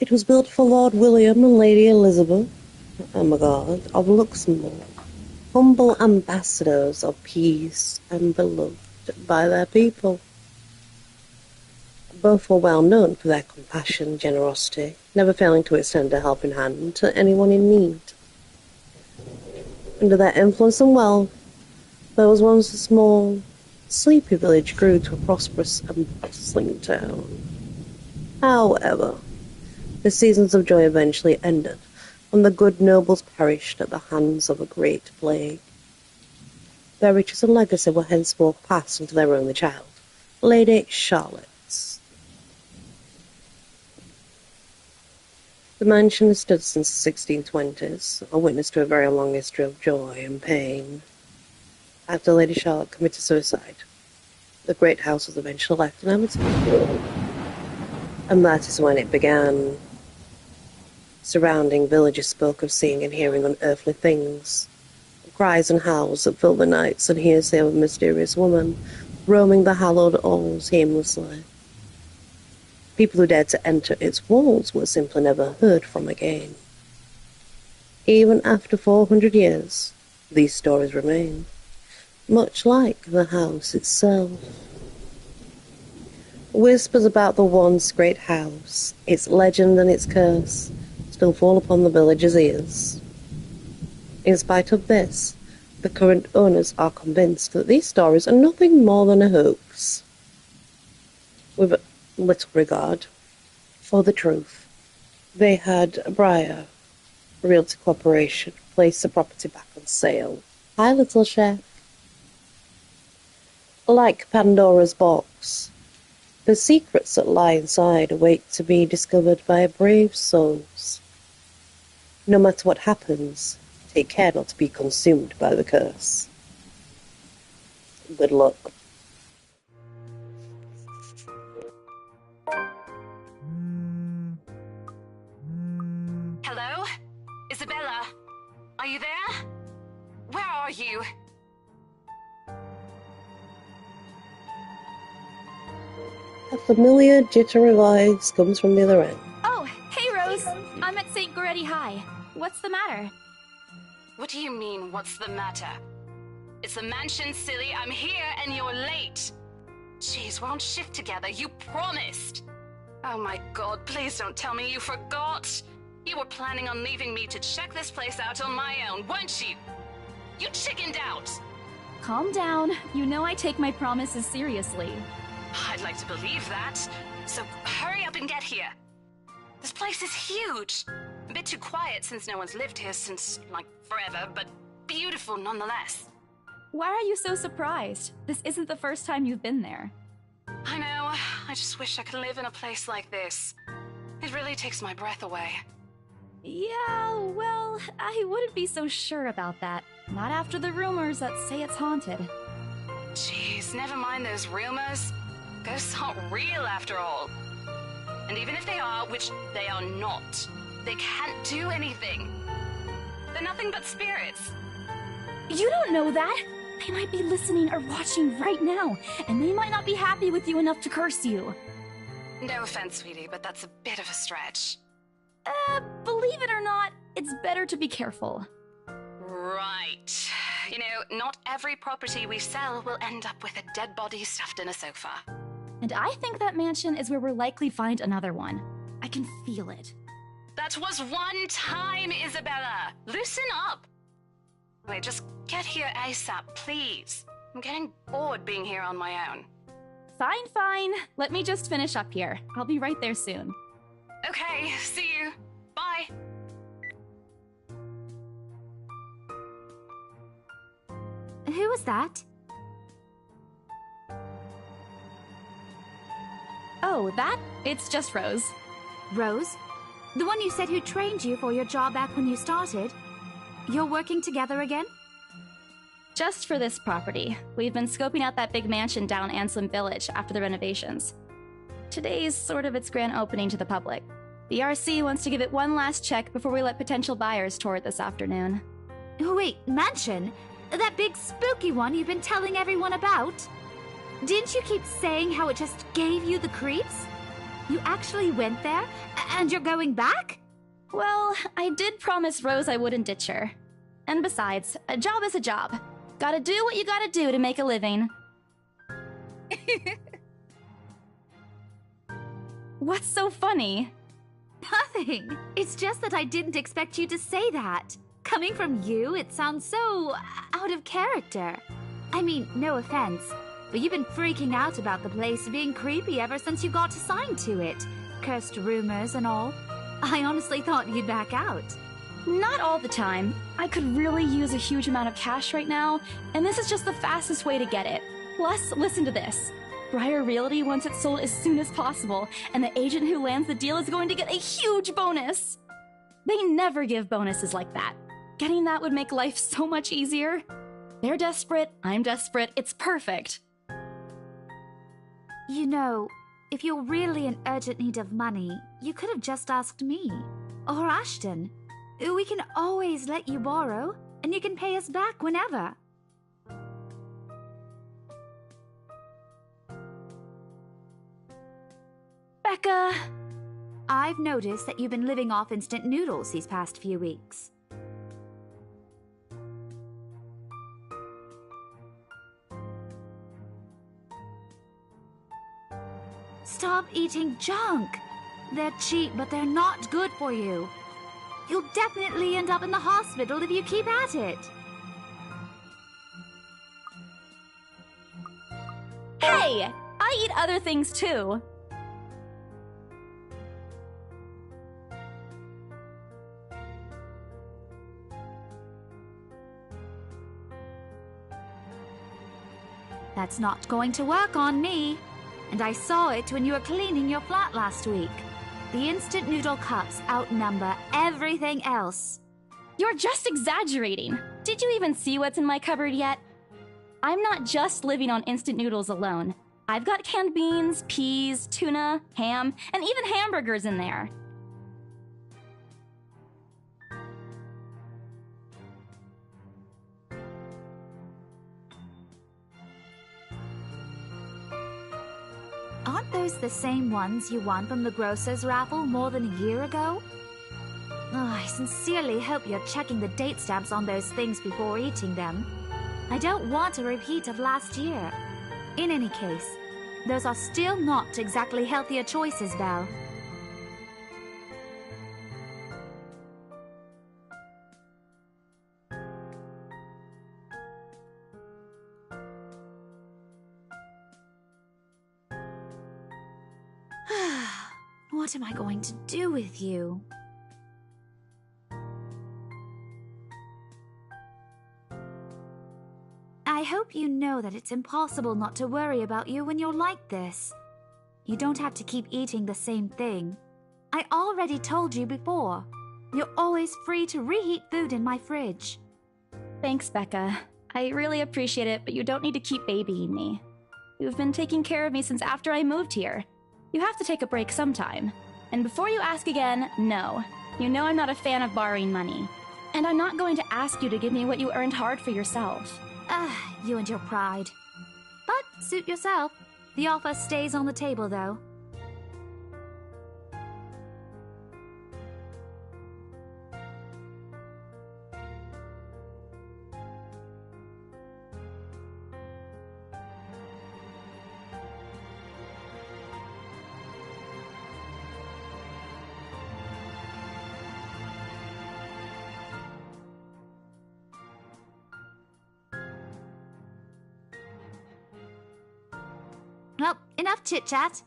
It was built for Lord William and Lady Elizabeth, oh my god, of Luxembourg, humble ambassadors of peace and beloved by their people. Both were well known for their compassion and generosity, never failing to extend a helping hand to anyone in need. Under their influence and wealth, there was once a small, sleepy village grew to a prosperous and bustling town. However, the seasons of joy eventually ended, and the good nobles perished at the hands of a great plague. Their riches and legacy were henceforth passed on to their only child, Lady Charlotte. The mansion has stood since the 1620s, a witness to a very long history of joy and pain. After Lady Charlotte committed suicide, the great house was eventually left inhabited. And that is when it began. Surrounding villagers spoke of seeing and hearing unearthly things, cries and howls that filled the nights, and hearsay of a mysterious woman roaming the hallowed halls aimlessly. People who dared to enter its walls were simply never heard from again. Even after 400 years, these stories remain, much like the house itself. Whispers about the once great house, its legend and its curse, still fall upon the villagers' ears. In spite of this, the current owners are convinced that these stories are nothing more than a hoax. With little regard for the truth, they had Briar Realty Corporation place the property back on sale. Hi, little chef. Like Pandora's box, the secrets that lie inside await to be discovered by brave souls. No matter what happens, take care not to be consumed by the curse. Good luck. Hello? Isabella? Are you there? Where are you? A familiar jittery voice comes from the other end. Oh, hey Rose! I'm at St. Goretti High. What's the matter? What do you mean, what's the matter? It's the mansion, silly. I'm here and you're late. Jeez, we're on shift together. You promised. Oh my god, please don't tell me you forgot. You were planning on leaving me to check this place out on my own, weren't you? You chickened out. Calm down. You know I take my promises seriously. I'd like to believe that. So hurry up and get here. This place is huge. A bit too quiet since no one's lived here since, like, forever, but beautiful nonetheless. Why are you so surprised? This isn't the first time you've been there. I know. I just wish I could live in a place like this. It really takes my breath away. Yeah, well, I wouldn't be so sure about that. Not after the rumors that say it's haunted. Jeez, never mind those rumors. Ghosts aren't real after all. And even if they are, which they are not, they can't do anything. They're nothing but spirits. You don't know that! They might be listening or watching right now, and they might not be happy with you enough to curse you. No offense, sweetie, but that's a bit of a stretch. Believe it or not, it's better to be careful. Right. You know, not every property we sell will end up with a dead body stuffed in a sofa. And I think that mansion is where we'll likely find another one. I can feel it. That was one time, Isabella! Loosen up! Wait, just get here ASAP, please. I'm getting bored being here on my own. Fine, fine. Let me just finish up here. I'll be right there soon. Okay, see you. Bye. Who was that? Oh, that? It's just Rose. Rose? The one you said who trained you for your job back when you started? You're working together again? Just for this property. We've been scoping out that big mansion down Anselm Village after the renovations. Today's sort of its grand opening to the public. The RC wants to give it one last check before we let potential buyers tour it this afternoon. Oh, wait, mansion? That big spooky one you've been telling everyone about? Didn't you keep saying how it just gave you the creeps? You actually went there? And you're going back? Well, I did promise Rose I wouldn't ditch her. And besides, a job is a job. Gotta do what you gotta do to make a living. What's so funny? Nothing. It's just that I didn't expect you to say that. Coming from you, it sounds so out of character. I mean, no offense, but you've been freaking out about the place being creepy ever since you got assigned to it. Cursed rumors and all. I honestly thought you'd back out. Not all the time. I could really use a huge amount of cash right now, and this is just the fastest way to get it. Plus, listen to this. Briar Realty wants it sold as soon as possible, and the agent who lands the deal is going to get a huge bonus. They never give bonuses like that. Getting that would make life so much easier. They're desperate, I'm desperate, it's perfect. You know, if you're really in urgent need of money, you could have just asked me. Or Ashton. We can always let you borrow, and you can pay us back whenever. Becca! I've noticed that you've been living off instant noodles these past few weeks. Stop eating junk! They're cheap, but they're not good for you. You'll definitely end up in the hospital if you keep at it. Hey! I eat other things too. That's not going to work on me. And I saw it when you were cleaning your flat last week. The instant noodle cups outnumber everything else. You're just exaggerating. Did you even see what's in my cupboard yet? I'm not just living on instant noodles alone. I've got canned beans, peas, tuna, ham, and even hamburgers in there. Aren't those the same ones you won from the grocer's raffle more than a year ago? Oh, I sincerely hope you're checking the date stamps on those things before eating them. I don't want a repeat of last year. In any case, those are still not exactly healthier choices, Belle. What am I going to do with you? I hope you know that it's impossible not to worry about you when you're like this. You don't have to keep eating the same thing. I already told you before. You're always free to reheat food in my fridge. Thanks, Becca. I really appreciate it, but you don't need to keep babying me. You've been taking care of me since after I moved here. You have to take a break sometime. And before you ask again, no. You know I'm not a fan of borrowing money. And I'm not going to ask you to give me what you earned hard for yourself. You and your pride. But suit yourself. The offer stays on the table, though. Well, enough chit-chat.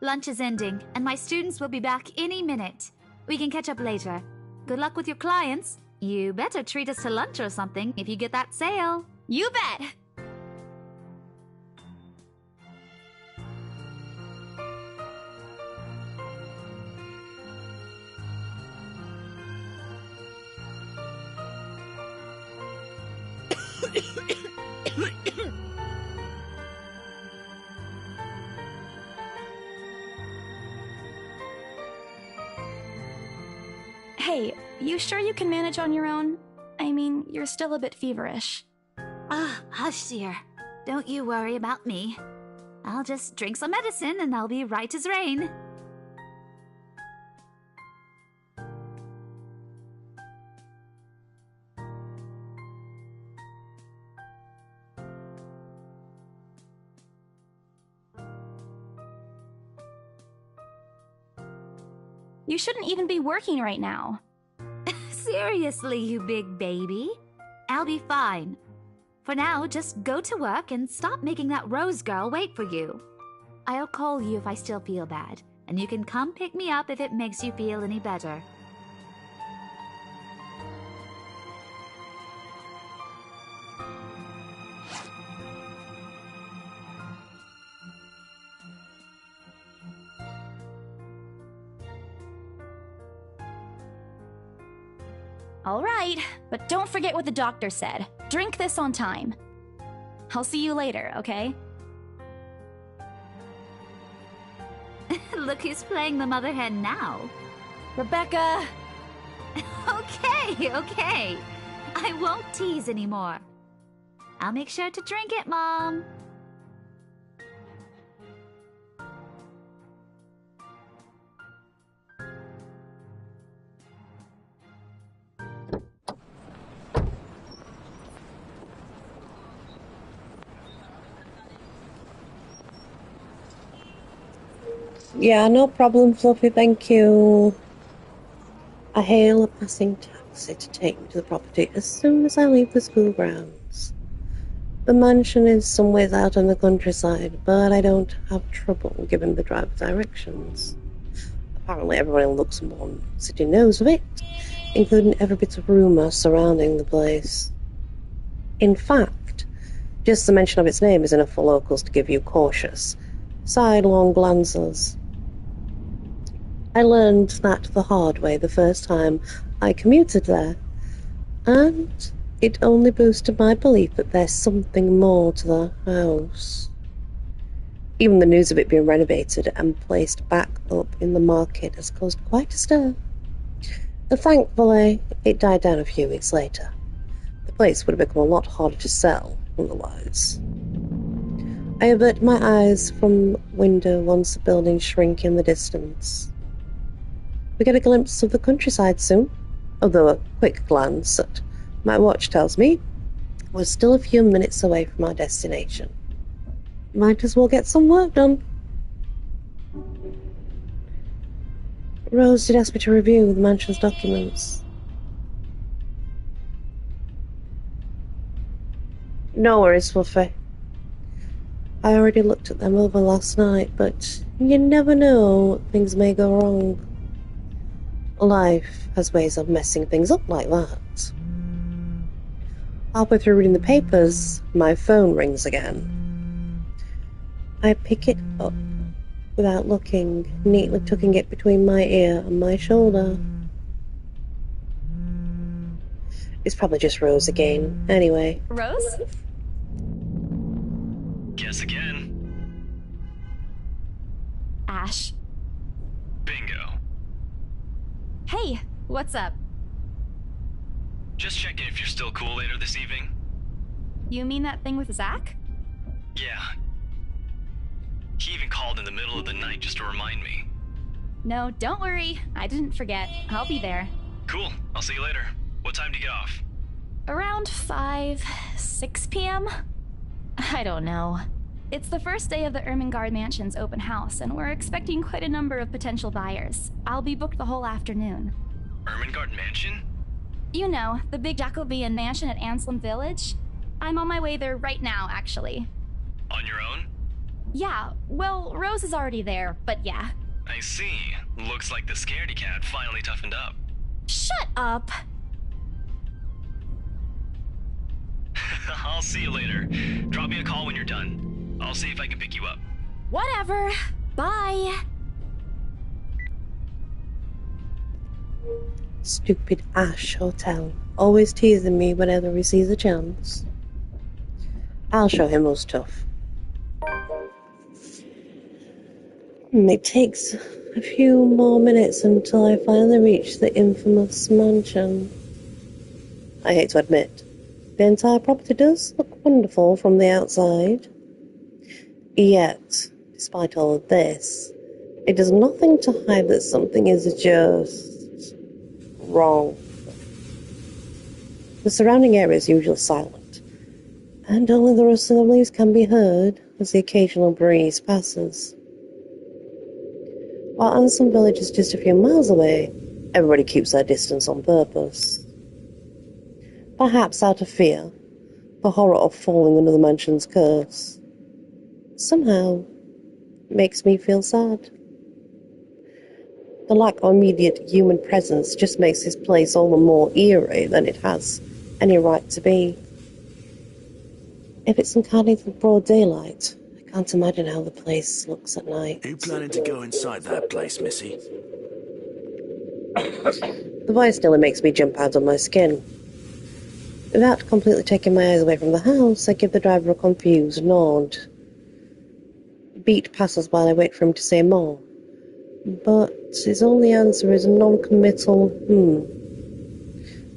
Lunch is ending, and my students will be back any minute. We can catch up later. Good luck with your clients. You better treat us to lunch or something if you get that sale. You bet! Hey, you sure you can manage on your own? I mean, you're still a bit feverish. Hush, dear. Don't you worry about me. I'll just drink some medicine and I'll be right as rain. You shouldn't even be working right now. Seriously, you big baby. I'll be fine. For now, just go to work and stop making that Rose girl wait for you. I'll call you if I still feel bad, and you can come pick me up if it makes you feel any better. All right, but don't forget what the doctor said. Drink this on time. I'll see you later, okay? Look who's playing the mother hen now. Rebecca! Okay. I won't tease anymore. I'll make sure to drink it, Mom. Yeah, no problem, Fluffy, thank you. I hail a passing taxi to take me to the property as soon as I leave the school grounds. The mansion is some ways out in the countryside, but I don't have trouble giving the driver directions. Apparently everyone in Luxembourg City knows of it, including every bit of rumour surrounding the place. In fact, just the mention of its name is enough for locals to give you cautious, sidelong glances. I learned that the hard way the first time I commuted there, and it only boosted my belief that there's something more to the house. Even the news of it being renovated and placed back up in the market has caused quite a stir. But thankfully, it died down a few weeks later. The place would have become a lot harder to sell otherwise. I avert my eyes from window once the buildings shrink in the distance. We get a glimpse of the countryside soon, although a quick glance at my watch tells me we're still a few minutes away from our destination. Might as well get some work done. Rose did ask me to review the mansion's documents. No worries, Fluffy. I already looked at them over last night, but you never know, things may go wrong. Life has ways of messing things up like that. Halfway through reading the papers, my phone rings again. I pick it up without looking, neatly tucking it between my ear and my shoulder. It's probably just Rose again, anyway. Rose? Guess again. Ash. Bingo. Hey, what's up? Just checking if you're still cool later this evening. You mean that thing with Zach? Yeah. He even called in the middle of the night just to remind me. No, don't worry. I didn't forget. I'll be there. Cool. I'll see you later. What time do you get off? Around 6 p.m.? I don't know. It's the first day of the Ermengarde Mansion's open house, and we're expecting quite a number of potential buyers. I'll be booked the whole afternoon. Ermengarde Mansion? You know, the big Jacobean mansion at Anselm Village? I'm on my way there right now, actually. On your own? Yeah, well, Rose is already there, but yeah. I see. Looks like the scaredy cat finally toughened up. Shut up! I'll see you later. Drop me a call when you're done. I'll see if I can pick you up. Whatever. Bye. Stupid Ash Hotel, always teasing me whenever he sees a chance. I'll show him who's tough. It takes a few more minutes until I finally reach the infamous mansion. I hate to admit, the entire property does look wonderful from the outside. Yet, despite all of this, it does nothing to hide that something is just wrong. The surrounding area is usually silent, and only the rustling of leaves can be heard as the occasional breeze passes. While Anson Village is just a few miles away, everybody keeps their distance on purpose. Perhaps out of fear, the horror of falling under the mansion's curse. Somehow, it makes me feel sad. The lack of immediate human presence just makes this place all the more eerie than it has any right to be. If it's uncanny in broad daylight, I can't imagine how the place looks at night. Are you planning to go inside that place, Missy? The voice nearly makes me jump out of my skin. Without completely taking my eyes away from the house, I give the driver a confused nod. The beat passes while I wait for him to say more. But his only answer is a non-committal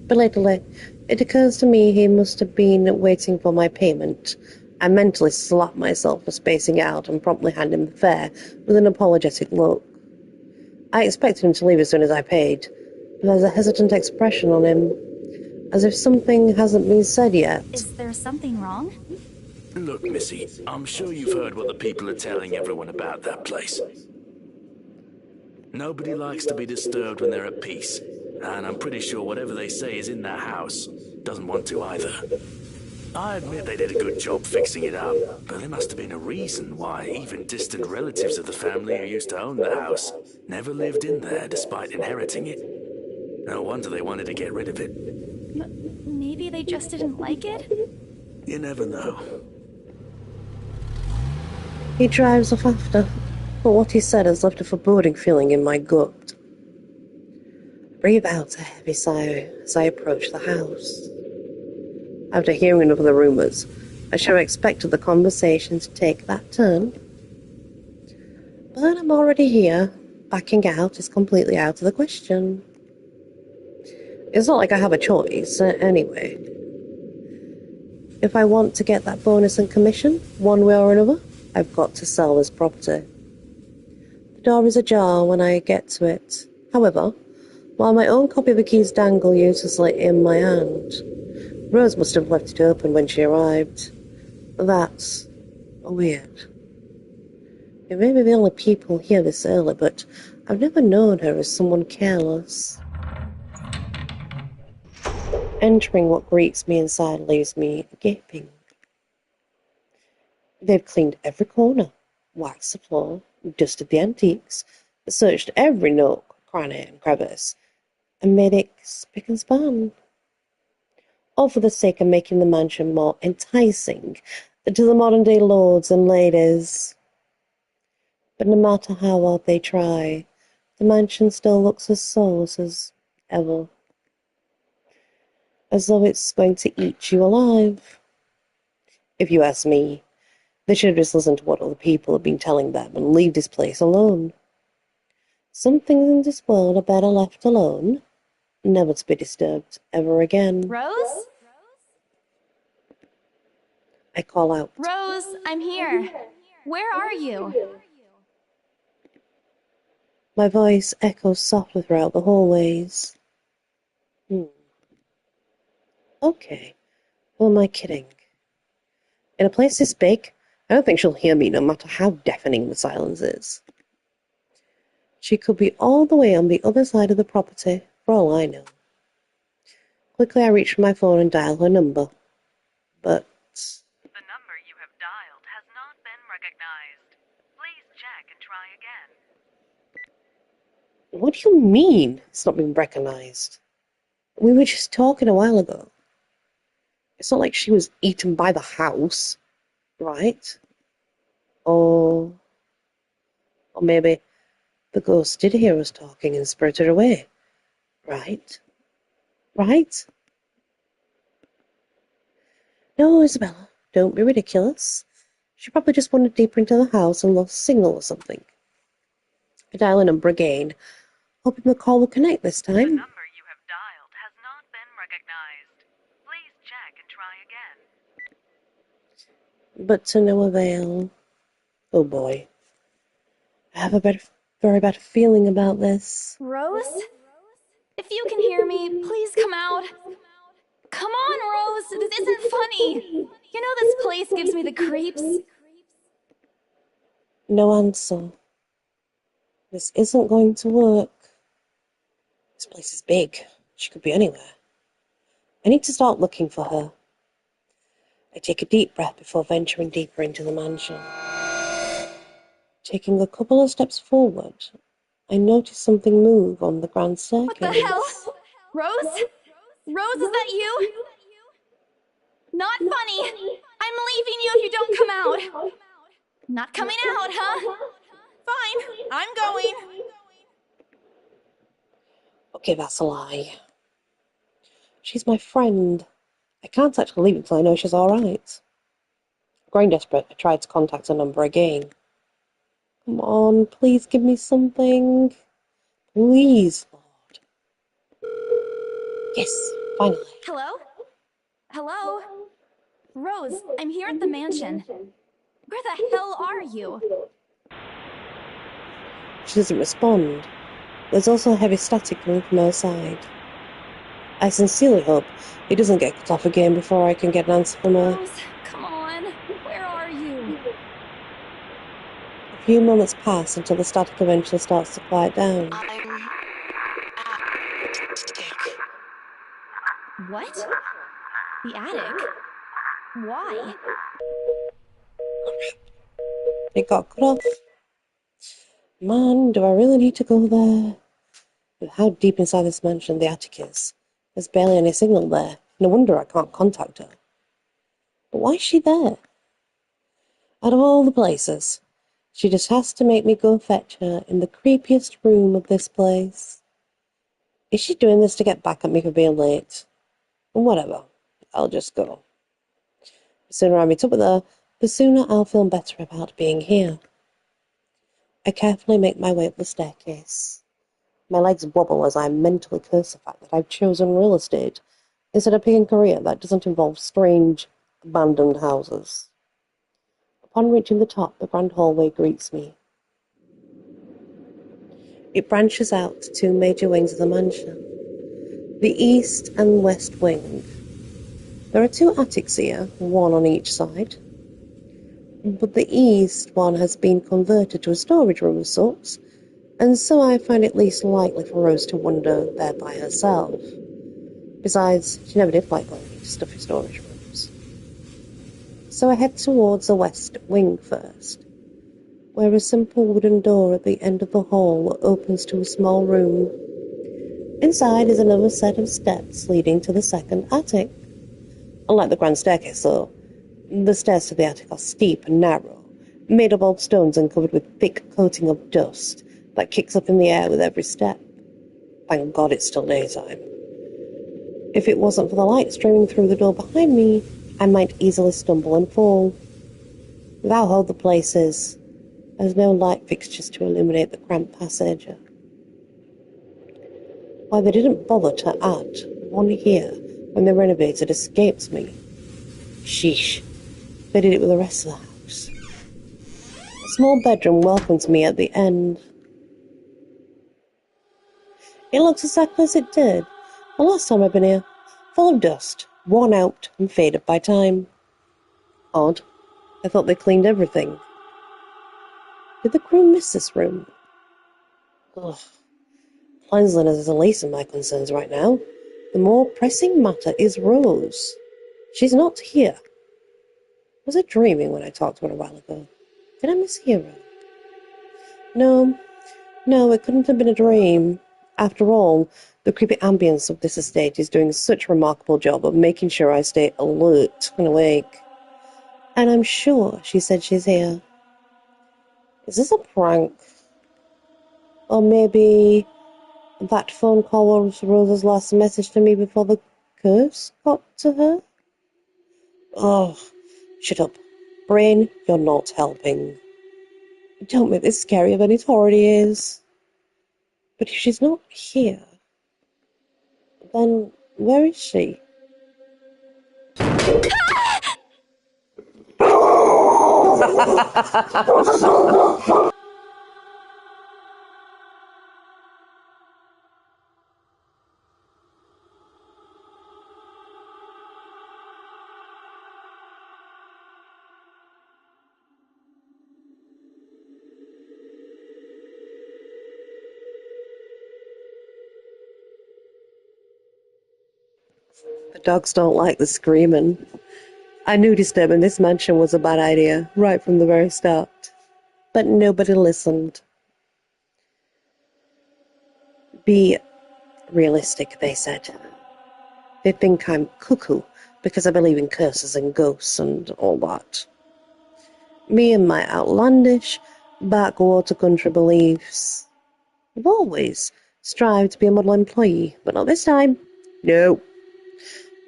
Belatedly, it occurs to me he must have been waiting for my payment. I mentally slap myself for spacing out and promptly hand him the fare with an apologetic look. I expected him to leave as soon as I paid, but there's a hesitant expression on him, as if something hasn't been said yet. Is there something wrong? Look, Missy, I'm sure you've heard what the people are telling everyone about that place. Nobody likes to be disturbed when they're at peace, and I'm pretty sure whatever they say is in that house doesn't want to either. I admit they did a good job fixing it up, but there must have been a reason why even distant relatives of the family who used to own the house never lived in there despite inheriting it. No wonder they wanted to get rid of it. Maybe they just didn't like it? You never know. He drives off after, but what he said has left a foreboding feeling in my gut. I breathe out a heavy sigh as I approach the house. After hearing enough of the rumours, I should have expected the conversation to take that turn. But I'm already here. Backing out is completely out of the question. It's not like I have a choice, anyway. If I want to get that bonus and commission, one way or another, I've got to sell this property. The door is ajar when I get to it. However, while my own copy of the keys dangle uselessly in my hand, Rose must have left it open when she arrived. That's weird. It may be the only people here this early, but I've never known her as someone careless. Entering what greets me inside leaves me gaping. They've cleaned every corner, waxed the floor, dusted the antiques, searched every nook, cranny and crevice, and made it spick and span. All for the sake of making the mansion more enticing to the modern-day lords and ladies. But no matter how hard they try, the mansion still looks as soulless as ever. As though it's going to eat you alive. If you ask me, they should have just listened to what other people have been telling them and leave this place alone. Some things in this world are better left alone, never to be disturbed ever again. Rose? I call out. Rose, I'm here. Where are you? My voice echoes softly throughout the hallways. Okay, who am I kidding? In a place this big, I don't think she'll hear me no matter how deafening the silence is. She could be all the way on the other side of the property, for all I know. Quickly I reach for my phone and dial her number. But the number you have dialed has not been recognized. Please check and try again. what do you mean it's not been recognized? We were just talking a while ago. It's not like she was eaten by the house, right? Or maybe the ghost did hear us talking and spirited away, right? Right? No, Isabella, don't be ridiculous. She probably just wandered deeper into the house and lost signal or something. I dial a number again, hoping the call will connect this The time. number you have dialed has not been recognized. Please check and try again. But to no avail. Oh boy. I have a very bad feeling about this. Rose? If you can hear me, please come out. Come on, Rose. This isn't funny. You know this place gives me the creeps. No answer. This isn't going to work. This place is big. She could be anywhere. I need to start looking for her. I take a deep breath before venturing deeper into the mansion. Taking a couple of steps forward, I notice something move on the grand staircase. What the hell? Rose? Rose, is that you? Not funny! I'm leaving you if you don't come out! Not coming out, huh? Fine, I'm going. Okay, that's a lie. She's my friend. I can't actually leave until I know she's alright. Growing desperate, I tried to contact her number again. Come on, please give me something. Please, Lord. Yes, finally. Hello? Hello? Rose, I'm here at the mansion. Where the hell are you? She doesn't respond. There's also heavy static coming from her side. I sincerely hope it doesn't get cut off again before I can get an answer from her. Rose, come on. Where are you? A few moments pass until the static eventually starts to quiet down. I'm attic. What? The attic? Why? It got cut off. Man, do I really need to go there? With how deep inside this mansion the attic is, there's barely any signal there. No wonder I can't contact her. But why is she there? Out of all the places, she just has to make me go fetch her in the creepiest room of this place. Is she doing this to get back at me for being late? Whatever, I'll just go. The sooner I meet up with her, the sooner I'll feel better about being here. I carefully make my way up the staircase. My legs wobble as I mentally curse the fact that I've chosen real estate instead of picking a career that doesn't involve strange, abandoned houses. Upon reaching the top, the grand hallway greets me. It branches out to two major wings of the mansion, the east and west wing. There are two attics here, one on each side, but the east one has been converted to a storage room of sorts, and so I find it least likely for Rose to wander there by herself. Besides, she never did like going into stuffy storage rooms. So I head towards the west wing first, where a simple wooden door at the end of the hall opens to a small room. Inside is another set of steps leading to the second attic. Unlike the grand staircase, though, the stairs to the attic are steep and narrow, made of old stones and covered with thick coating of dust that kicks up in the air with every step. Thank God it's still daytime. If it wasn't for the light streaming through the door behind me, I might easily stumble and fall. With how old the place is, there's no light fixtures to illuminate the cramped passage. Why they didn't bother to add one here when they renovated escapes me. Sheesh, they did it with the rest of the house. A small bedroom welcomes me at the end. It looks exactly as it did the last time I've been here, full of dust, worn out and faded by time. Odd. I thought they cleaned everything. Did the crew miss this room? Ugh. Cleanliness is the least of my concerns right now. The more pressing matter is Rose. She's not here. Was I dreaming when I talked to her a while ago? Did I mishear her? No, it couldn't have been a dream. After all, the creepy ambience of this estate is doing such a remarkable job of making sure I stay alert and awake. And I'm sure she said she's here. Is this a prank? Or maybe that phone call was Rose's last message to me before the curse got to her? Oh, shut up. Brain, you're not helping. Don't make this scarier than it already is. But if she's not here, then where is she? The dogs don't like the screaming. I knew disturbing this mansion was a bad idea, right from the very start. But nobody listened. Be realistic, they said. They think I'm cuckoo because I believe in curses and ghosts and all that. Me and my outlandish, backwater country beliefs. I've always strived to be a model employee, but not this time. No.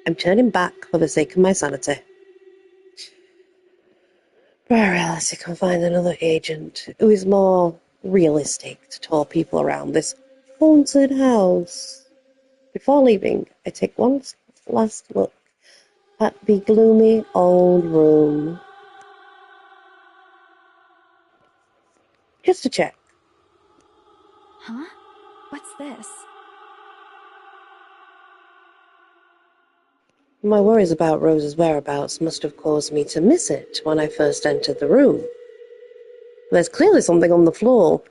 I'm turning back for the sake of my sanity. Perhaps I can find another agent who is more realistic to tour people around this haunted house. Before leaving, I take one last look at the gloomy old room. Just to check. Huh? What's this? My worries about Rose's whereabouts must have caused me to miss it when I first entered the room. There's clearly something on the floor.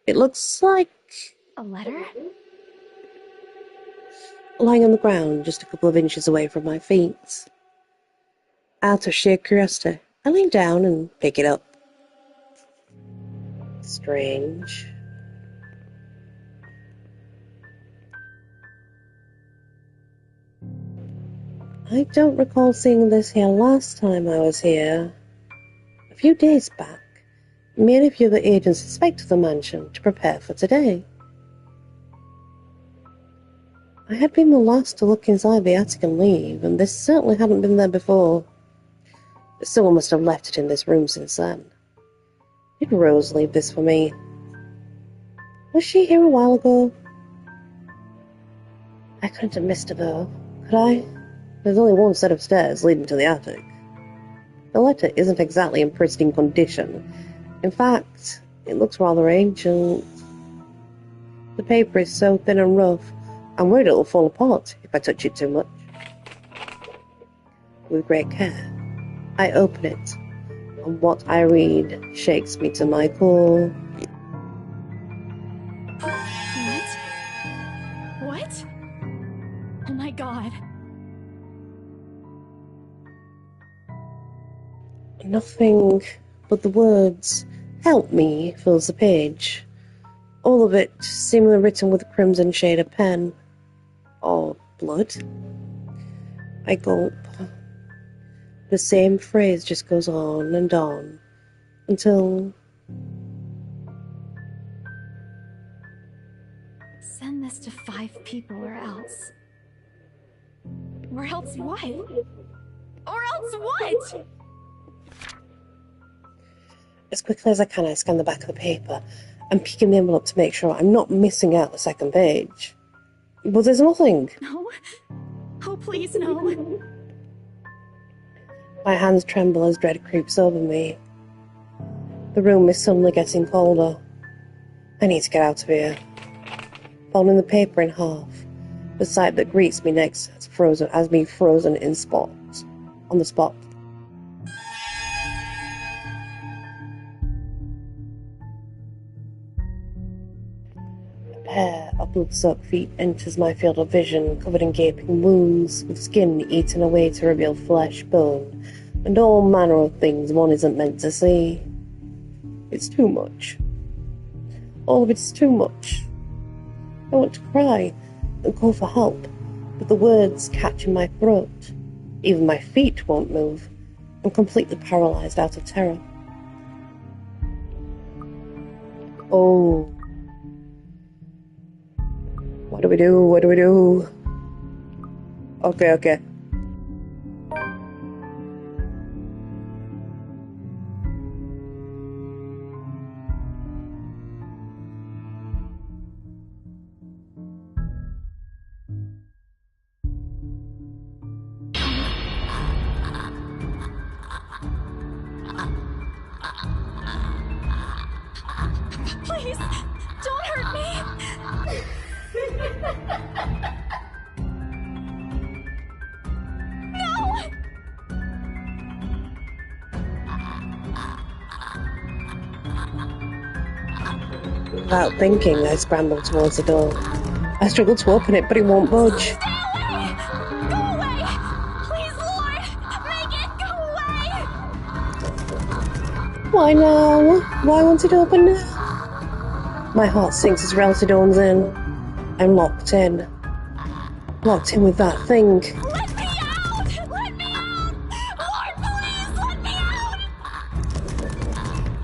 It looks like A letter? lying on the ground just a couple of inches away from my feet. Out of sheer curiosity, I lean down and pick it up. Strange. I don't recall seeing this here last time I was here. A few days back, me and a few other agents inspected the mansion to prepare for today. I had been the last to look inside the attic and leave, and this certainly hadn't been there before. Someone must have left it in this room since then. Did Rose leave this for me? Was she here a while ago? I couldn't have missed her though, could I? There's only one set of stairs leading to the attic. The letter isn't exactly in pristine condition. In fact, it looks rather ancient. The paper is so thin and rough, I'm worried it'll fall apart if I touch it too much. With great care, I open it, and what I read shakes me to my core. What? Oh my god. Nothing but the words, "Help me," fills the page. All of it seemingly written with a crimson shade of pen. Or blood. I gulp. The same phrase just goes on and on, until... Send this to 5 people or else. Or else what? Or else what? As quickly as I can, I scan the back of the paper and peek in the envelope to make sure I'm not missing out the second page. But there's nothing. No. Oh, please, no. My hands tremble as dread creeps over me. The room is suddenly getting colder. I need to get out of here. Folding the paper in half, the sight that greets me next has me frozen in spots. On the spot. A pair of blood-soaked feet enters my field of vision, covered in gaping wounds, with skin eaten away to reveal flesh, bone, and all manner of things one isn't meant to see. It's too much. All of it's too much. I want to cry and call for help, but the words catch in my throat. Even my feet won't move. I'm completely paralyzed out of terror. Oh. What do we do? What do we do? Okay. Please, don't hurt me. No! Without thinking, I scramble towards the door. I struggle to open it, but it won't budge. Stay away! Go Why now? Why won't it open now? My heart sinks as reality dawns in. I'm locked in. Locked in with that thing. Let me out! Let me out! Lord, please, let me out!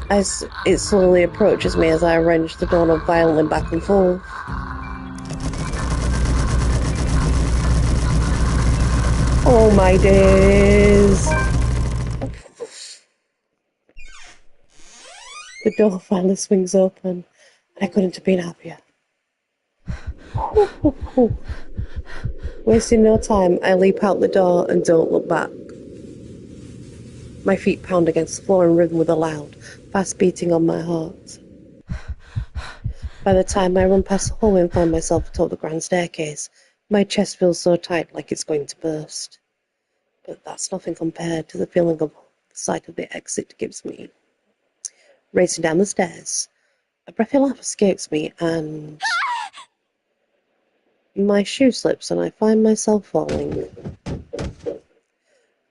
As it slowly approaches me as I wrench the doorknob violently back and forth. Oh my days! The door finally swings open, and I couldn't have been happier. Wasting no time, I leap out the door and don't look back. My feet pound against the floor in rhythm with a loud, fast beating on my heart. By the time I run past the hallway and find myself atop the grand staircase, my chest feels so tight like it's going to burst. But that's nothing compared to the feeling of the sight of the exit gives me. Racing down the stairs, a breathy laugh escapes me and my shoe slips and I find myself falling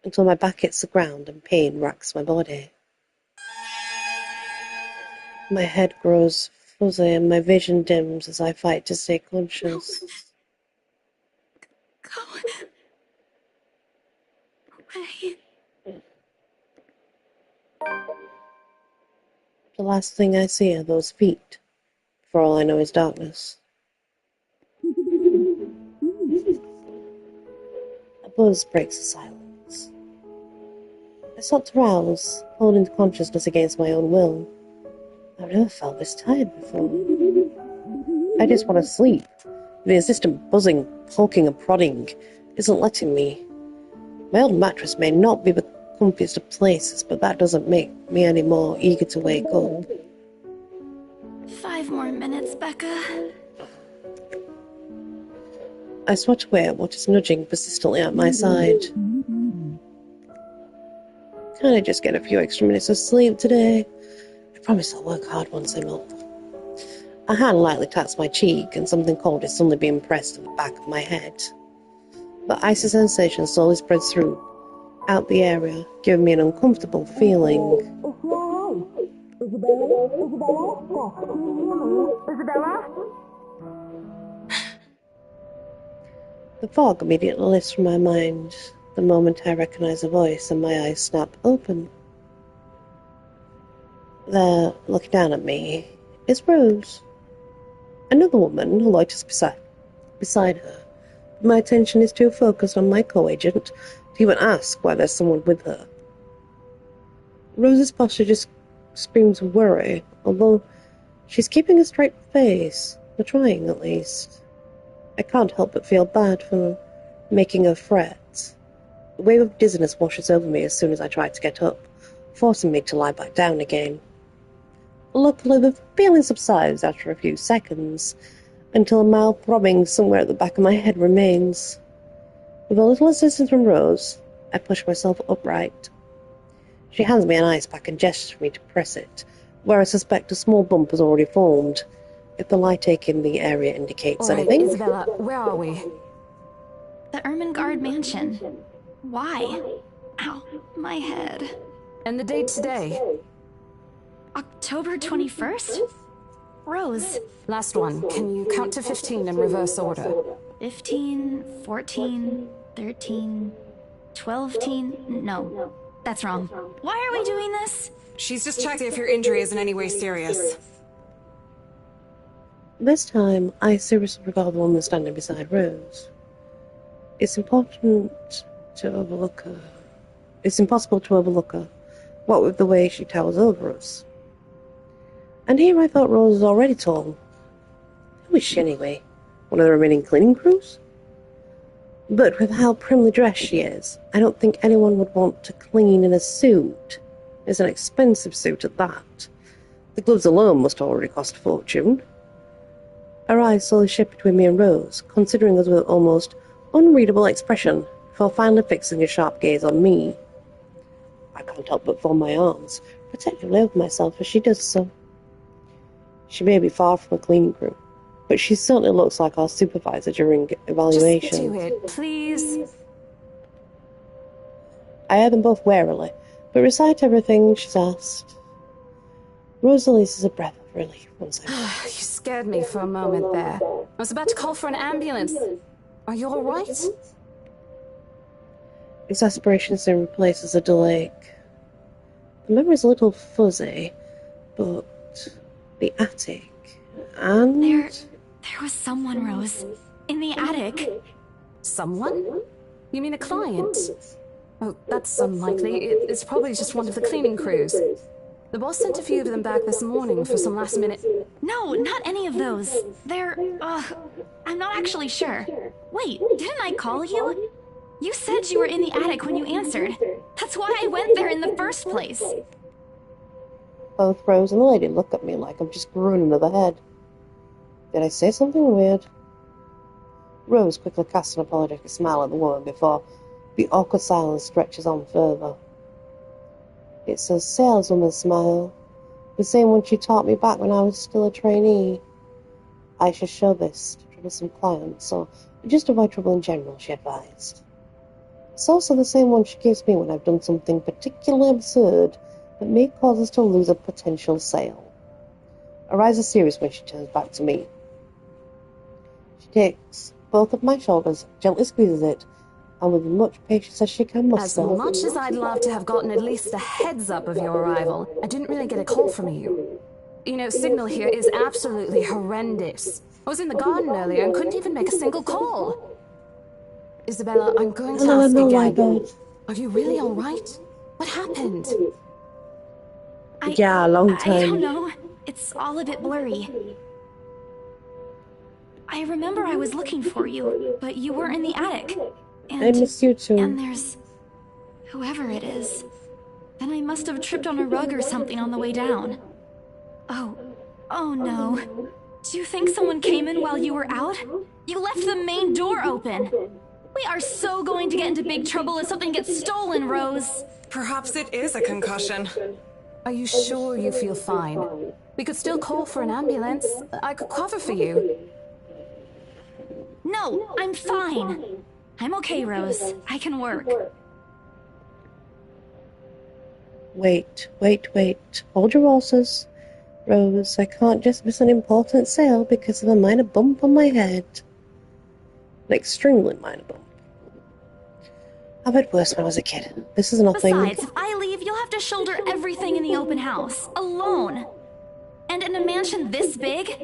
until my back hits the ground and pain racks my body. My head grows fuzzy and my vision dims as I fight to stay conscious. Go away. The last thing I see are those feet. For all I know is darkness. A buzz breaks the silence. I start to rouse, holding to consciousness against my own will. I've never felt this tired before. I just want to sleep. The insistent buzzing, poking and prodding isn't letting me. My old mattress may not be the comfiest of places, but that doesn't make me any more eager to wake up. 5 more minutes, Becca. I swat away at what is nudging persistently at my side. Can I just get a few extra minutes of sleep today? I promise I'll work hard once I'm up. A hand lightly taps my cheek and something cold is suddenly being pressed to the back of my head. The icy sensation slowly spreads through out the area, giving me an uncomfortable feeling. The fog immediately lifts from my mind the moment I recognize a voice and my eyes snap open. There, looking down at me, is Rose. Another woman who loiters beside her. My attention is too focused on my co-agent to even ask why there's someone with her. Rose's posture just screams worry, although she's keeping a straight face, or trying at least. I can't help but feel bad for making her fret. A wave of dizziness washes over me as soon as I try to get up, forcing me to lie back down again. Luckily, the feeling subsides after a few seconds, until a mild throbbing somewhere at the back of my head remains. With a little assistance from Rose, I push myself upright. She hands me an ice pack and gestures for me to press it, where I suspect a small bump has already formed, if the light take in the area indicates anything. Isabella, where are we? The Ermengarde mansion. Why? Ow, my head. And the date today? October 21st? Rose. Last one. Can you count to 15 in reverse order? 15, 14, 13, 12-teen? No, that's wrong. Why are we doing this? She's just checking if your injury is in any way serious. This time, I seriously regard the woman standing beside Rose. It's impossible to overlook her, what with the way she towers over us. And here I thought Rose was already tall. Who is she anyway? One of the remaining cleaning crews? But with how primly dressed she is, I don't think anyone would want to clean in a suit. It's an expensive suit at that. The gloves alone must already cost a fortune. Her eyes slowly shift between me and Rose, considering us with almost unreadable expression, before finally fixing a sharp gaze on me. I can't help but fold my arms, protectively over myself as she does so. She may be far from a cleaning crew, but she certainly looks like our supervisor during evaluation. Just do it, please. I hear them both warily, but recite everything she's asked. Rose releases a breath of relief once I You scared me for a moment there. I was about to call for an ambulance. Are you alright? Exasperation soon replaces a delay. The memory's a little fuzzy, but the attic and... There was someone, Rose. In the attic. Someone? You mean a client? Oh, that's unlikely. It's probably just one of the cleaning crews. The boss sent a few of them back this morning for some last minute... No, not any of those. I'm not actually sure. Wait, didn't I call you? You said you were in the attic when you answered. That's why I went there in the first place. Both Rose and the lady look at me like I'm just groaning to the head. Did I say something weird? Rose quickly casts an apologetic smile at the woman before the awkward silence stretches on further. It's a saleswoman's smile, the same one she taught me back when I was still a trainee. I should show this to troublesome clients, or just avoid trouble in general, she advised. It's also the same one she gives me when I've done something particularly absurd that may cause us to lose a potential sale. Her eyes are serious when she turns back to me. She takes both of my shoulders, gently squeezes it, and with as much patience as she can muster. As much as I'd love to have gotten at least a heads up of your arrival, I didn't really get a call from you. You know, signal here is absolutely horrendous. I was in the garden earlier and couldn't even make a single call. Isabella, I'm going to ask again. Are you really alright? What happened? Yeah, a long time. I don't know. It's all a bit blurry. I remember I was looking for you, but you were in the attic. And, I miss you too. And there's... whoever it is. Then I must have tripped on a rug or something on the way down. Oh no. Do you think someone came in while you were out? You left the main door open. We are so going to get into big trouble if something gets stolen, Rose. Perhaps it is a concussion. Are you sure you feel fine? We could still call for an ambulance. I could cover for you. No, I'm fine. I'm okay, Rose. I can work. Wait. Hold your horses. Rose, I can't just miss an important sale because of a minor bump on my head. An extremely minor bump. I've had worse when I was a kid. This is nothing. Besides, if I leave, you'll have to shoulder everything in the open house. Alone. And in a mansion this big?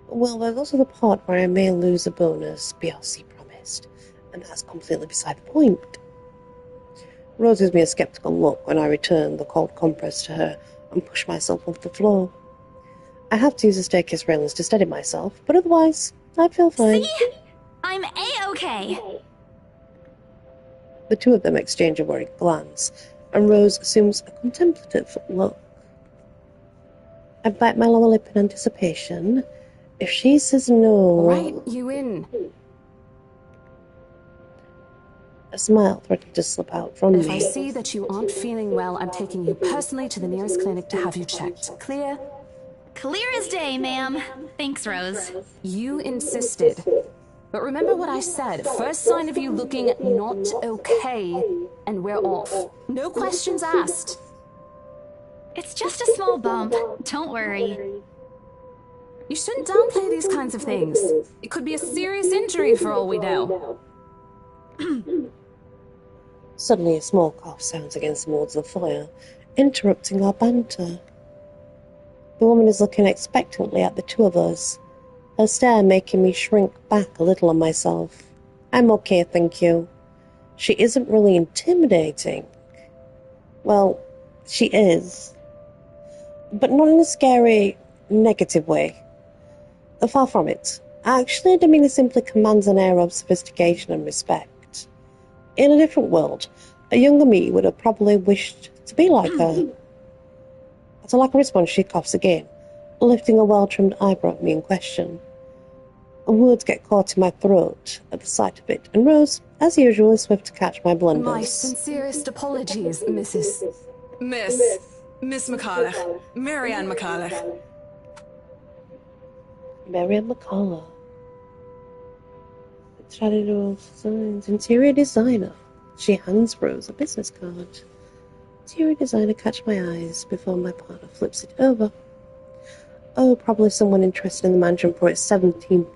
Well, there's also the part where I may lose a bonus BRC promised, and that's completely beside the point. Rose gives me a skeptical look when I return the cold compress to her and push myself off the floor. I have to use the staircase railings to steady myself, but otherwise, I feel fine. See? I'm A-okay. The two of them exchange a worried glance, and Rose assumes a contemplative look. I bite my lower lip in anticipation. If she says no... Right, you in. A smile threatened to slip out from If me. I see that you aren't feeling well, I'm taking you personally to the nearest clinic to have you checked. Clear? Clear as day, ma'am. Thanks, Rose. You insisted. But remember what I said. First sign of you looking not okay, and we're off. No questions asked. It's just a small bump. Don't worry. You shouldn't downplay these kinds of things. It could be a serious injury for all we know. Suddenly a small cough sounds against the walls of the fire, interrupting our banter. The woman is looking expectantly at the two of us, her stare making me shrink back a little on myself. I'm okay, thank you. She isn't really intimidating. Well, she is. But not in a scary, negative way. Far from it. Actually, demeanor simply commands an air of sophistication and respect. In a different world, a younger me would have probably wished to be like her. As a lack of response, she coughs again, lifting a well-trimmed eyebrow at me in question. Words get caught in my throat at the sight of it, and Rose, as usual, is swift to catch my blunders. My sincerest apologies, Miss McCulloch. Marianne McCulloch. Marianne McCulloch. Strategy Designs, interior designer. She hands Rose a business card. Interior designer catch my eyes before my partner flips it over. Oh, probably someone interested in the mansion for its 17th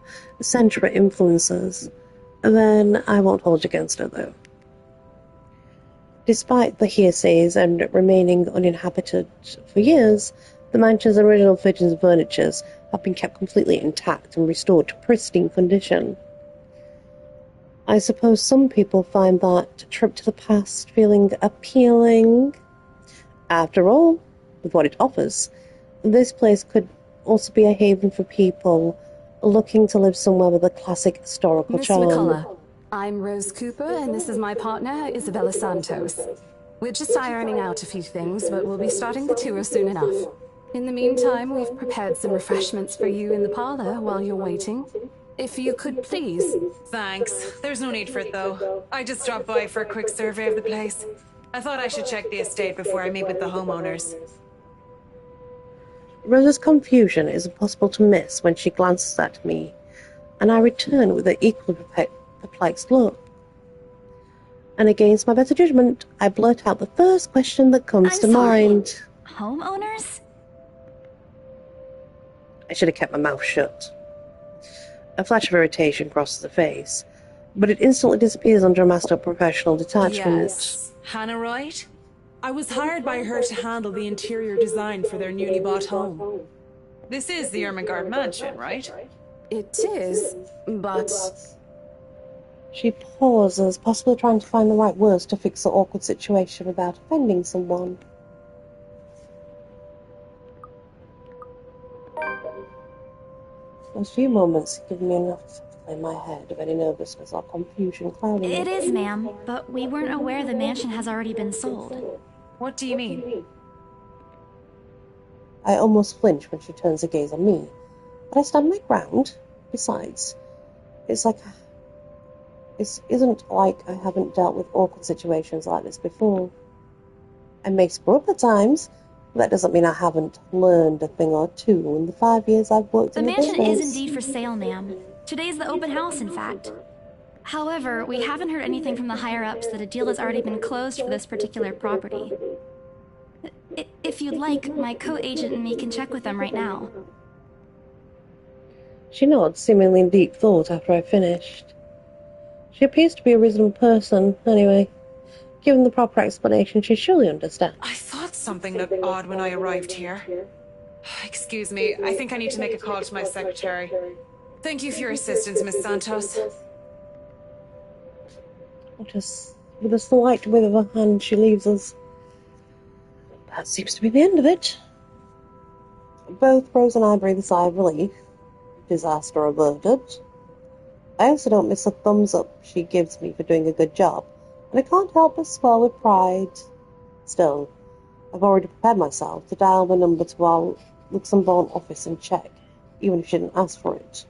century influences. Then I won't hold it against her, though. Despite the hearsays and remaining uninhabited for years, the mansion's original fittings and furniture have been kept completely intact and restored to pristine condition. I suppose some people find that trip to the past feeling appealing. After all, with what it offers, this place could also be a haven for people looking to live somewhere with a classic historical Miss charm. McCullough, I'm Rose Cooper, and this is my partner, Isabella Santos. We're just ironing out a few things, but we'll be starting the tour soon enough. In the meantime, we've prepared some refreshments for you in the parlor while you're waiting. If you could please. Thanks. There's no need for it, though. I just dropped by for a quick survey of the place. I thought I should check the estate before I meet with the homeowners. Rosa's confusion is impossible to miss when she glances at me, and I return with an equally perplexed look. And against my better judgment, I blurt out the first question that comes I'm to sorry. mind. Homeowners? I should have kept my mouth shut. A flash of irritation crosses the face, but it instantly disappears under a mask of professional detachment. Yes. Hannah Wright? I was hired by her to handle the interior design for their newly bought home. This is the Ermengarde mansion, right? It is, but... She pauses, possibly trying to find the right words to fix the awkward situation without offending someone. Those few moments give me enough to clear my head of any nervousness or confusion clouding It is, ma'am, but we weren't aware the mansion has already been sold. What do you mean? I almost flinch when she turns her gaze on me, but I stand my ground. Besides, it isn't like I haven't dealt with awkward situations like this before. I may screw up at times, but that doesn't mean I haven't learned a thing or two in the 5 years I've worked in the business. The mansion is indeed for sale, ma'am. Today's the open house, in fact. However, we haven't heard anything from the higher-ups that a deal has already been closed for this particular property. If you'd like, my co-agent and me can check with them right now. She nods, seemingly in deep thought after I've finished. She appears to be a reasonable person, anyway. Given the proper explanation, she surely understands. I thought something looked odd when I arrived here. Excuse me, I think I need to make a call to my secretary. Thank you for your assistance, Miss Santos. Just with a slight wave of her hand, she leaves us. That seems to be the end of it. Both Rose and I breathe a sigh of relief. Disaster averted. I also don't miss the thumbs up she gives me for doing a good job, and I can't help but swell with pride. Still, I've already prepared myself to dial the number to our Luxembourg office and check, even if she didn't ask for it.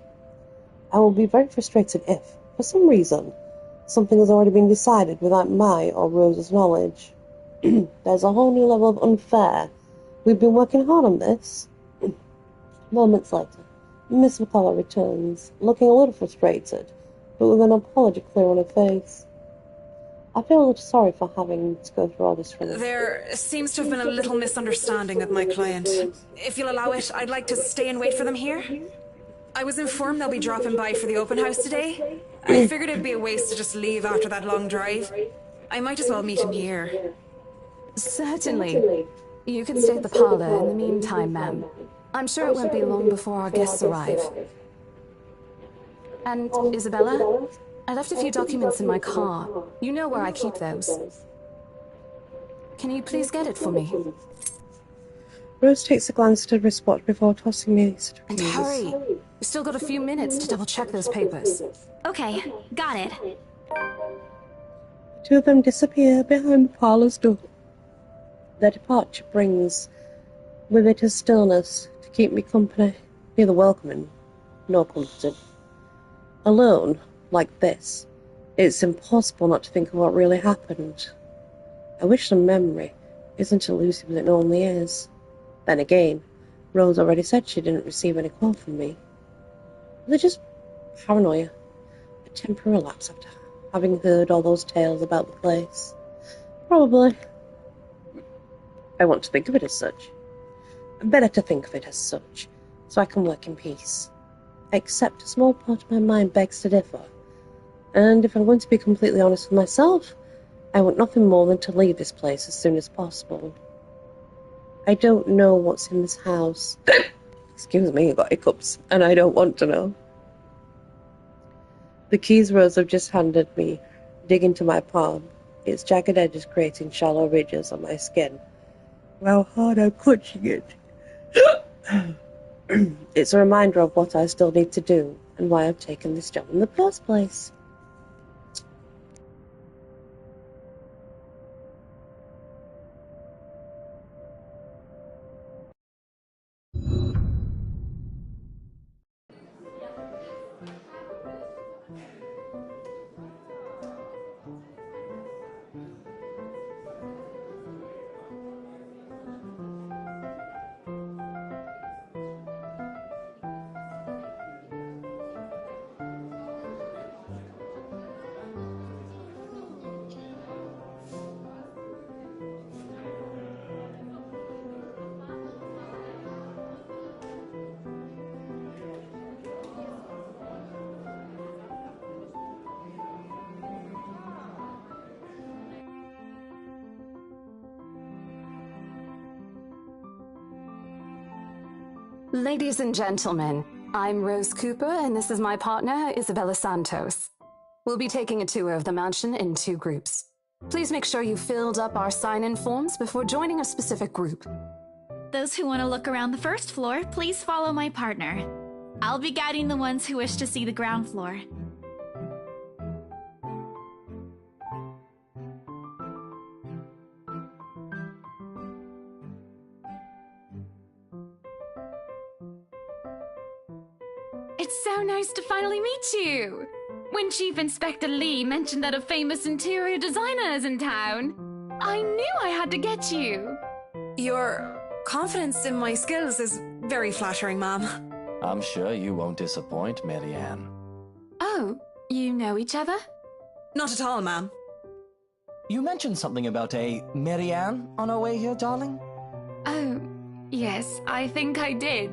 I will be very frustrated if, for some reason, something has already been decided without my or Rose's knowledge. There's a whole new level of unfair. We've been working hard on this. Moments later, Miss McCullough returns, looking a little frustrated, but with an apology clear on her face. I feel a little sorry for having to go through all this for them. There seems to have been a little misunderstanding with my client. If you'll allow it, I'd like to stay and wait for them here. I was informed they'll be dropping by for the open house today. I figured it'd be a waste to just leave after that long drive. I might as well meet him here. Certainly. You can stay at the parlor in the meantime, ma'am. I'm sure it won't be long before our guests arrive. And, Isabella, I left a few documents in my car. You know where I keep those. Can you please get it for me? Rose takes a glance at her wristwatch before tossing me a set of And keys. hurry! We've still got a few minutes to double-check those papers. Okay, got it. The two of them disappear behind the parlour's door. Their departure brings with it a stillness to keep me company, neither welcoming nor comforted. Alone, like this, it's impossible not to think of what really happened. I wish the memory isn't elusive as it normally is. Then again, Rose already said she didn't receive any call from me. Was it just paranoia? A temporary lapse after having heard all those tales about the place? Probably. I want to think of it as such. Better to think of it as such, so I can work in peace. Except a small part of my mind begs to differ. And if I'm going to be completely honest with myself, I want nothing more than to leave this place as soon as possible. I don't know what's in this house. Excuse me, I got hiccups, and I don't want to know. The keys Rose have just handed me dig into my palm, its jagged edges creating shallow ridges on my skin. How hard I'm clutching it. It's a reminder of what I still need to do, and why I've taken this job in the first place. Ladies and gentlemen, I'm Rose Cooper, and this is my partner, Isabella Santos. We'll be taking a tour of the mansion in 2 groups. Please make sure you filled up our sign-in forms before joining a specific group. Those who want to look around the first floor, please follow my partner. I'll be guiding the ones who wish to see the ground floor. It's so nice to finally meet you! When Chief Inspector Lee mentioned that a famous interior designer is in town, I knew I had to get you! Your confidence in my skills is very flattering, ma'am. I'm sure you won't disappoint, Marianne. Oh, you know each other? Not at all, ma'am. You mentioned something about a Marianne on our way here, darling? Oh, yes, I think I did.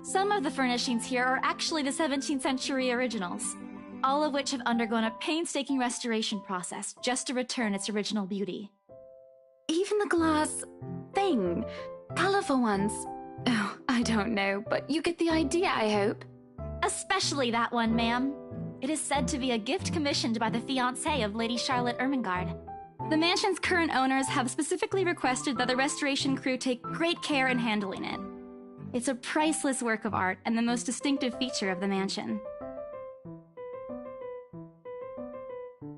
Some of the furnishings here are actually the 17th century originals, all of which have undergone a painstaking restoration process just to return its original beauty. Even the glass thing, colorful ones. Oh, I don't know, but you get the idea, I hope. Especially that one, ma'am. It is said to be a gift commissioned by the fiancé of Lady Charlotte Ermengarde. The mansion's current owners have specifically requested that the restoration crew take great care in handling it. It's a priceless work of art and the most distinctive feature of the mansion.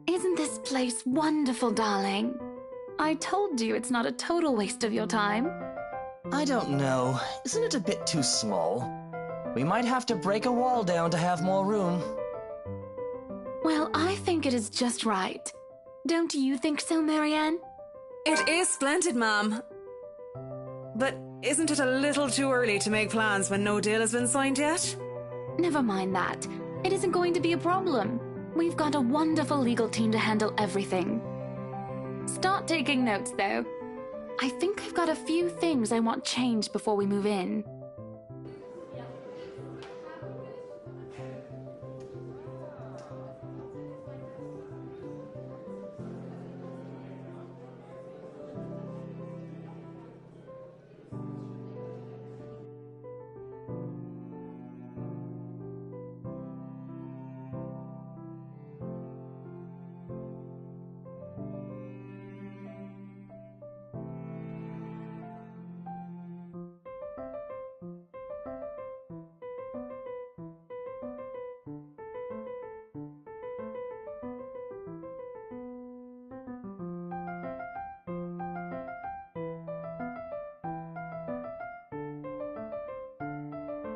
Isn't this place wonderful, darling? I told you it's not a total waste of your time. I don't know. Isn't it a bit too small? We might have to break a wall down to have more room. Well, I think it is just right. Don't you think so, Marianne? It is splendid, ma'am. But isn't it a little too early to make plans when no deal has been signed yet? Never mind that. It isn't going to be a problem. We've got a wonderful legal team to handle everything. Start taking notes, though. I think I've got a few things I want changed before we move in.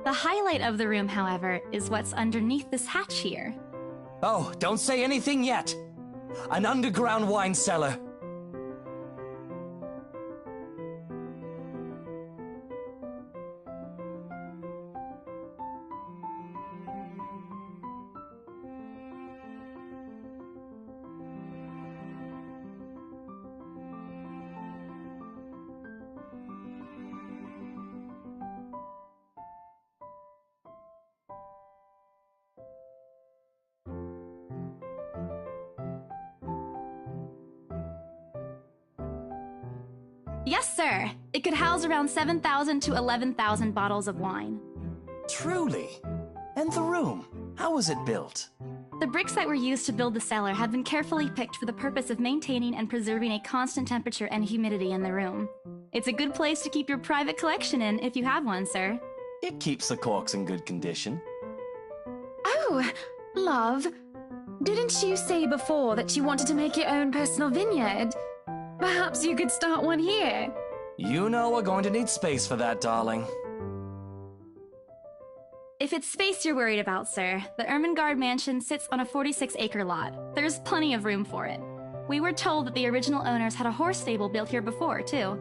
The highlight of the room, however, is what's underneath this hatch here. Oh, don't say anything yet! An underground wine cellar. Yes, sir. It could house around 7,000 to 11,000 bottles of wine. Truly? And the room? How was it built? The bricks that were used to build the cellar have been carefully picked for the purpose of maintaining and preserving a constant temperature and humidity in the room. It's a good place to keep your private collection in if you have one, sir. It keeps the corks in good condition. Oh, love. Didn't you say before that you wanted to make your own personal vineyard? Perhaps you could start one here. You know we're going to need space for that, darling. If it's space you're worried about, sir, the Ermengarde mansion sits on a 46-acre lot. There's plenty of room for it. We were told that the original owners had a horse stable built here before, too.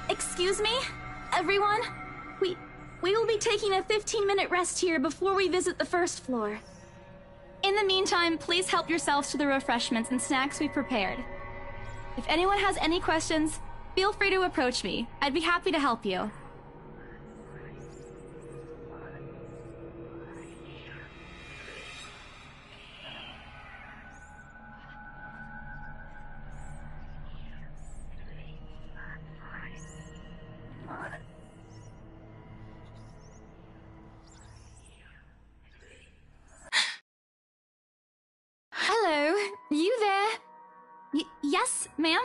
Excuse me? Everyone? We will be taking a 15-minute rest here before we visit the first floor. In the meantime, please help yourselves to the refreshments and snacks we've prepared. If anyone has any questions, feel free to approach me. I'd be happy to help you. Hello, you there? Yes, ma'am?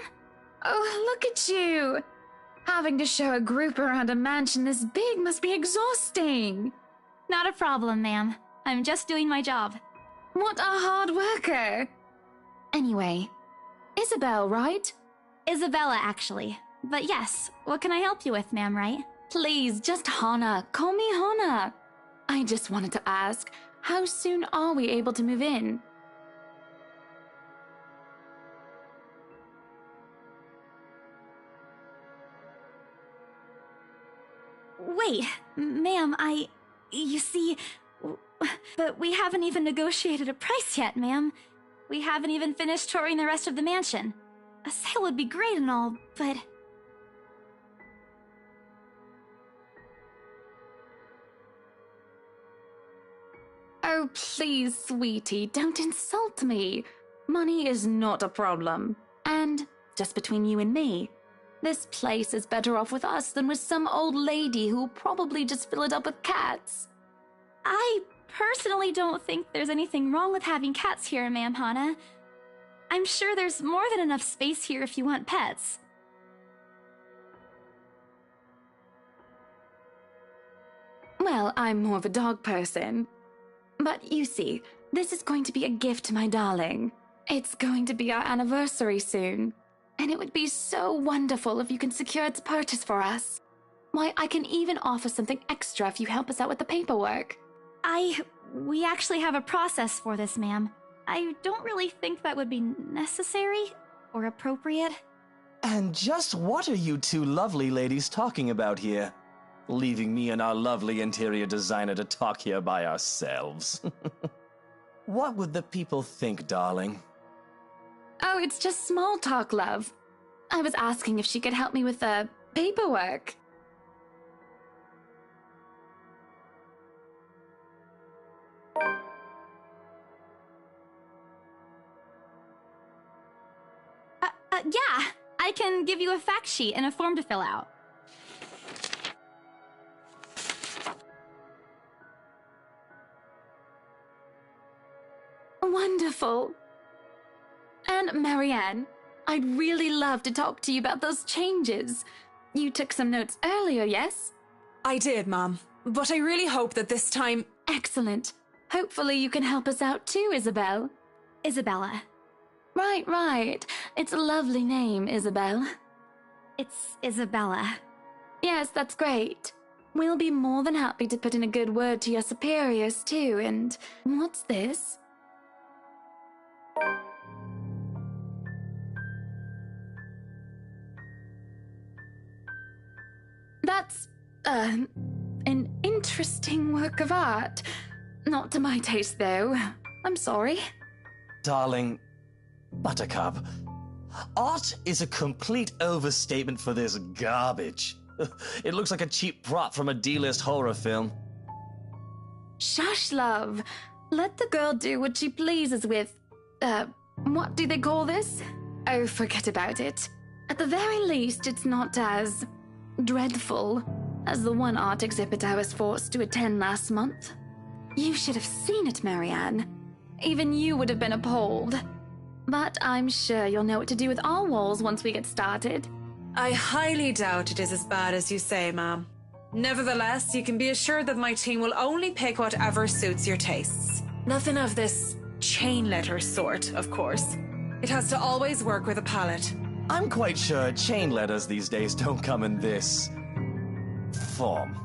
Oh, look at you! Having to show a group around a mansion this big must be exhausting. Not a problem, ma'am. I'm just doing my job. What a hard worker! Anyway, Isabel, right? Isabella, actually. But yes, what can I help you with, ma'am, right? Please, just Hana. Call me Hana. I just wanted to ask, how soon are we able to move in? Wait, ma'am, you see, but we haven't even negotiated a price yet, ma'am. We haven't even finished touring the rest of the mansion. A sale would be great and all, but... Oh, please, sweetie, don't insult me. Money is not a problem. And, just between you and me, this place is better off with us than with some old lady who'll probably just fill it up with cats. I personally don't think there's anything wrong with having cats here, Ma'am Hana. I'm sure there's more than enough space here if you want pets. Well, I'm more of a dog person. But you see, this is going to be a gift to my darling. It's going to be our anniversary soon. And it would be so wonderful if you can secure its purchase for us. Why, I can even offer something extra if you help us out with the paperwork. We actually have a process for this, ma'am. I don't really think that would be necessary or appropriate. And just what are you two lovely ladies talking about here? Leaving me and our lovely interior designer to talk here by ourselves. What would the people think, darling? Oh, it's just small talk, love. I was asking if she could help me with the paperwork. Yeah, I can give you a fact sheet and a form to fill out. Wonderful. And Marianne, I'd really love to talk to you about those changes. You took some notes earlier, yes? I did, Mom. But I really hope that this time... Excellent. Hopefully you can help us out too, Isabel. Isabella. Right. It's a lovely name, Isabel. It's Isabella. Yes, that's great. We'll be more than happy to put in a good word to your superiors too, and... What's this? That's, an interesting work of art. Not to my taste, though. I'm sorry. Darling, Buttercup, art is a complete overstatement for this garbage. It looks like a cheap prop from a D-list horror film. Shush, love. Let the girl do what she pleases with, what do they call this? Oh, forget about it. At the very least, it's not as dreadful as the one art exhibit I was forced to attend last month. You should have seen it, Marianne. Even you would have been appalled. But I'm sure you'll know what to do with our walls once we get started. I highly doubt it is as bad as you say, Ma'am. Nevertheless, you can be assured that my team will only pick whatever suits your tastes. Nothing of this chain letter sort, of course. It has to always work with a palette. I'm quite sure chain letters these days don't come in this form.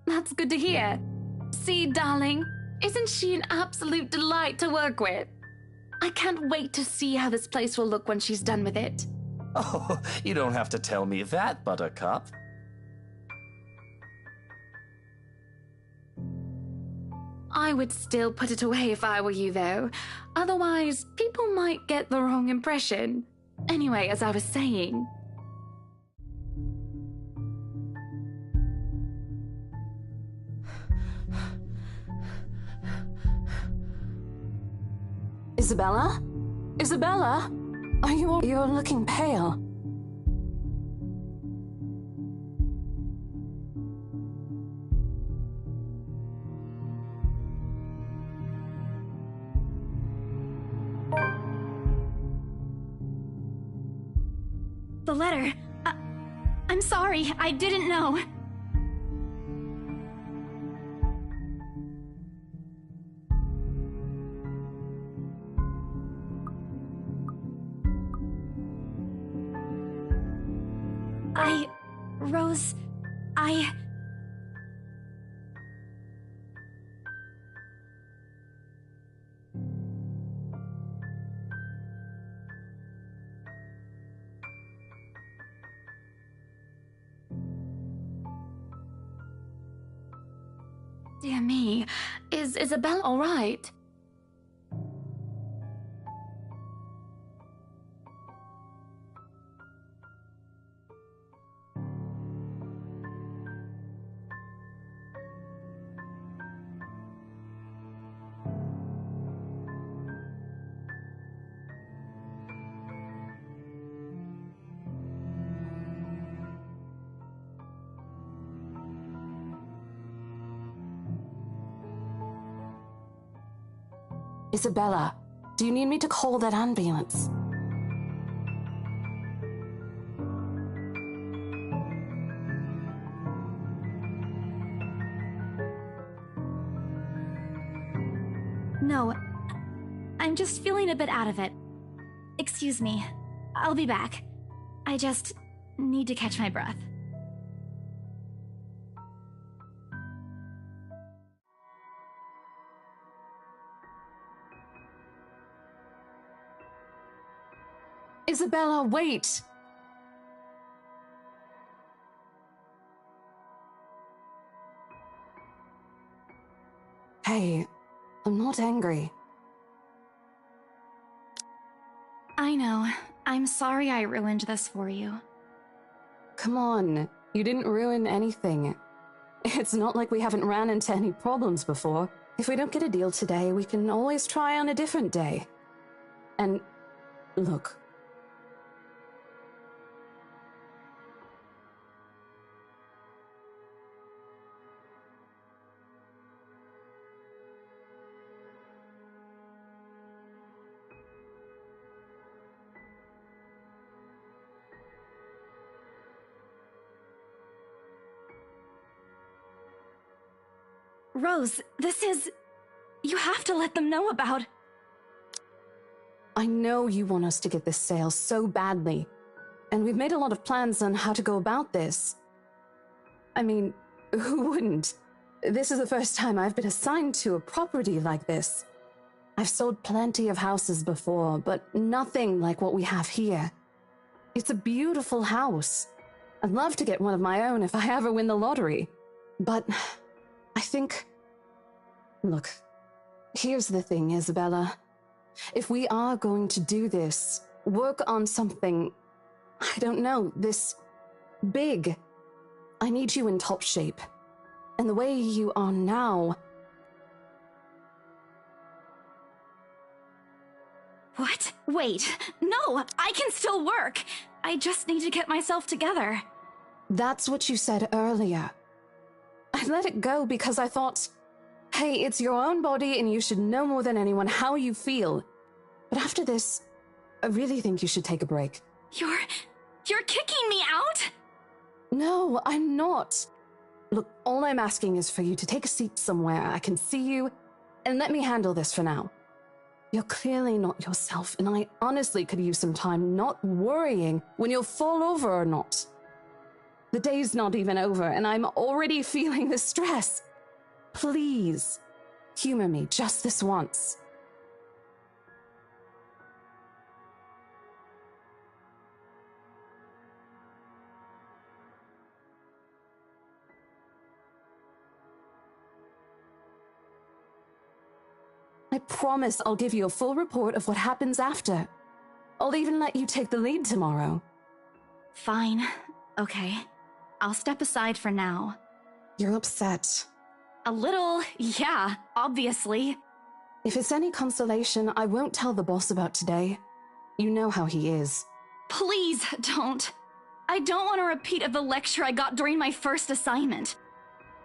That's good to hear. See, darling, isn't she an absolute delight to work with? I can't wait to see how this place will look when she's done with it. Oh, you don't have to tell me that, Buttercup. I would still put it away if I were you, though. Otherwise, people might get the wrong impression. Anyway, as I was saying... Isabella? Isabella? You're looking pale. The letter. I'm sorry, I didn't know. Rose, Dear me, is Isabelle all right? Isabella, do you need me to call that ambulance? No, I'm just feeling a bit out of it. Excuse me, I'll be back. I just need to catch my breath. Isabella, wait! Hey, I'm not angry. I know. I'm sorry I ruined this for you. Come on, you didn't ruin anything. It's not like we haven't ran into any problems before. If we don't get a deal today, we can always try on a different day. And look. Rose, this is... You have to let them know about... I know you want us to get this sale so badly, and we've made a lot of plans on how to go about this. I mean, who wouldn't? This is the first time I've been assigned to a property like this. I've sold plenty of houses before, but nothing like what we have here. It's a beautiful house. I'd love to get one of my own if I ever win the lottery. But I think... Look, here's the thing, Isabella. If we are going to do this, work on something, I don't know, this big, I need you in top shape. And the way you are now... What? Wait, no, I can still work. I just need to get myself together. That's what you said earlier. I let it go because I thought, hey, it's your own body and you should know more than anyone how you feel. But after this, I really think you should take a break. You're kicking me out? No, I'm not. Look, all I'm asking is for you to take a seat somewhere I can see you, and let me handle this for now. You're clearly not yourself, and I honestly could use some time not worrying when you'll fall over or not. The day's not even over, and I'm already feeling the stress. Please, humor me just this once. I promise I'll give you a full report of what happens after. I'll even let you take the lead tomorrow. Fine. Okay. I'll step aside for now. You're upset. A little, yeah, obviously. If it's any consolation, I won't tell the boss about today. You know how he is. Please don't. I don't want a repeat of the lecture I got during my first assignment.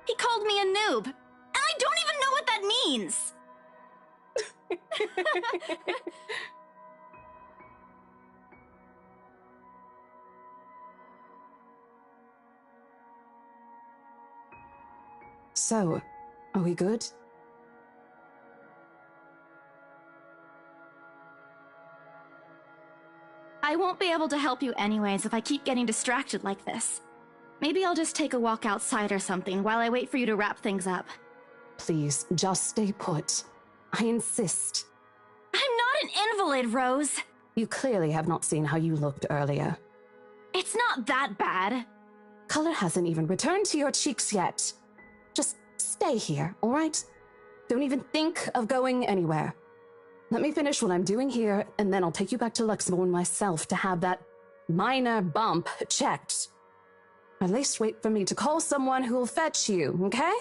He called me a noob, and I don't even know what that means. So, are we good? I won't be able to help you anyways if I keep getting distracted like this. Maybe I'll just take a walk outside or something while I wait for you to wrap things up. Please, just stay put. I insist. I'm not an invalid, Rose. You clearly have not seen how you looked earlier. It's not that bad. Color hasn't even returned to your cheeks yet. Just Stay here, all right? Don't even think of going anywhere. Let me finish what I'm doing here, and then I'll take you back to Luxembourg myself to have that minor bump checked. At least wait for me to call someone who'll fetch you, okay?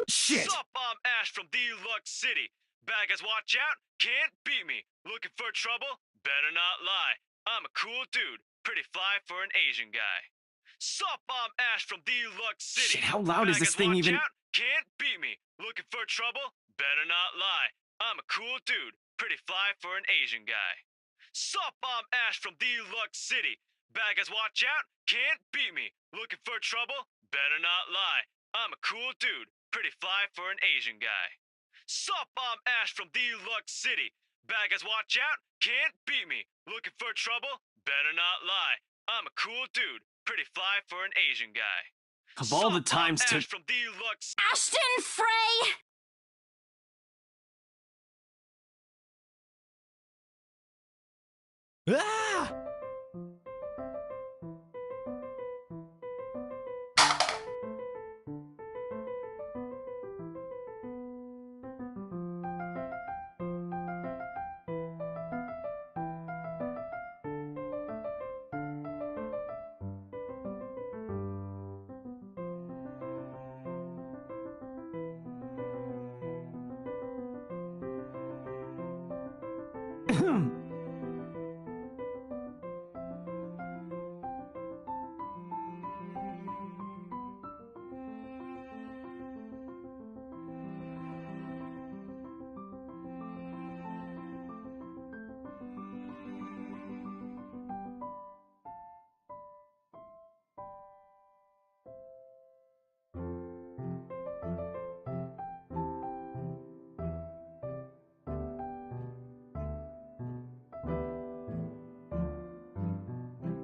Shit! Sup, I'm Ash from Deluxe City. Baggers, watch out, can't beat me. Looking for trouble? Better not lie. I'm a cool dude, pretty fly for an Asian guy. Sup, I'm Ash from Deluxe City. Shit, how loud is this thing watch even? Out, can't beat me. Looking for trouble? Better not lie. I'm a cool dude, pretty fly for an Asian guy. Sup, I'm Ash from Deluxe City. Baggers, watch out, can't beat me. Looking for trouble? Better not lie. I'm a cool dude, pretty fly for an Asian guy. Sup, I'm Ash from Deluxe City. Baggers, watch out, can't beat me. Looking for trouble? Better not lie. I'm a cool dude, pretty fly for an Asian guy. Of all the times Ash to... from Deluxe. Ashton Frey! Ah!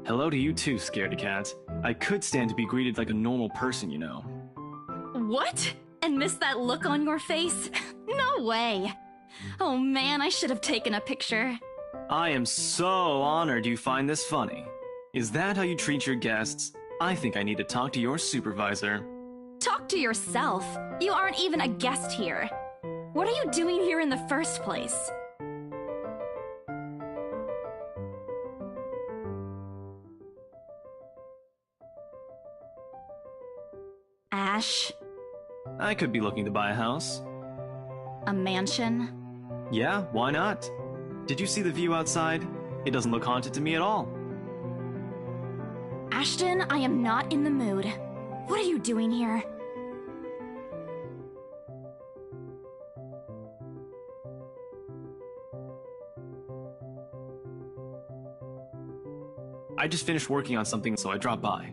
Hello to you too, scaredy cat. I could stand to be greeted like a normal person, you know. What? And miss that look on your face? No way. Oh man, I should have taken a picture. I am so honored you find this funny. Is that how you treat your guests? I think I need to talk to your supervisor. Talk to yourself. You aren't even a guest here. What are you doing here in the first place? Ash, I could be looking to buy a house. a mansion. Yeah, why not? Did you see the view outside? It doesn't look haunted to me at all. Ashton, I am not in the mood. What are you doing here? I just finished working on something, so I dropped by.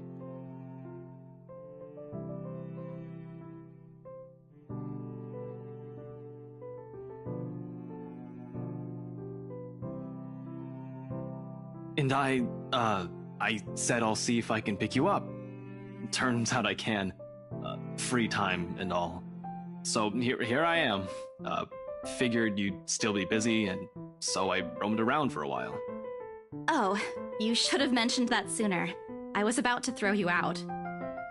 And I said I'll see if I can pick you up. Turns out I can. Free time and all. So here I am. figured you'd still be busy, and so I roamed around for a while. Oh, you should have mentioned that sooner. I was about to throw you out.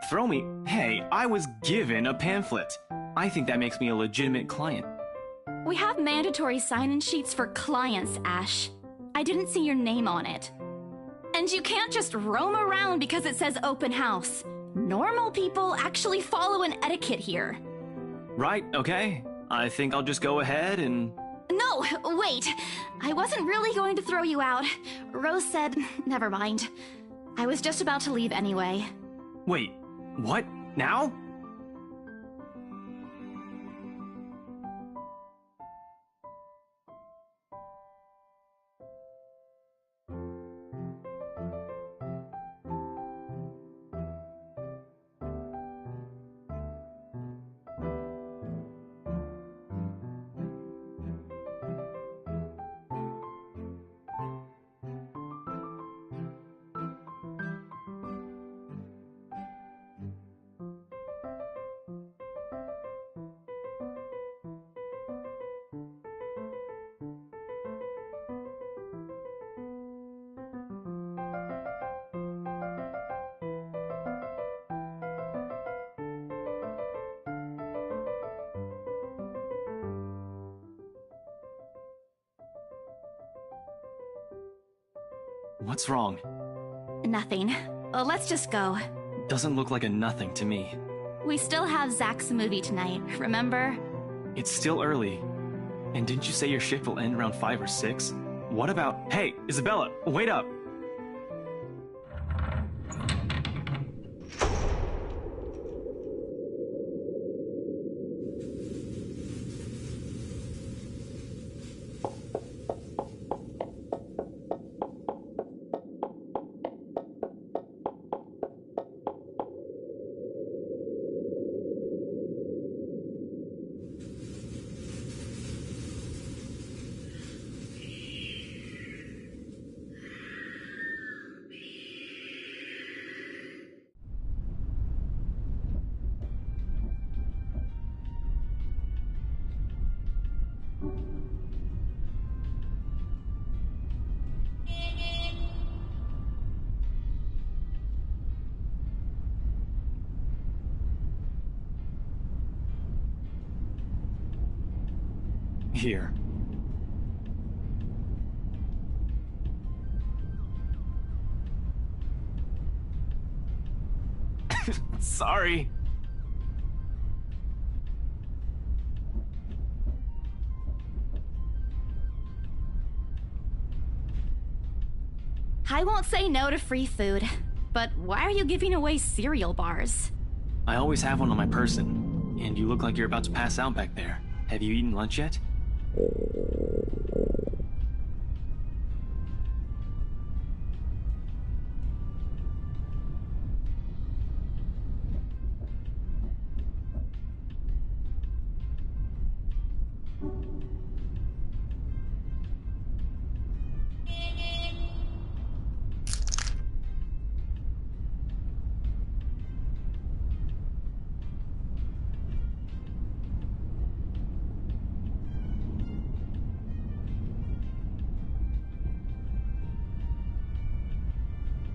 Throw me? Hey, I was given a pamphlet. I think that makes me a legitimate client. We have mandatory sign-in sheets for clients, Ash. I didn't see your name on it. And you can't just roam around because it says open house. Normal people actually follow an etiquette here. Right, okay. I think I'll just go ahead and... No, wait. I wasn't really going to throw you out. Rose said, never mind. I was just about to leave anyway. Wait, what? Now? What's wrong? Nothing. Let's just go. Doesn't look like a nothing to me. We still have Zach's movie tonight, remember? It's still early. And didn't you say your shift will end around 5 or 6? What about... Hey, Isabella, wait up! Here. Sorry. I won't say no to free food, but why are you giving away cereal bars? I always have one on my person, and you look like you're about to pass out back there. Have you eaten lunch yet?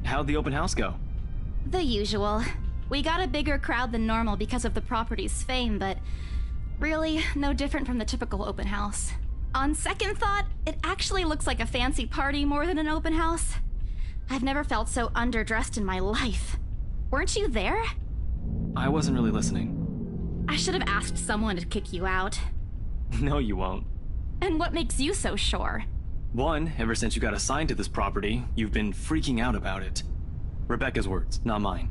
How'd the open house go? The usual. We got a bigger crowd than normal because of the property's fame, but really, no different from the typical open house. On second thought, it actually looks like a fancy party more than an open house. I've never felt so underdressed in my life. Weren't you there? I wasn't really listening. I should have asked someone to kick you out. No, you won't. And what makes you so sure? One, ever since you got assigned to this property, you've been freaking out about it. Rebecca's words, not mine.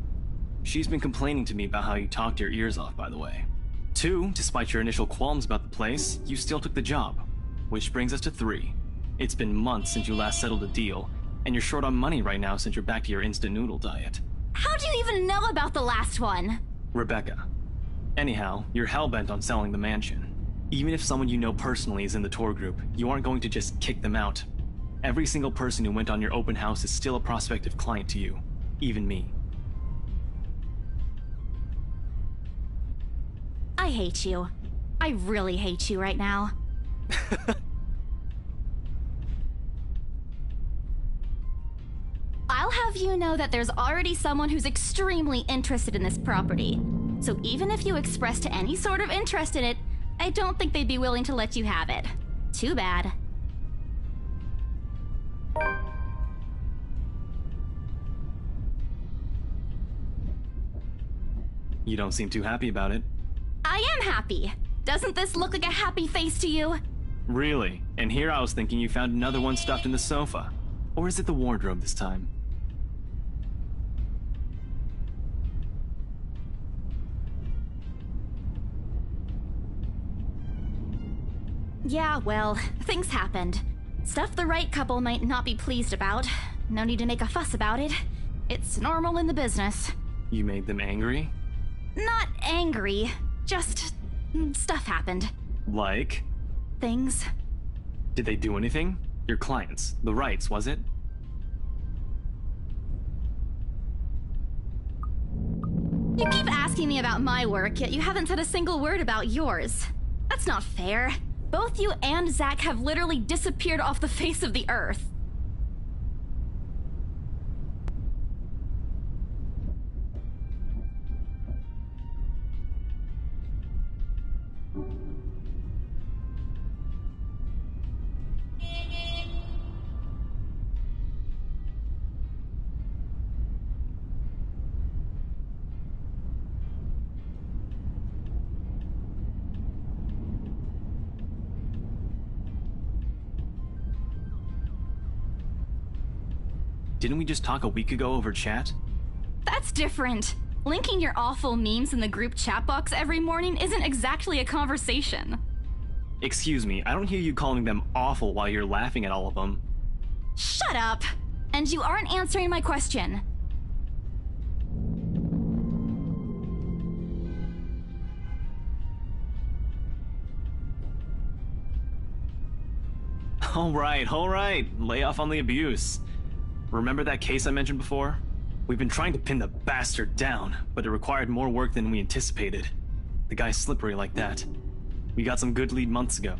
She's been complaining to me about how you talked your ears off, by the way. Two, despite your initial qualms about the place, you still took the job. Which brings us to three. It's been months since you last settled a deal, and you're short on money right now since you're back to your instant noodle diet. How do you even know about the last one? Rebecca. Anyhow, you're hell-bent on selling the mansion. Even if someone you know personally is in the tour group, you aren't going to just kick them out. Every single person who went on your open house is still a prospective client to you. Even me. I hate you. I really hate you right now. I'll have you know that there's already someone who's extremely interested in this property. So even if you expressed any sort of interest in it, I don't think they'd be willing to let you have it. Too bad. You don't seem too happy about it. I am happy. Doesn't this look like a happy face to you? Really? And here I was thinking you found another one stuffed in the sofa. Or is it the wardrobe this time? Yeah, well, things happened. Stuff the right couple might not be pleased about. No need to make a fuss about it. It's normal in the business. You made them angry? Not angry, just stuff happened. Like? Things. Did they do anything? Your clients, the rights, was it? You keep asking me about my work, yet you haven't said a single word about yours. That's not fair. Both you and Zach have literally disappeared off the face of the earth. Didn't we just talk a week ago over chat? That's different. Linking your awful memes in the group chat box every morning isn't exactly a conversation. Excuse me, I don't hear you calling them awful while you're laughing at all of them. Shut up! And you aren't answering my question. All right. Lay off on the abuse. Remember that case I mentioned before? We've been trying to pin the bastard down, but it required more work than we anticipated. The guy's slippery like that. We got some good lead months ago.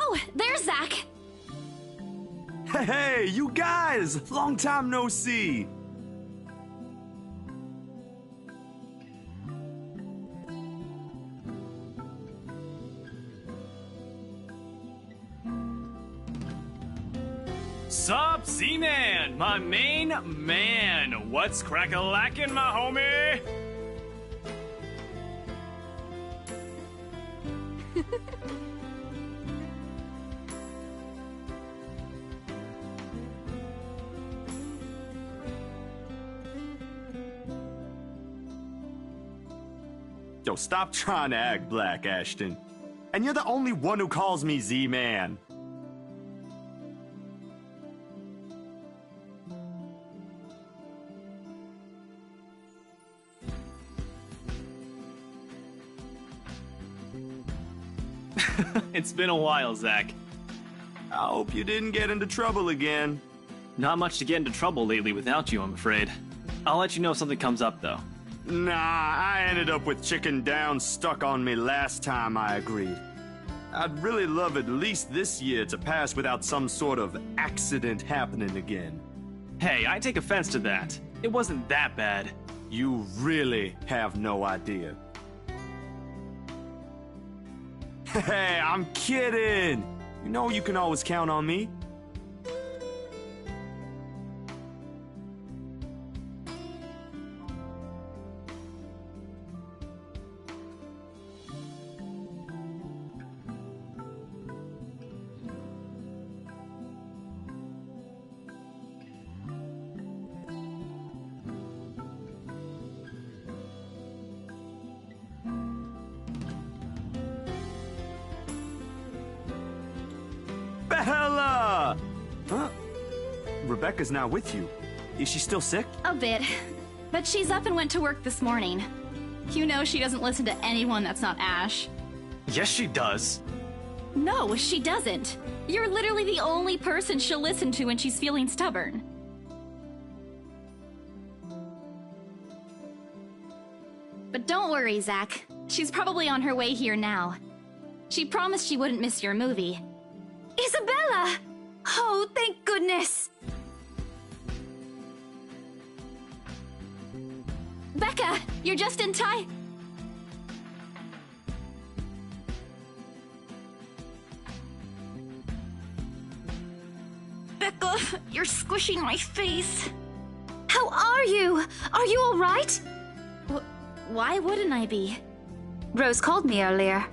Oh, there's Zach! Hey, you guys! Long time no see! Sup, Z-Man, my main man. What's crack-a-lackin', my homie? Yo, stop trying to act black, Ashton. And you're the only one who calls me Z-Man. It's been a while, Zach. I hope you didn't get into trouble again. Not much to get into trouble lately without you, I'm afraid. I'll let you know if something comes up, though. Nah, I ended up with chicken down stuck on me last time I agreed. I'd really love at least this year to pass without some sort of accident happening again. Hey, I take offense to that. It wasn't that bad. You really have no idea. Hey, I'm kidding! You know you can always count on me. Bella! Huh? Rebecca's not with you. Is she still sick? A bit. But she's up and went to work this morning. You know she doesn't listen to anyone that's not Ash. Yes, she does. No, she doesn't. You're literally the only person she'll listen to when she's feeling stubborn. But don't worry, Zach. She's probably on her way here now. She promised she wouldn't miss your movie. Isabella! Oh, thank goodness! Becca, you're just in time. Becca, you're squishing my face. How are you? Are you all right? Why wouldn't I be? Rose called me earlier.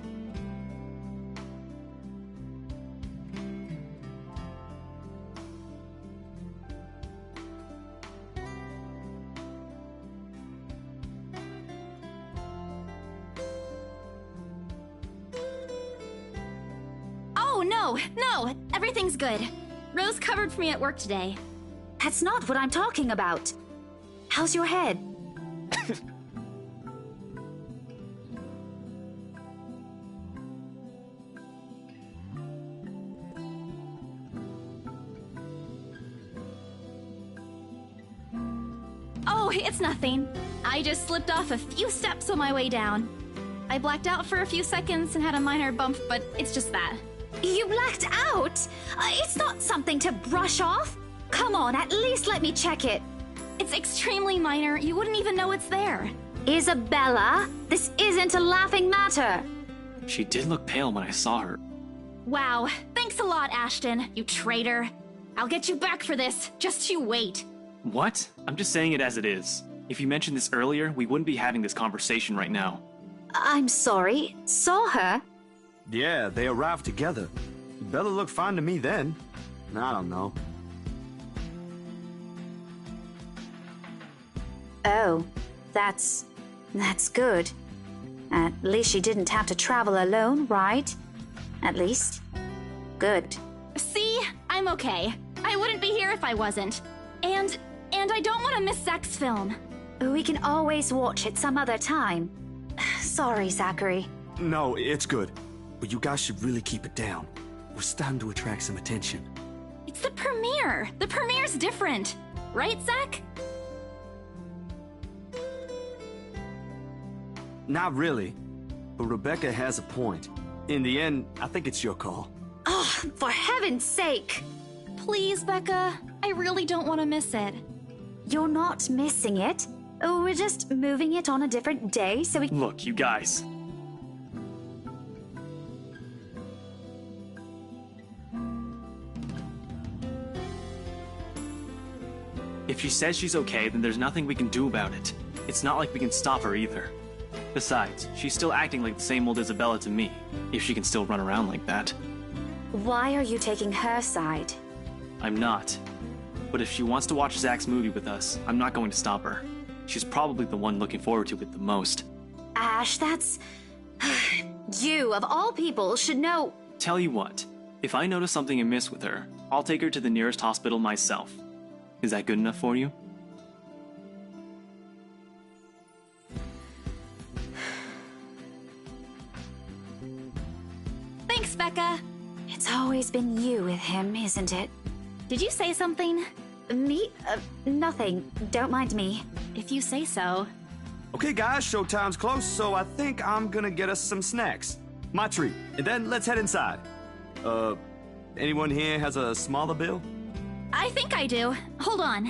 Oh, no, everything's good. Rose covered for me at work today. That's not what I'm talking about. How's your head? Oh, it's nothing. I just slipped off a few steps on my way down. I blacked out for a few seconds and had a minor bump, but it's just that. You blacked out? It's not something to brush off. Come on, at least let me check it. It's extremely minor. You wouldn't even know it's there. Isabella, this isn't a laughing matter. She did look pale when I saw her. Wow, thanks a lot, Ashton, you traitor. I'll get you back for this. Just you wait. What? I'm just saying it as it is. If you mentioned this earlier, we wouldn't be having this conversation right now. I'm sorry. Saw her? Yeah, they arrived together. Bella looked fine to me then. I don't know. Oh, that's good. At least she didn't have to travel alone, right? At least. Good. See? I'm okay. I wouldn't be here if I wasn't. And I don't want to miss Zach's film. We can always watch it some other time. Sorry, Zachary. No, it's good. But you guys should really keep it down. We're starting to attract some attention. It's the premiere. The premiere's different. Right, Zach? Not really. But Rebecca has a point. In the end, I think it's your call. Oh, for heaven's sake! Please, Becca. I really don't want to miss it. You're not missing it. We're just moving it on a different day so we... Look, you guys. If she says she's okay, then there's nothing we can do about it. It's not like we can stop her either. Besides, she's still acting like the same old Isabella to me, if she can still run around like that. Why are you taking her side? I'm not. But if she wants to watch Zach's movie with us, I'm not going to stop her. She's probably the one looking forward to it the most. Ash, that's... You, of all people, should know... Tell you what, if I notice something amiss with her, I'll take her to the nearest hospital myself. Is that good enough for you? Thanks, Becca. It's always been you with him, isn't it? Did you say something? Me? Nothing. Don't mind me. If you say so. Okay, guys, showtime's close, so I think I'm gonna get us some snacks. My treat. And then let's head inside. Anyone here has a smaller bill? I think I do. Hold on.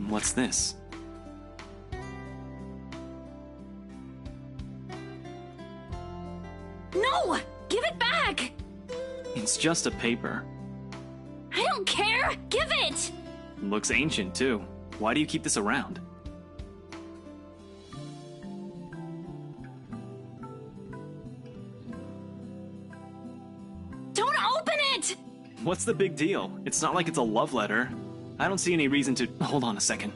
What's this? No! Give it back! It's just a paper. I don't care! Give it! Looks ancient, too. Why do you keep this around? Don't open it! What's the big deal? It's not like it's a love letter. I don't see any reason to... Hold on a second.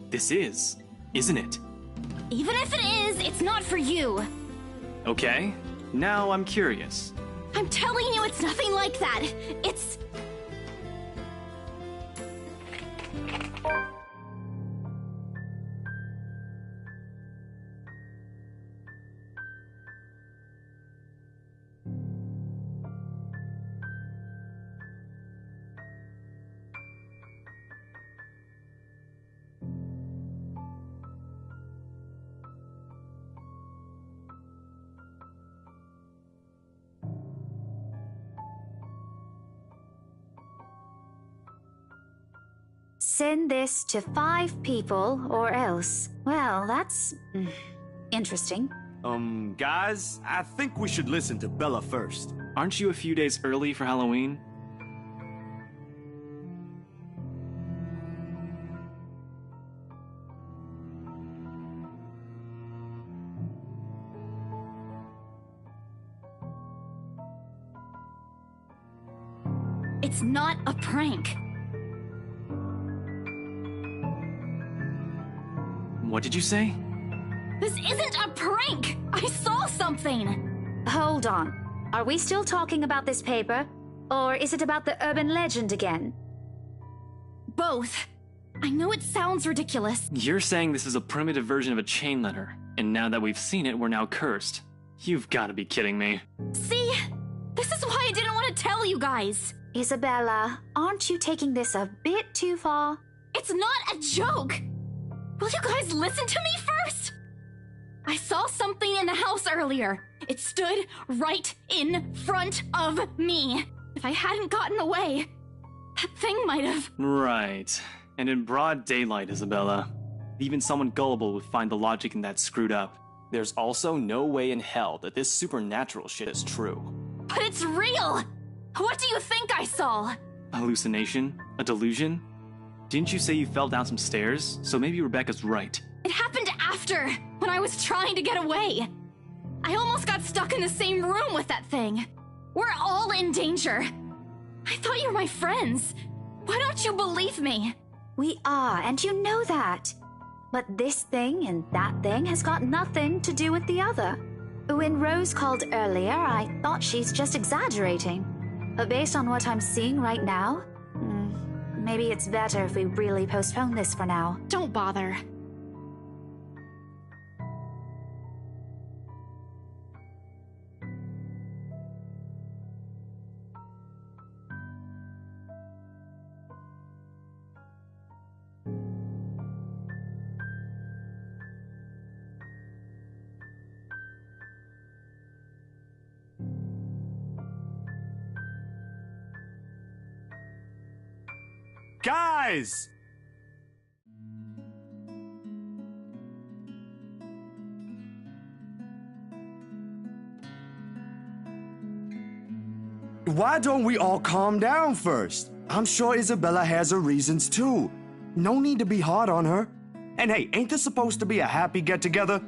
This is, isn't it? Even if it is, it's not for you. Okay. Now I'm curious. I'm telling you, it's nothing like that. It's... Send this to 5 people, or else. Well, that's... interesting. Guys, I think we should listen to Bella first. Aren't you a few days early for Halloween? It's not a prank. What did you say? This isn't a prank! I saw something! Hold on. Are we still talking about this paper? Or is it about the urban legend again? Both. I know it sounds ridiculous. You're saying this is a primitive version of a chain letter, and now that we've seen it, we're now cursed. You've got to be kidding me. See? This is why I didn't want to tell you guys. Isabella, aren't you taking this a bit too far? It's not a joke! Will you guys listen to me first? I saw something in the house earlier. It stood right in front of me. If I hadn't gotten away, that thing might have... Right. And in broad daylight, Isabella. Even someone gullible would find the logic in that screwed up. There's also no way in hell that this supernatural shit is true. But it's real! What do you think I saw? A hallucination? A delusion? Didn't you say you fell down some stairs? So maybe Rebecca's right. It happened after, when I was trying to get away. I almost got stuck in the same room with that thing. We're all in danger. I thought you were my friends. Why don't you believe me? We are, and you know that. But this thing and that thing has got nothing to do with the other. When Rose called earlier, I thought she's just exaggerating. But based on what I'm seeing right now, maybe it's better if we really postpone this for now. Don't bother. Guys! Why don't we all calm down first? I'm sure Isabella has her reasons too. No need to be hard on her. And hey, ain't this supposed to be a happy get-together?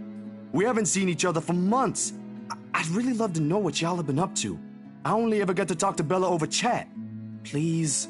We haven't seen each other for months. I'd really love to know what y'all have been up to. I only ever get to talk to Bella over chat. Please.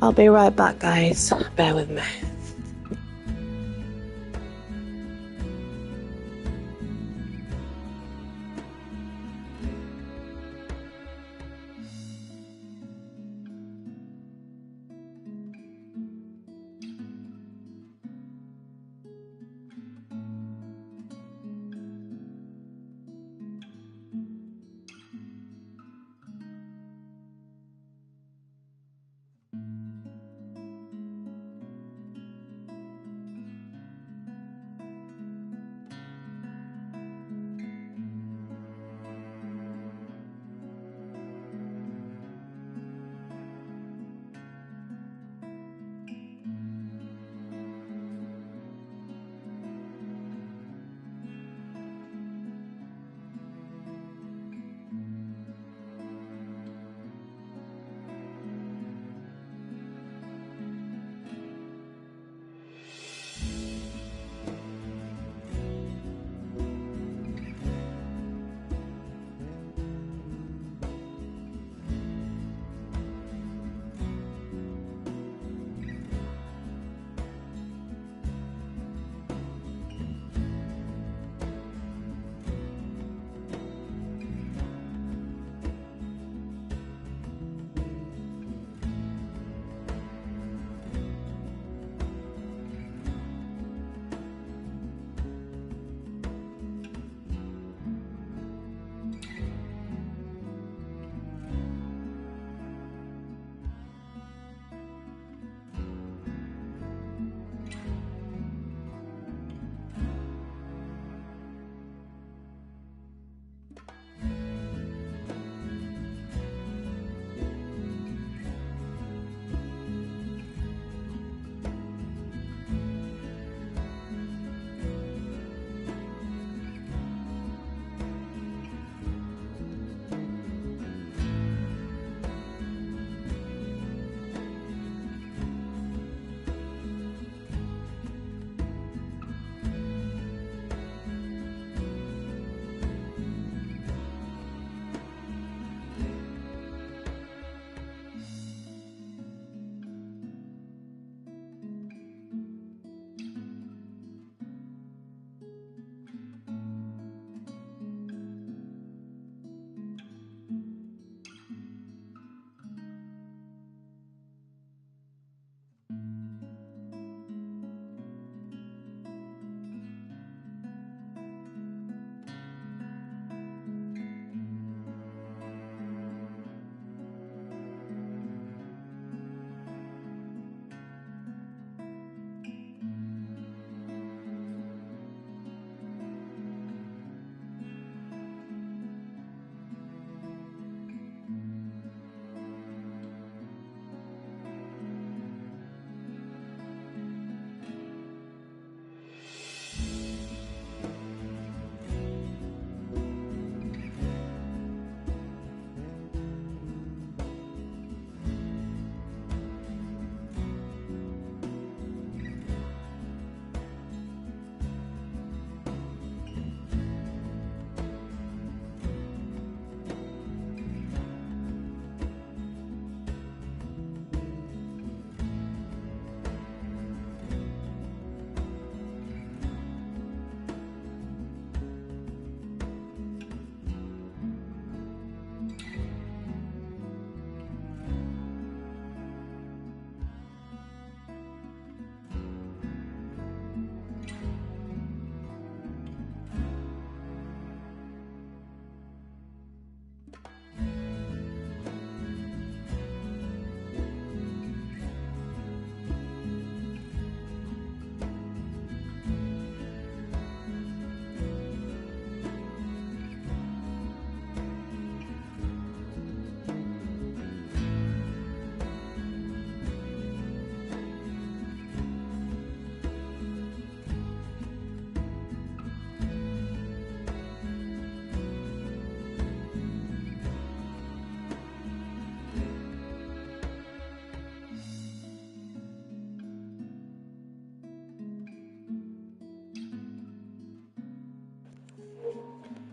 I'll be right back, guys. Bear with me.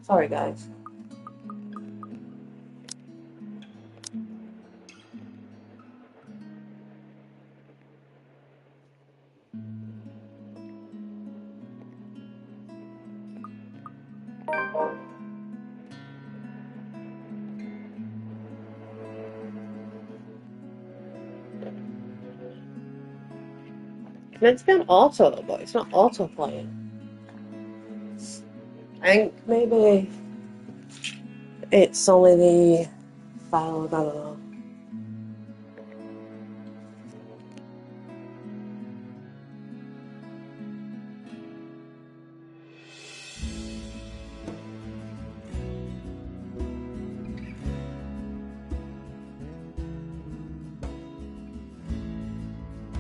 Sorry, guys. It's meant to be on auto, but it's not auto playing. I think maybe it's only the file, I don't know.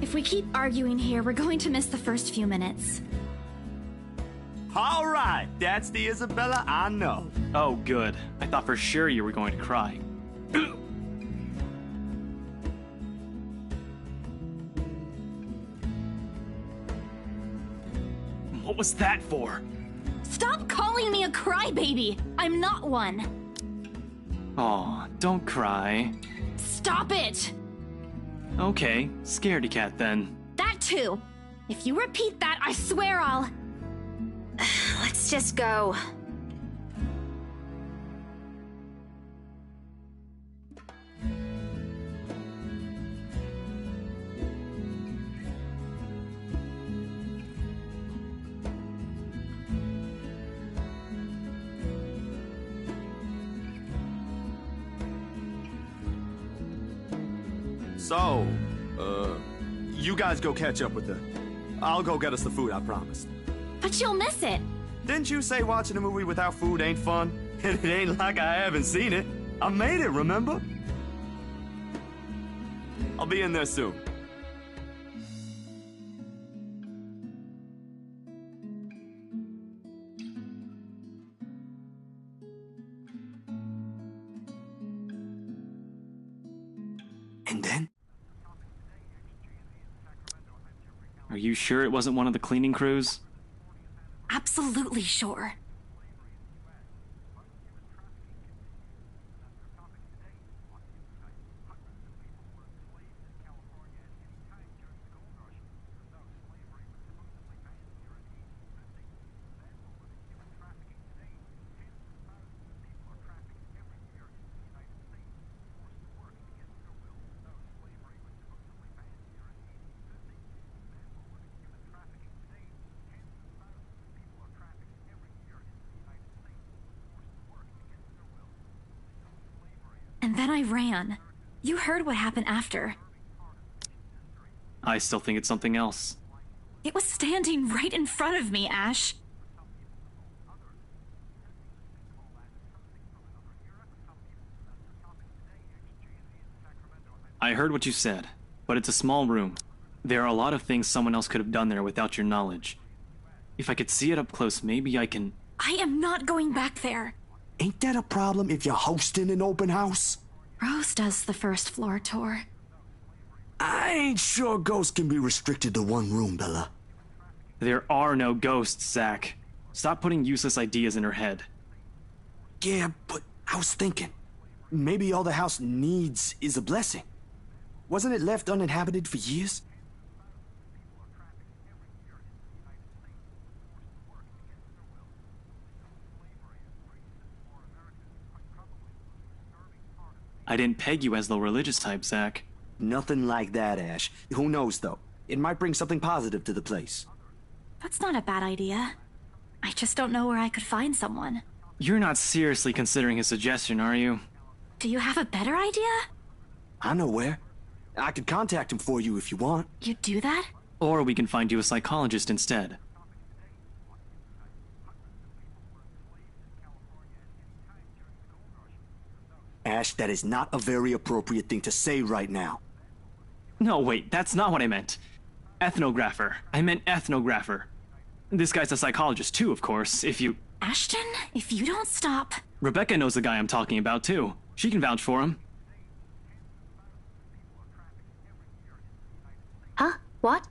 If we keep arguing here, we're going to miss the first few minutes. All right, that's the Isabella I know. Oh, good. I thought for sure you were going to cry. What was that for? Stop calling me a crybaby! I'm not one! Aw, don't cry. Stop it! Okay, scaredy cat then. That too! If you repeat that, I swear I'll... Let's just go. So, you guys go catch up with her. I'll go get us the food I promised. But you'll miss it! Didn't you say watching a movie without food ain't fun? And it ain't like I haven't seen it. I made it, remember? I'll be in there soon. And then? Are you sure it wasn't one of the cleaning crews? Absolutely sure. And then I ran. You heard what happened after. I still think it's something else. It was standing right in front of me, Ash. I heard what you said, but it's a small room. There are a lot of things someone else could have done there without your knowledge. If I could see it up close, maybe I can... I am not going back there. Ain't that a problem if you're hosting an open house? Rose does the first floor tour. I ain't sure ghosts can be restricted to one room, Bella. There are no ghosts, Zach. Stop putting useless ideas in her head. Yeah, but I was thinking, maybe all the house needs is a blessing. Wasn't it left uninhabited for years? I didn't peg you as the religious type, Zach. Nothing like that, Ash. Who knows, though? It might bring something positive to the place. That's not a bad idea. I just don't know where I could find someone. You're not seriously considering his suggestion, are you? Do you have a better idea? I know where. I could contact him for you if you want. You'd do that? Or we can find you a psychologist instead. Ash, that is not a very appropriate thing to say right now. No, wait, that's not what I meant. Ethnographer. I meant ethnographer. This guy's a psychologist too, of course, if you... Ashton, if you don't stop... Rebecca knows the guy I'm talking about too. She can vouch for him. Huh? What?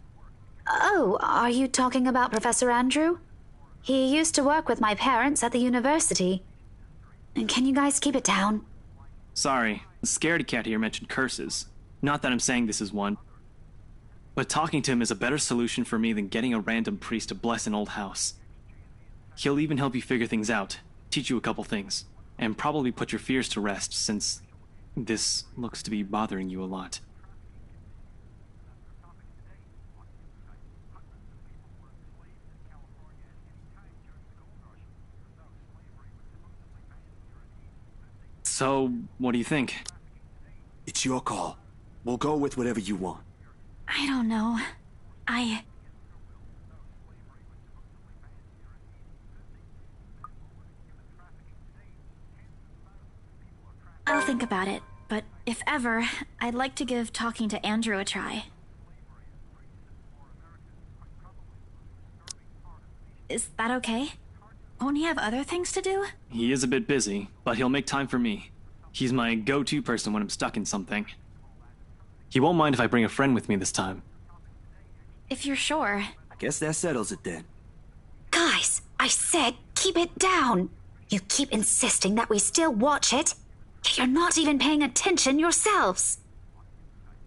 Oh, are you talking about Professor Andrew? He used to work with my parents at the university. And can you guys keep it down? Sorry, the scaredy cat here mentioned curses. Not that I'm saying this is one. But talking to him is a better solution for me than getting a random priest to bless an old house. He'll even help you figure things out, teach you a couple things, and probably put your fears to rest since this looks to be bothering you a lot. So, what do you think? It's your call. We'll go with whatever you want. I don't know. I'll think about it, but if ever, I'd like to give talking to Andrew a try. Is that okay? Won't he have other things to do? He is a bit busy, but he'll make time for me. He's my go-to person when I'm stuck in something. He won't mind if I bring a friend with me this time. If you're sure. I guess that settles it then. Guys, I said keep it down. You keep insisting that we still watch it, yet you're not even paying attention yourselves.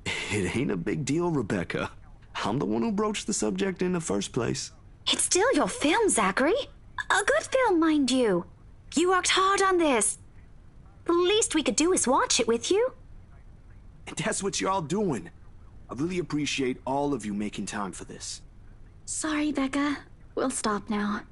It ain't a big deal, Rebecca. I'm the one who broached the subject in the first place. It's still your film, Zachary. A good film, mind you. You worked hard on this. The least we could do is watch it with you. And that's what you're all doing. I really appreciate all of you making time for this. Sorry, Becca. We'll stop now.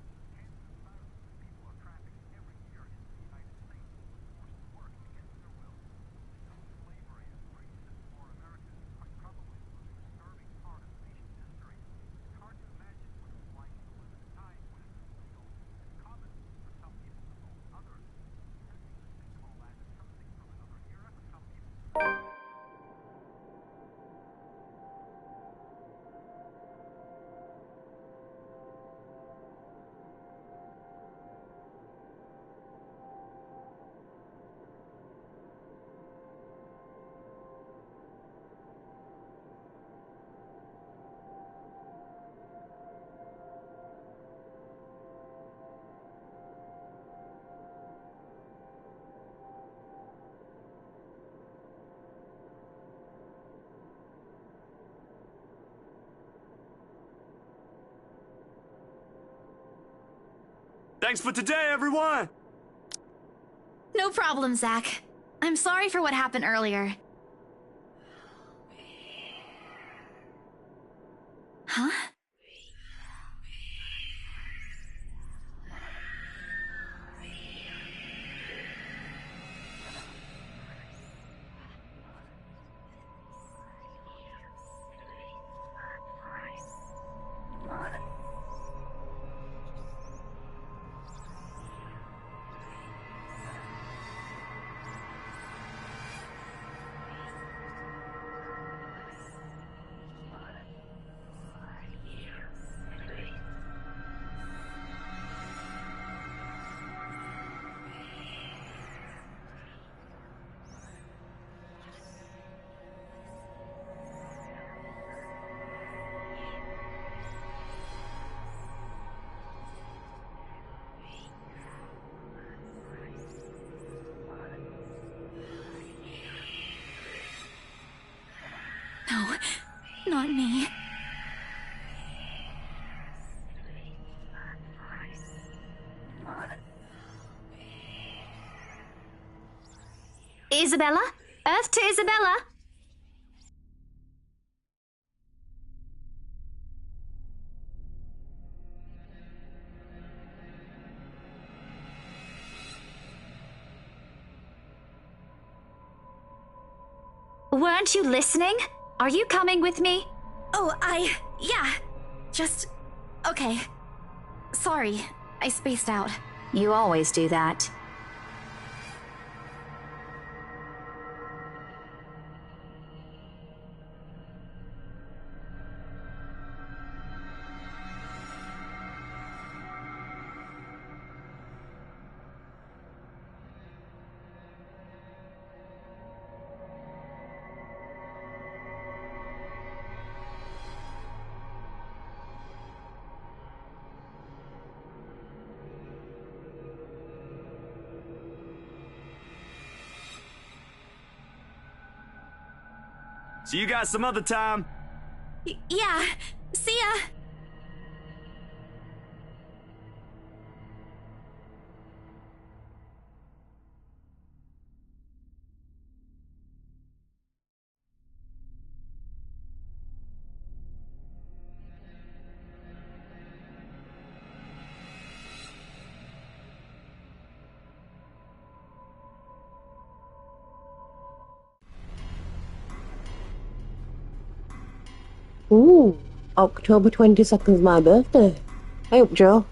Thanks for today, everyone! No problem, Zach. I'm sorry for what happened earlier. Huh? No, not me. Isabella? Earth to Isabella? Weren't you listening? Are you coming with me? Oh, yeah. Just... okay. Sorry, I spaced out. You always do that. See you guys some other time. Yeah. See ya. Ooh, October 22nd is my birthday. Hey up, Joe.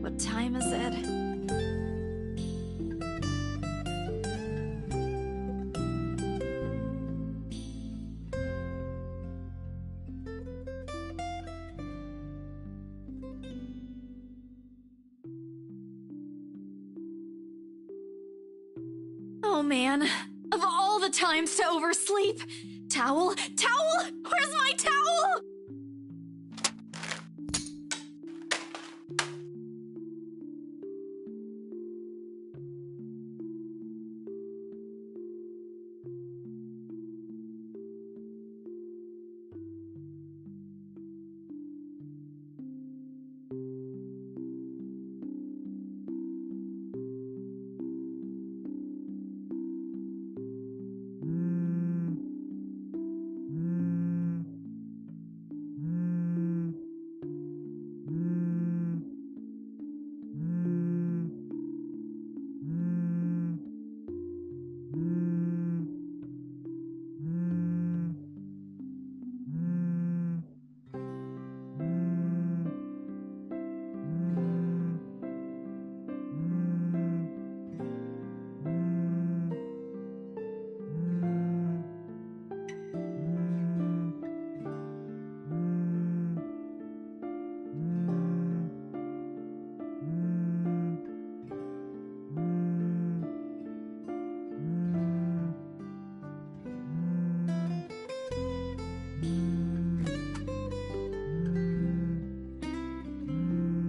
What time is it? Oh man, of all the times to oversleep! Towel? Towel? Where's my towel?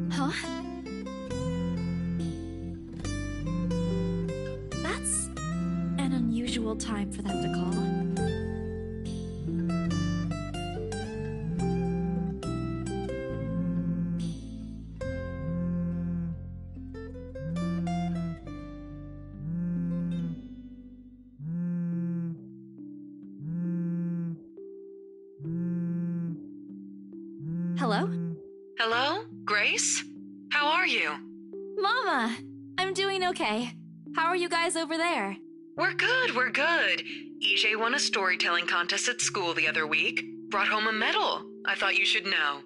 Huh? That's an unusual time for them to call. Hello? Hello? Grace? How are you? Mama! I'm doing okay. How are you guys over there? We're good, we're good. EJ won a storytelling contest at school the other week. Brought home a medal. I thought you should know.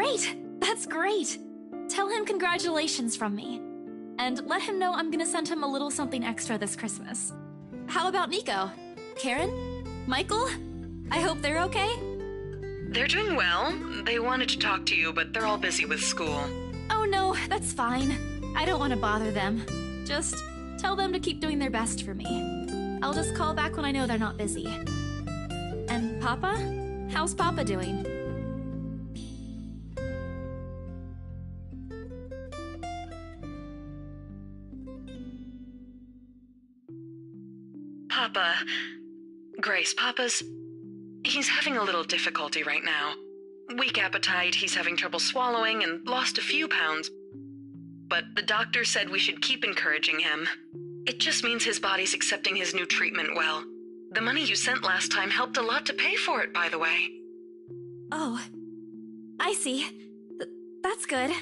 Great! That's great! Tell him congratulations from me. And let him know I'm gonna send him a little something extra this Christmas. How about Nico? Karen? Michael? I hope they're okay? They're doing well. They wanted to talk to you, but they're all busy with school. Oh no, that's fine. I don't want to bother them. Just tell them to keep doing their best for me. I'll just call back when I know they're not busy. And Papa? How's Papa doing? Papa... Grace, he's having a little difficulty right now. Weak appetite, he's having trouble swallowing, and lost a few pounds. But the doctor said we should keep encouraging him. It just means his body's accepting his new treatment well. The money you sent last time helped a lot to pay for it, by the way. Oh, I see. That's good.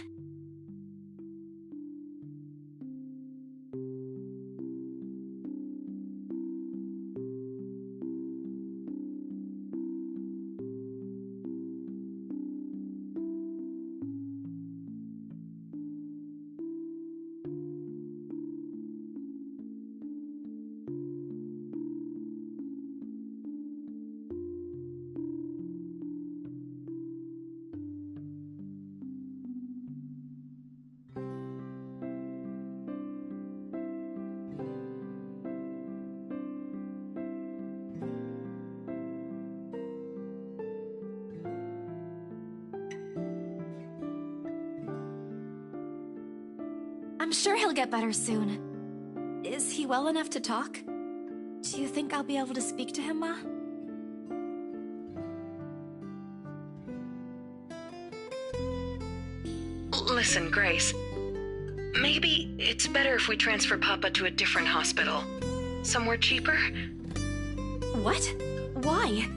I'm sure he'll get better soon. Is he well enough to talk? Do you think I'll be able to speak to him, Ma? Listen, Grace. Maybe it's better if we transfer Papa to a different hospital. Somewhere cheaper? What? Why?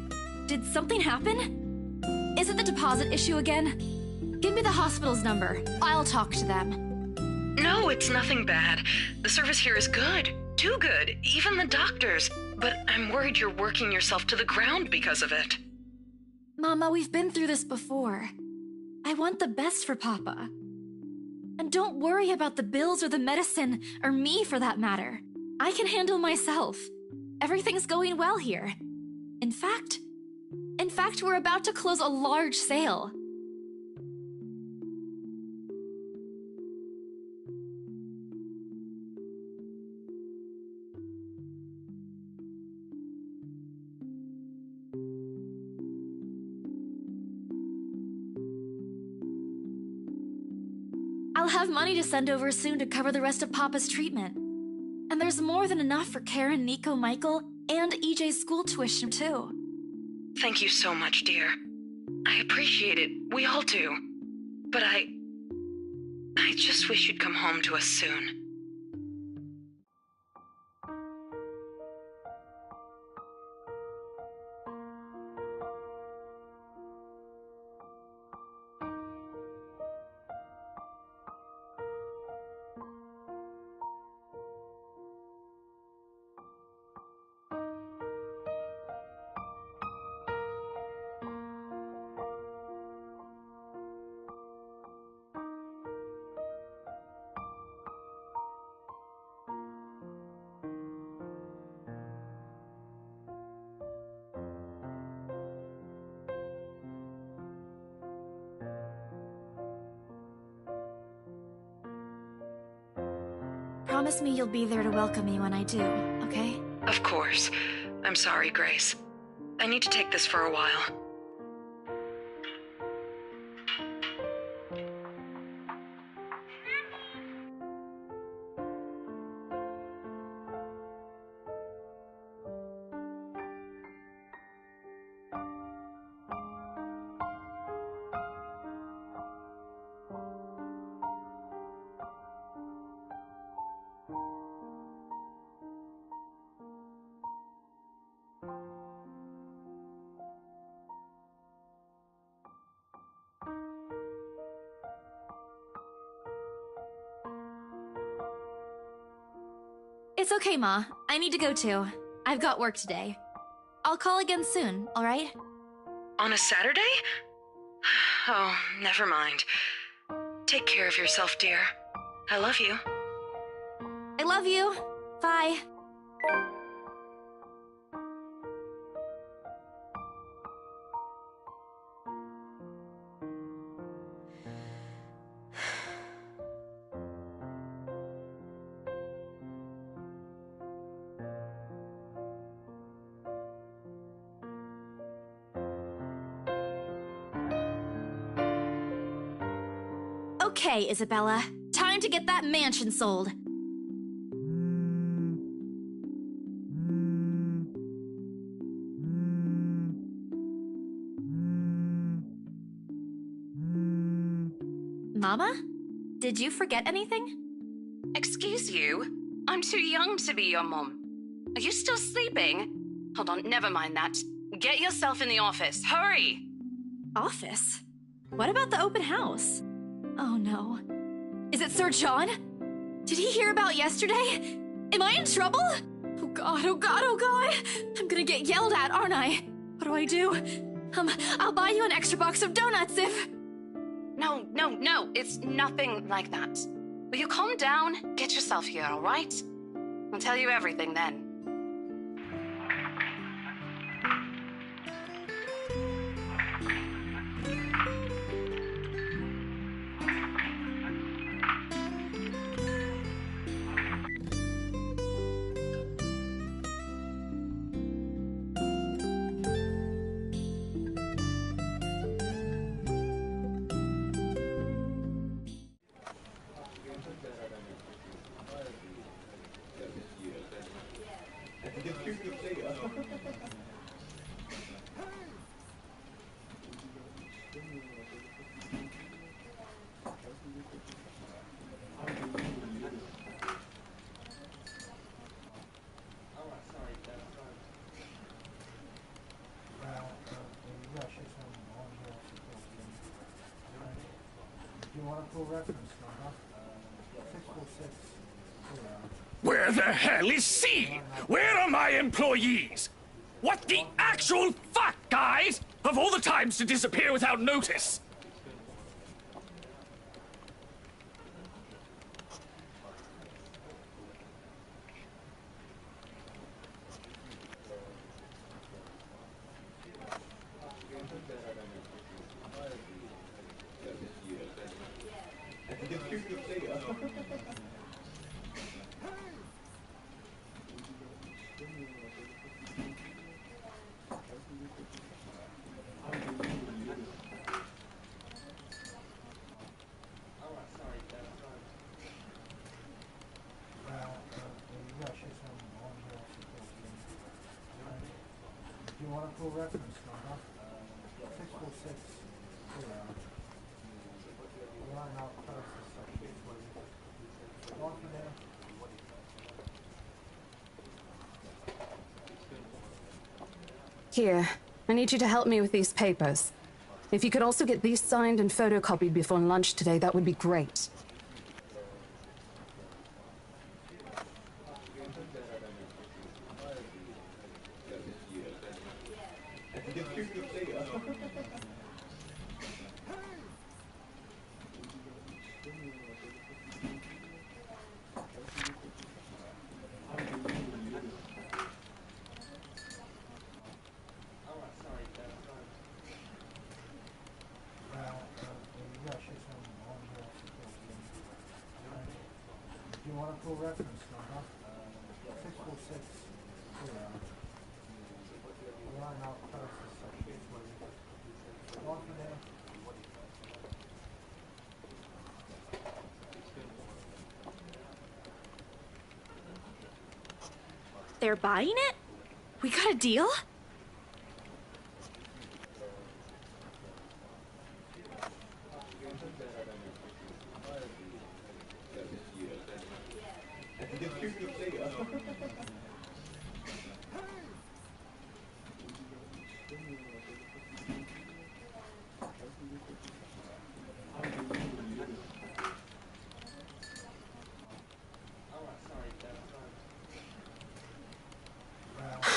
Did something happen? Is it the deposit issue again? Give me the hospital's number. I'll talk to them. No, it's nothing bad. The service here is good. Too good. Even the doctors. But I'm worried you're working yourself to the ground because of it. Mama, we've been through this before. I want the best for Papa. And don't worry about the bills or the medicine, or me for that matter. I can handle myself. Everything's going well here. In fact, we're about to close a large sale. I'll have money to send over soon to cover the rest of Papa's treatment. And there's more than enough for Karen, Nico, Michael, and EJ's school tuition, too. Thank you so much, dear. I appreciate it. We all do. But I just wish you'd come home to us soon. Promise me you'll be there to welcome me when I do, okay? Of course. I'm sorry, Grace. I need to take this for a while. It's okay, Ma. I need to go too. I've got work today. I'll call again soon, alright? On a Saturday? Oh, never mind. Take care of yourself, dear. I love you. I love you. Bye. Okay, Isabella. Time to get that mansion sold. Mama? Did you forget anything? Excuse you? I'm too young to be your mom. Are you still sleeping? Hold on, never mind that. Get yourself in the office. Hurry! Office? What about the open house? Oh no. Is it Sir John? Did he hear about yesterday? Am I in trouble? Oh god, oh god, oh god! I'm gonna get yelled at, aren't I? What do I do? I'll buy you an extra box of donuts if... No, it's nothing like that. Will you calm down? Get yourself here, alright? I'll tell you everything then. Where the hell is C? Where are my employees? What the actual fuck, guys? Of all the times to disappear without notice. Here, I need you to help me with these papers. If you could also get these signed and photocopied before lunch today, that would be great. They're buying it? We got a deal?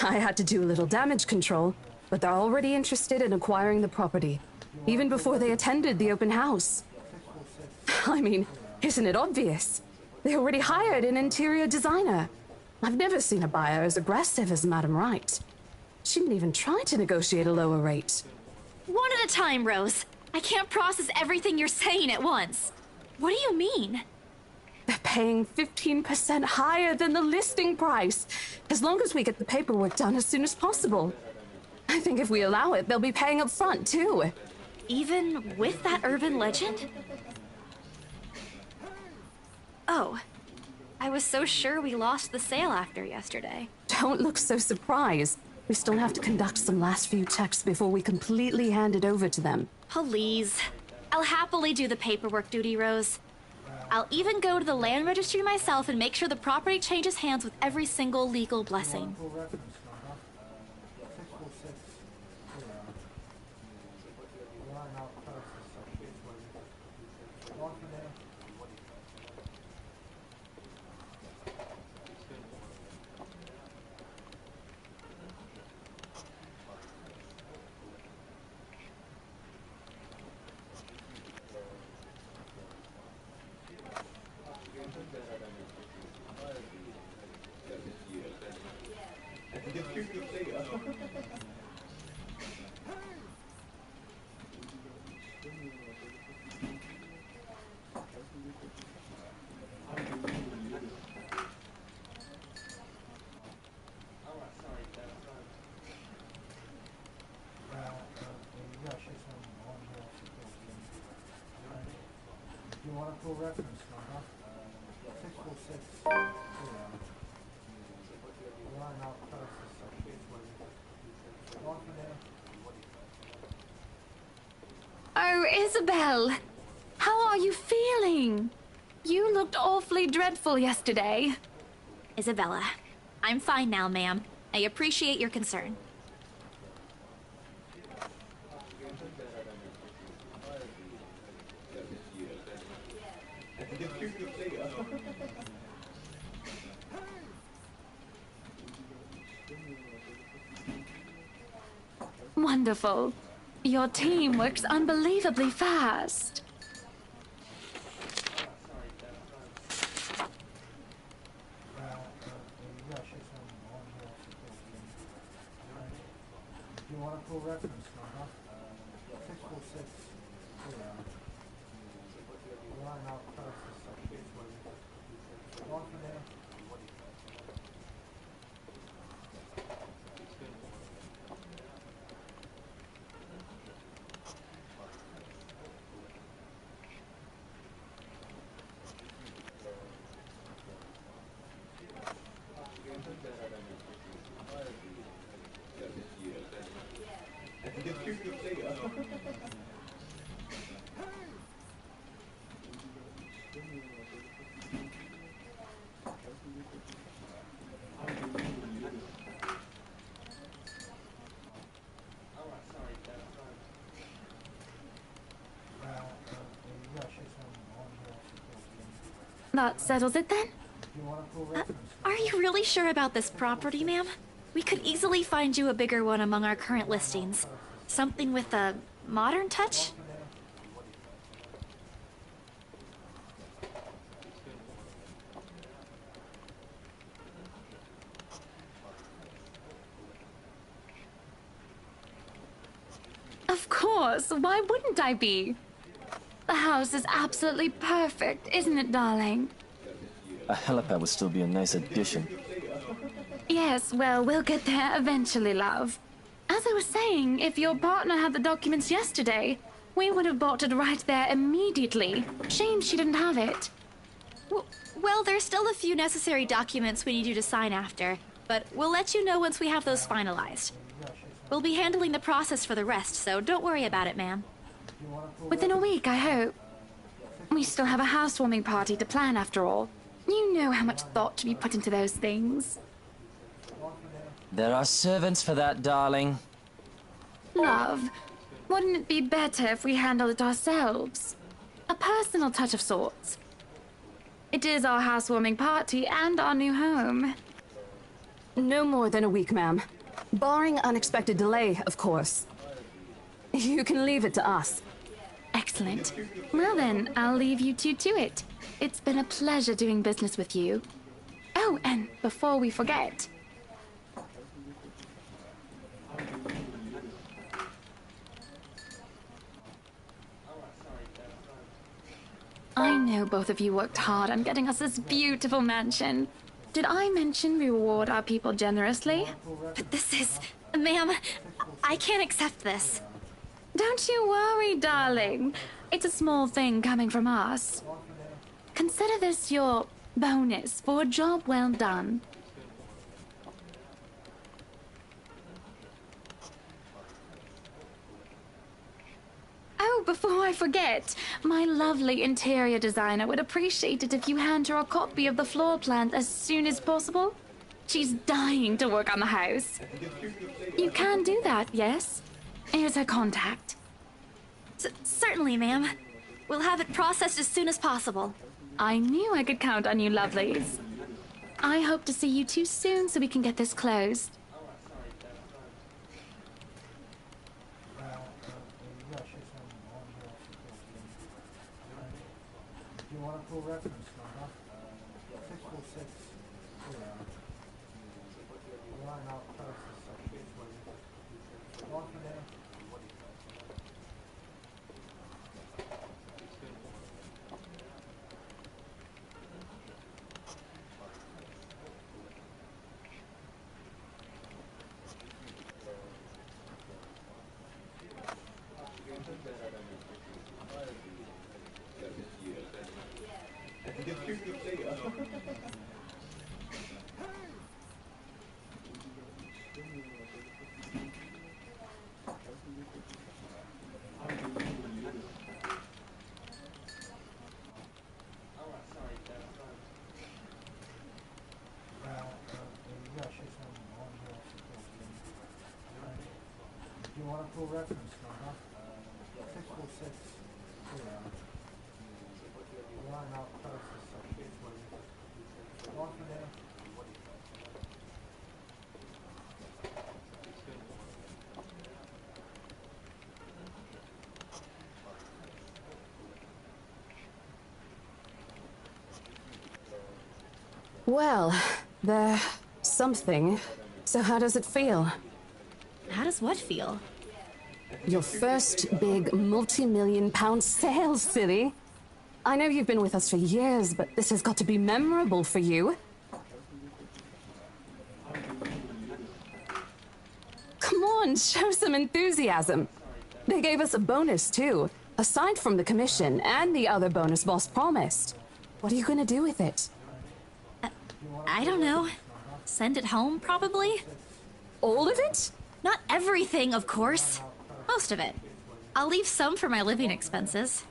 I had to do a little damage control, but they're already interested in acquiring the property. even before they attended the open house. I mean, isn't it obvious? They already hired an interior designer. I've never seen a buyer as aggressive as Madame Wright. She didn't even try to negotiate a lower rate. One at a time, Rose. I can't process everything you're saying at once. What do you mean? They're paying 15% higher than the listing price, as long as we get the paperwork done as soon as possible. I think if we allow it, they'll be paying up front, too. Even with that urban legend? Oh, I was so sure we lost the sale after yesterday. Don't look so surprised. We still have to conduct some last few checks before we completely hand it over to them. Please. I'll happily do the paperwork duty, Rose. I'll even go to the land registry myself and make sure the property changes hands with every single legal blessing. Oh, Isabel! How are you feeling? You looked awfully dreadful yesterday. Isabella, I'm fine now, ma'am. I appreciate your concern. Wonderful. Your team works unbelievably fast. That settles it then? Are you really sure about this property, ma'am? We could easily find you a bigger one among our current listings. Something with a modern touch? Of course, why wouldn't I be? The house is absolutely perfect, isn't it, darling? A helipad would still be a nice addition. Yes, well, we'll get there eventually, love. As I was saying, if your partner had the documents yesterday, we would have bought it right there immediately. Shame she didn't have it. Well, there's still a few necessary documents we need you to sign after, but we'll let you know once we have those finalized. We'll be handling the process for the rest, so don't worry about it, ma'am. Within a week, I hope. We still have a housewarming party to plan, after all. You know how much thought to be put into those things. There are servants for that, darling. Love, wouldn't it be better if we handled it ourselves? A personal touch of sorts. It is our housewarming party and our new home. No more than a week, ma'am. Barring unexpected delay, of course. You can leave it to us. Excellent. Well then, I'll leave you two to it. It's been a pleasure doing business with you. Oh, and before we forget... I know both of you worked hard on getting us this beautiful mansion. Did I mention we reward our people generously? But this is... Ma'am, I can't accept this. Don't you worry, darling. It's a small thing coming from us. Consider this your bonus for a job well done. Oh, before I forget, my lovely interior designer would appreciate it if you hand her a copy of the floor plan as soon as possible. She's dying to work on the house. You can do that, yes? Here's her contact. Certainly, ma'am. We'll have it processed as soon as possible. I knew I could count on you, lovelies. I hope to see you two soon so we can get this closed. Well, there's something. So how does it feel? How does what feel? Your first big multi-million-pound sale, silly. I know you've been with us for years, but this has got to be memorable for you. Come on, show some enthusiasm. They gave us a bonus, too, aside from the commission and the other bonus boss promised. What are you gonna do with it? I don't know. Send it home, probably? All of it? Not everything, of course. Most of it. I'll leave some for my living expenses.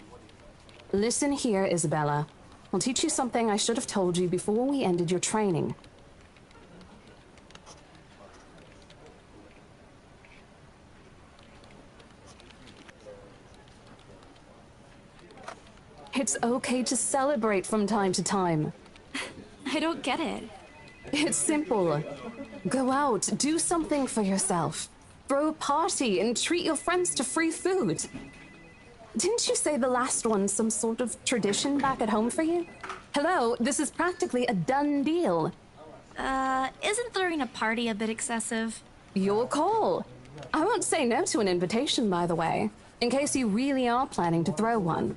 Listen here, Isabella. I'll teach you something I should have told you before we ended your training. It's okay to celebrate from time to time. I don't get it. It's simple. Go out, do something for yourself. Throw a party and treat your friends to free food. Didn't you say the last one's some sort of tradition back at home for you? Hello, this is practically a done deal. Isn't throwing a party a bit excessive? Your call. I won't say no to an invitation, by the way, in case you really are planning to throw one.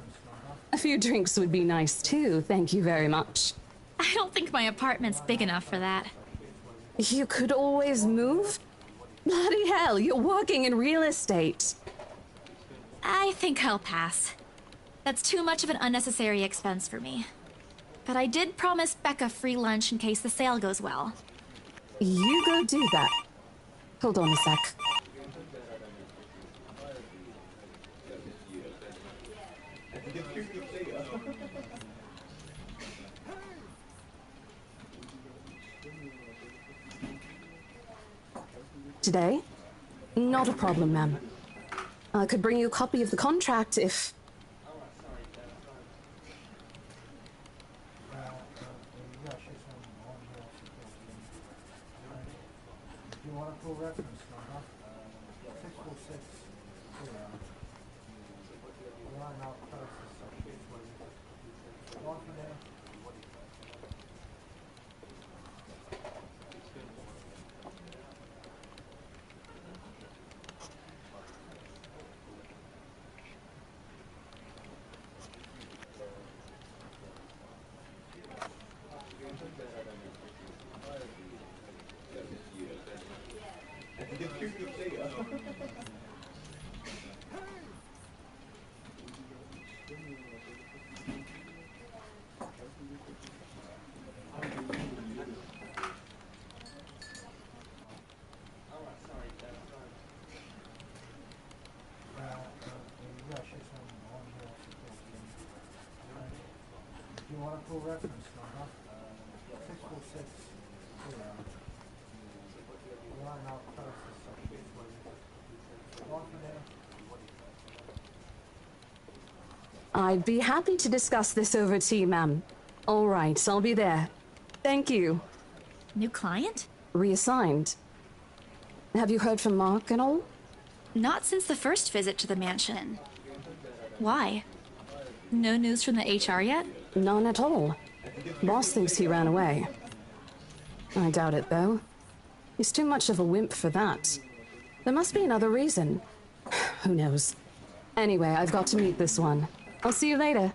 A few drinks would be nice too, thank you very much. I don't think my apartment's big enough for that. You could always move? Bloody hell, you're working in real estate. I think I'll pass. That's too much of an unnecessary expense for me. But I did promise Becca free lunch in case the sale goes well. You go do that. Hold on a sec. Today? Not a problem, ma'am. I could bring you a copy of the contract if... I'd be happy to discuss this over tea, ma'am. All right, I'll be there. Thank you. New client? Reassigned. Have you heard from Mark at all? Not since the first visit to the mansion. Why? No news from the HR yet? None at all. Boss thinks he ran away. I doubt it, though. He's too much of a wimp for that. There must be another reason. Who knows? Anyway, I've got to meet this one. I'll see you later.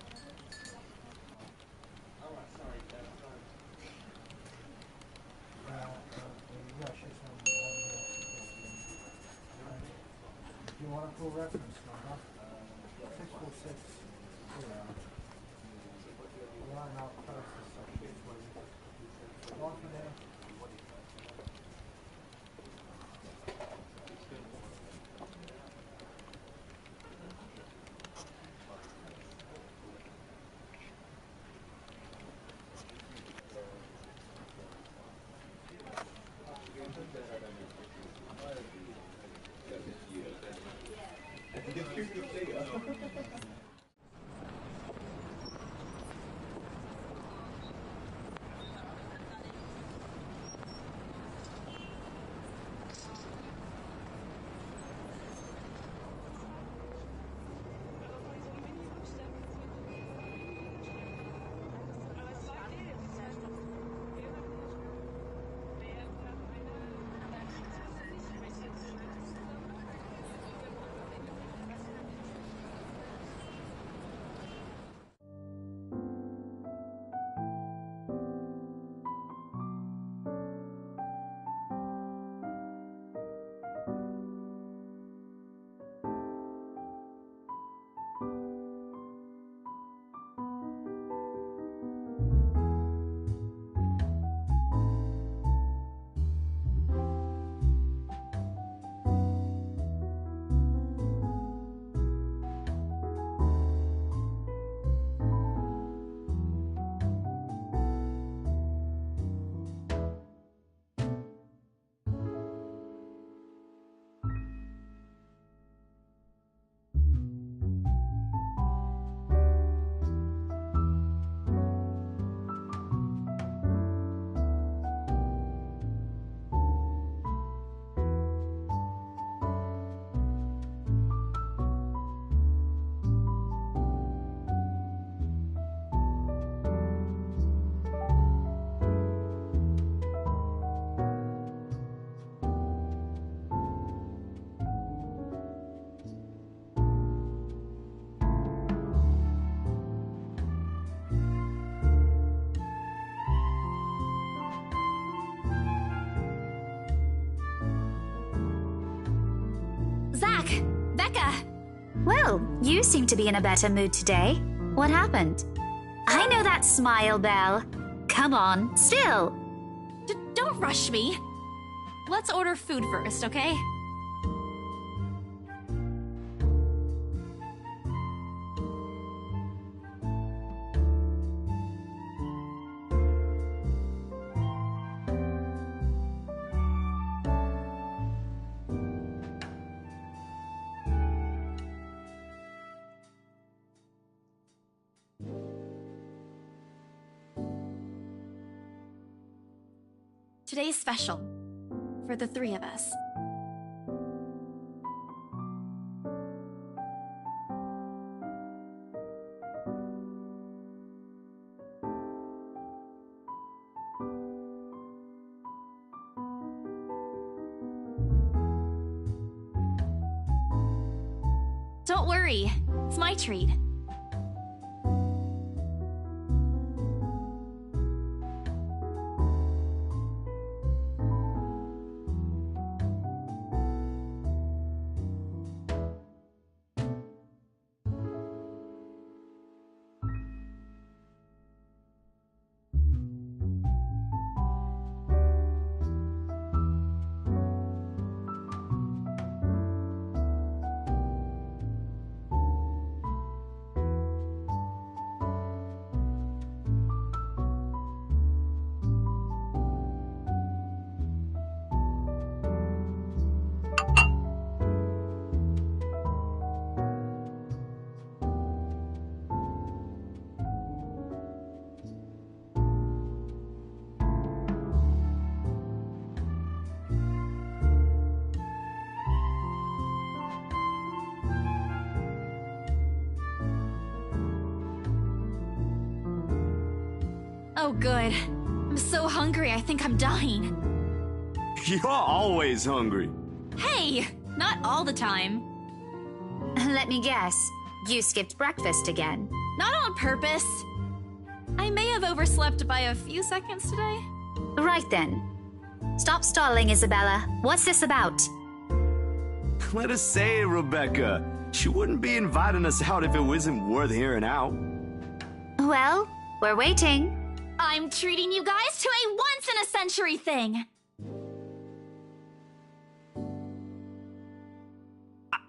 Zach! Becca! Well, you seem to be in a better mood today. What happened? I know that smile, Belle. Come on, still. Don't rush me. Let's order food first, okay? Today's special. For the three of us. Don't worry. It's my treat. Oh, good. I'm so hungry, I think I'm dying. You're always hungry. Hey! Not all the time. Let me guess. You skipped breakfast again. Not on purpose. I may have overslept by a few seconds today. Right then. Stop stalling, Isabella. What's this about? Let us say, Rebecca. She wouldn't be inviting us out if it wasn't worth hearing out. Well, we're waiting. I'm treating you guys to a once-in-a-century thing.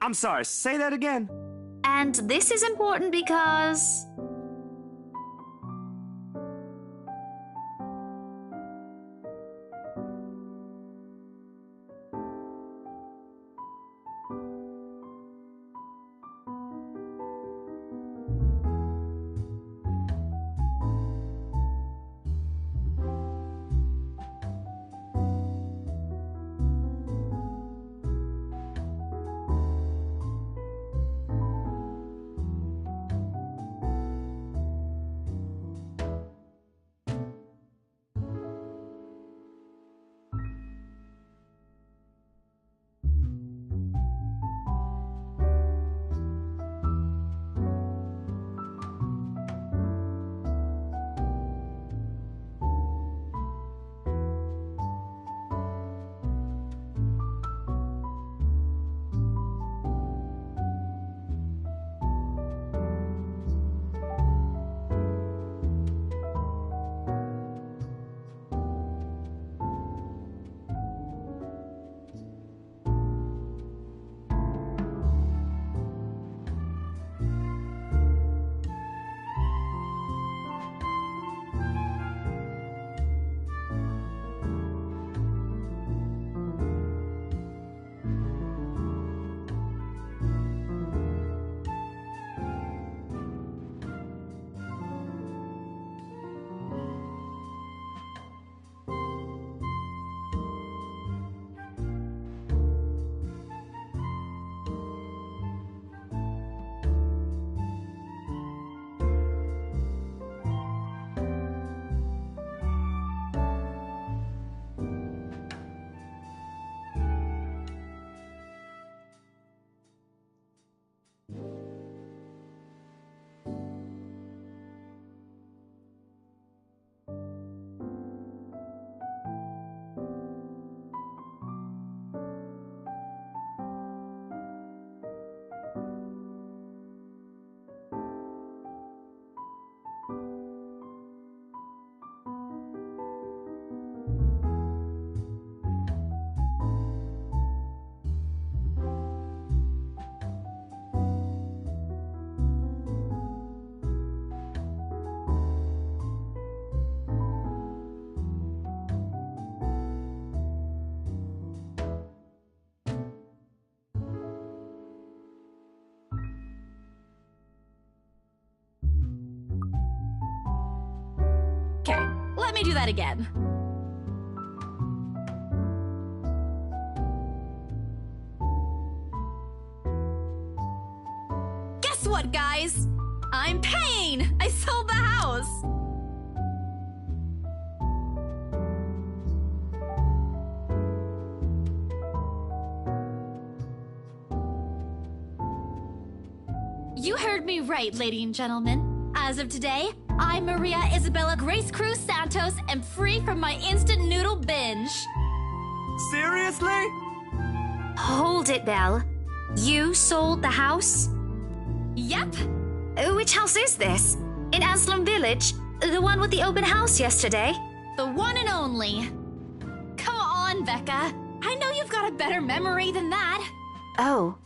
I'm sorry, say that again. And this is important because... Okay, let me do that again. Guess what, guys? I'm paying! I sold the house! You heard me right, ladies and gentlemen. As of today, I'm Maria Isabella Grace Cruz Santos and free from my instant noodle binge. Seriously? Hold it, Belle. You sold the house? Yep. Which house is this? In Aslam Village? The one with the open house yesterday? The one and only. Come on, Becca. I know you've got a better memory than that. Oh,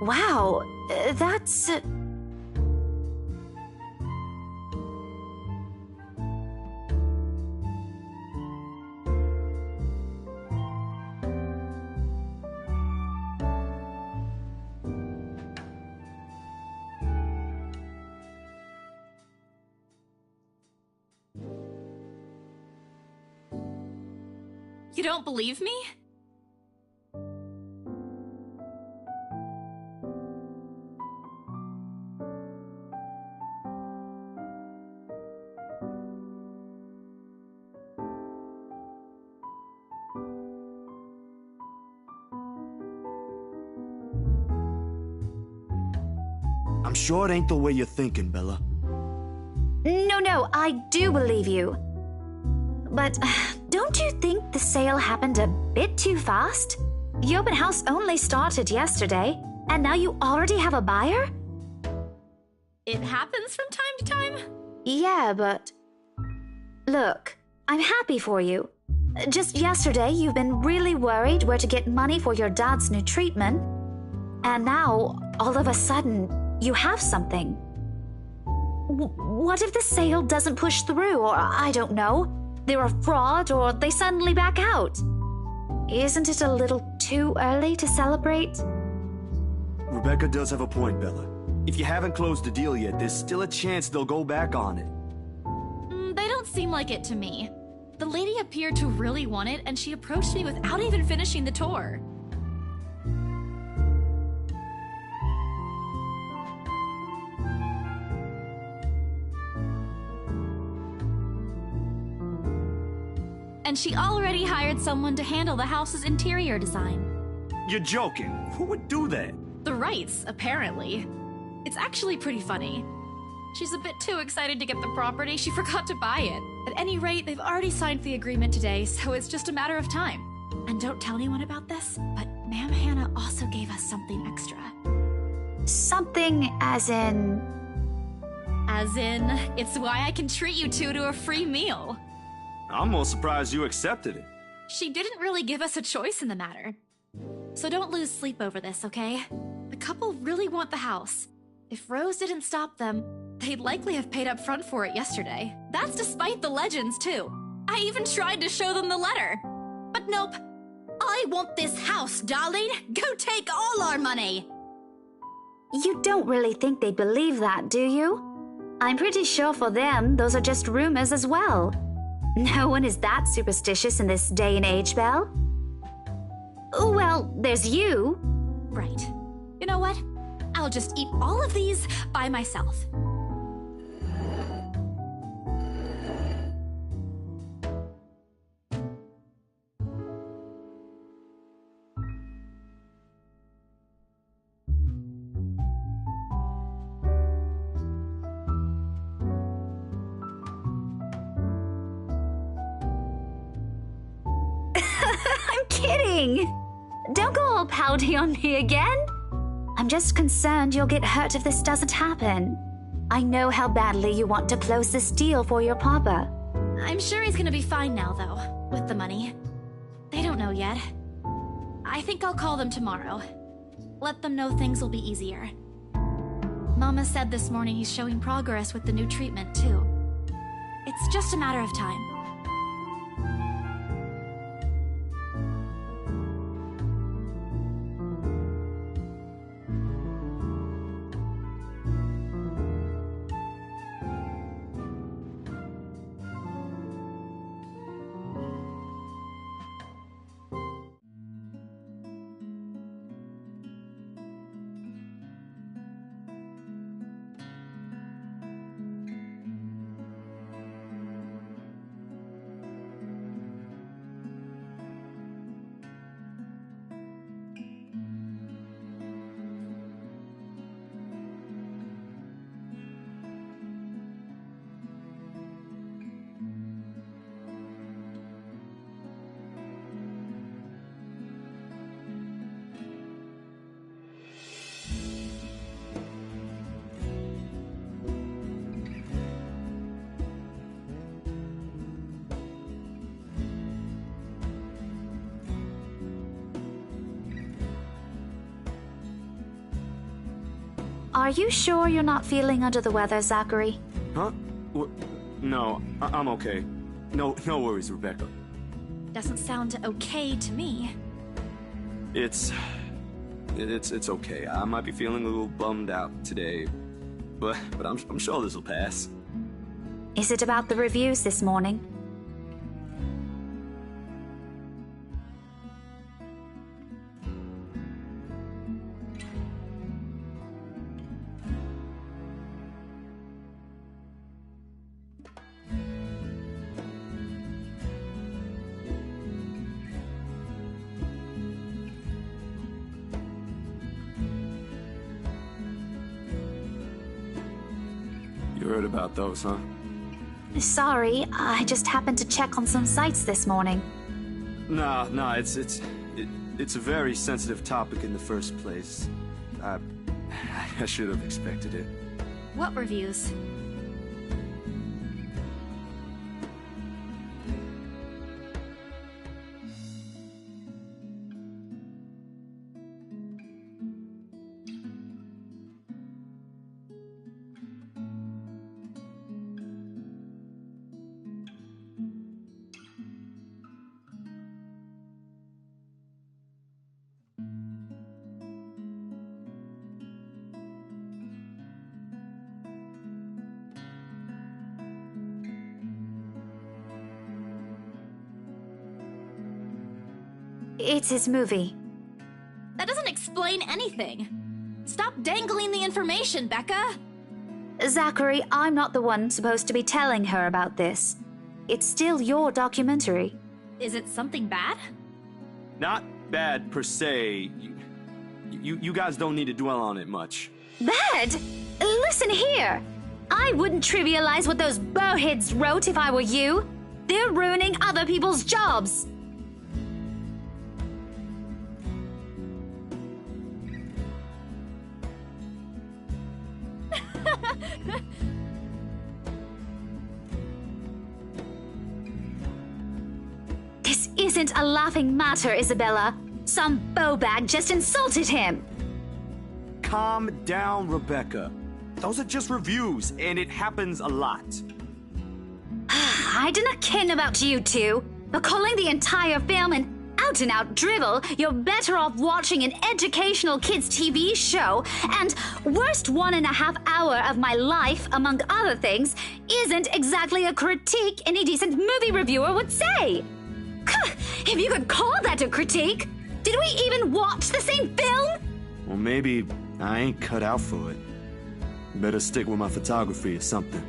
wow. That's... You don't believe me? I'm sure it ain't the way you're thinking, Bella. No, I do believe you. But don't you think the sale happened a bit too fast? The open house only started yesterday, and now you already have a buyer? It happens from time to time. Yeah, but... Look, I'm happy for you. Just yesterday, you've been really worried where to get money for your dad's new treatment. And now, all of a sudden, you have something. What if the sale doesn't push through, or I don't know, they're a fraud, or they suddenly back out? Isn't it a little too early to celebrate? Rebecca does have a point, Bella. If you haven't closed the deal yet, there's still a chance they'll go back on it. They don't seem like it to me. The lady appeared to really want it, and she approached me without even finishing the tour. And she already hired someone to handle the house's interior design. You're joking. Who would do that? The Wrights, apparently. It's actually pretty funny. She's a bit too excited to get the property, she forgot to buy it. At any rate, they've already signed the agreement today, so it's just a matter of time. And don't tell anyone about this, but Ma'am Hannah also gave us something extra. Something as in... As in, it's why I can treat you two to a free meal. I'm more surprised you accepted it. She didn't really give us a choice in the matter. So don't lose sleep over this, okay? The couple really want the house. If Rose didn't stop them, they'd likely have paid up front for it yesterday. That's despite the legends, too. I even tried to show them the letter. But nope. I want this house, darling. Go take all our money. You don't really think they believe that, do you? I'm pretty sure for them, those are just rumors as well. No one is that superstitious in this day and age, Belle. Well, there's you. Right. You know what? I'll just eat all of these by myself. I'm kidding. Don't go all pouty on me again. I'm just concerned you'll get hurt if this doesn't happen. I know how badly you want to close this deal for your papa. I'm sure he's gonna be fine now, though, with the money. They don't know yet. I think I'll call them tomorrow. Let them know things will be easier. Mama said this morning he's showing progress with the new treatment, too. It's just a matter of time. Are you sure you're not feeling under the weather, Zachary? Huh? No, I'm okay. No worries, Rebecca. Doesn't sound okay to me. It's okay. I might be feeling a little bummed out today, but I'm sure this will pass. Is it about the reviews this morning? You heard about those, huh? Sorry, I just happened to check on some sites this morning. Nah, it's a very sensitive topic in the first place. I should have expected it. What reviews? It's his movie. That doesn't explain anything. Stop dangling the information, Becca! Zachary, I'm not the one supposed to be telling her about this. It's still your documentary. Is it something bad? Not bad per se. You guys don't need to dwell on it much. Bad? Listen here. I wouldn't trivialize what those bowheads wrote if I were you. They're ruining other people's jobs. This isn't a laughing matter, Isabella. Some bowbag just insulted him. Calm down, Rebecca. Those are just reviews, and it happens a lot. I do not ken about you two, but calling the entire film an out-and-out drivel, you're better off watching an educational kids' TV show, and worst 1.5 hour of my life, among other things, isn't exactly a critique any decent movie reviewer would say. If you could call that a critique, did we even watch the same film? Well, maybe I ain't cut out for it. Better stick with my photography or something.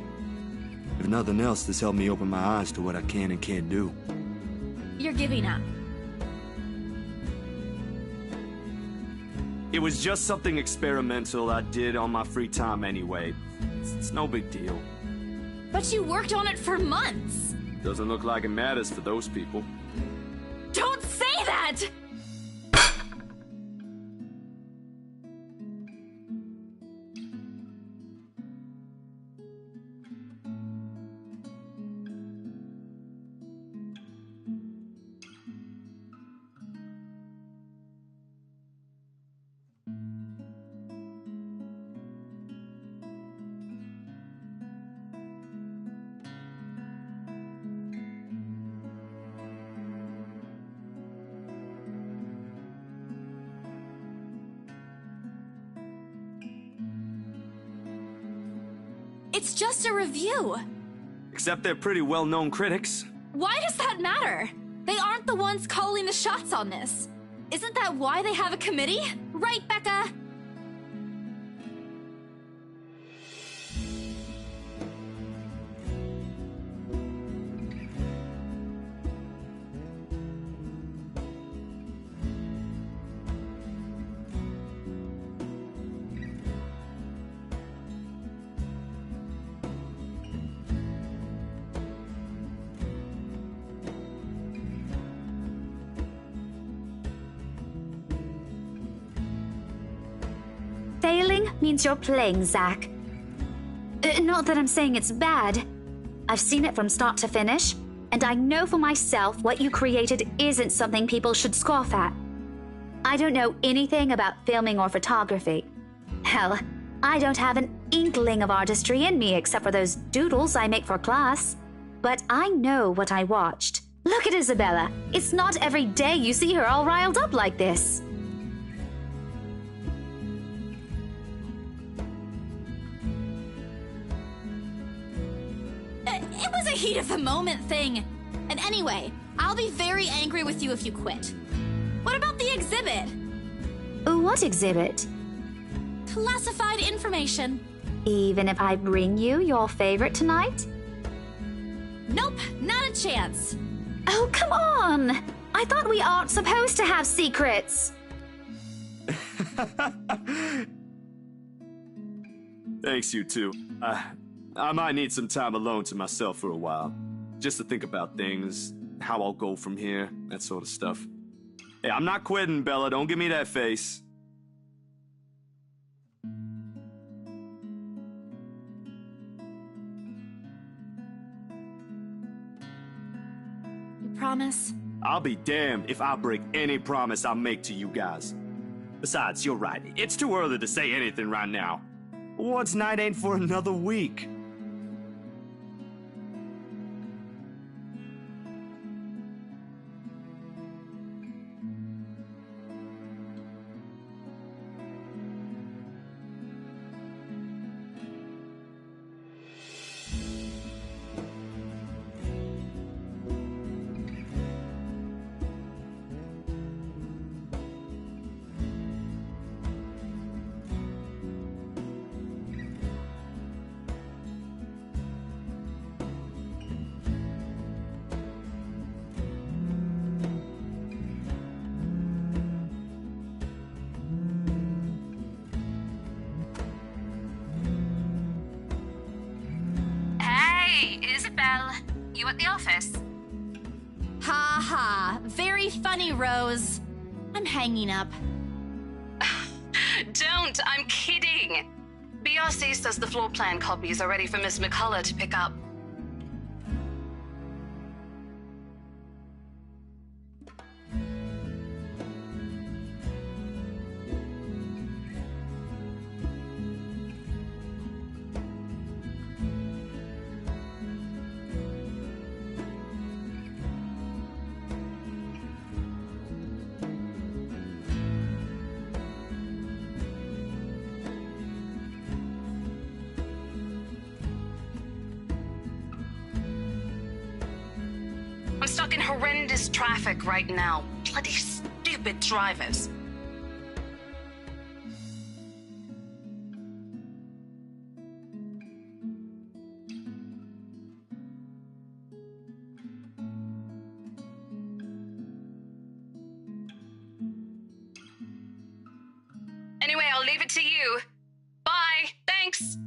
If nothing else, this helped me open my eyes to what I can and can't do. You're giving up. It was just something experimental I did on my free time anyway. It's no big deal. But you worked on it for months. Doesn't look like it matters for those people. Don't say that! It's just a review. Except they're pretty well-known critics. Why does that matter? They aren't the ones calling the shots on this. Isn't that why they have a committee? Right, Becca? Failing means you're playing, Zach. Not that I'm saying it's bad. I've seen it from start to finish, and I know for myself what you created isn't something people should scoff at. I don't know anything about filming or photography. Hell, I don't have an inkling of artistry in me except for those doodles I make for class. But I know what I watched. Look at Isabella. It's not every day you see her all riled up like this. It was a heat of the moment thing. And anyway, I'll be very angry with you if you quit. What about the exhibit? What exhibit? Classified information. Even if I bring you your favorite tonight? Nope, not a chance. Oh, come on! I thought we aren't supposed to have secrets. Thanks, you two. I might need some time alone to myself for a while. Just to think about things, how I'll go from here, that sort of stuff. Hey, I'm not quitting, Bella. Don't give me that face. You promise? I'll be damned if I break any promise I make to you guys. Besides, you're right. It's too early to say anything right now. Awards night ain't for another week. Isabel, you at the office? Ha ha. Very funny, Rose. I'm hanging up. Don't, I'm kidding. BRC says the floor plan copies are ready for Miss McCullough to pick up. I'm stuck in horrendous traffic right now. Bloody stupid drivers. Anyway, I'll leave it to you. Bye. Thanks.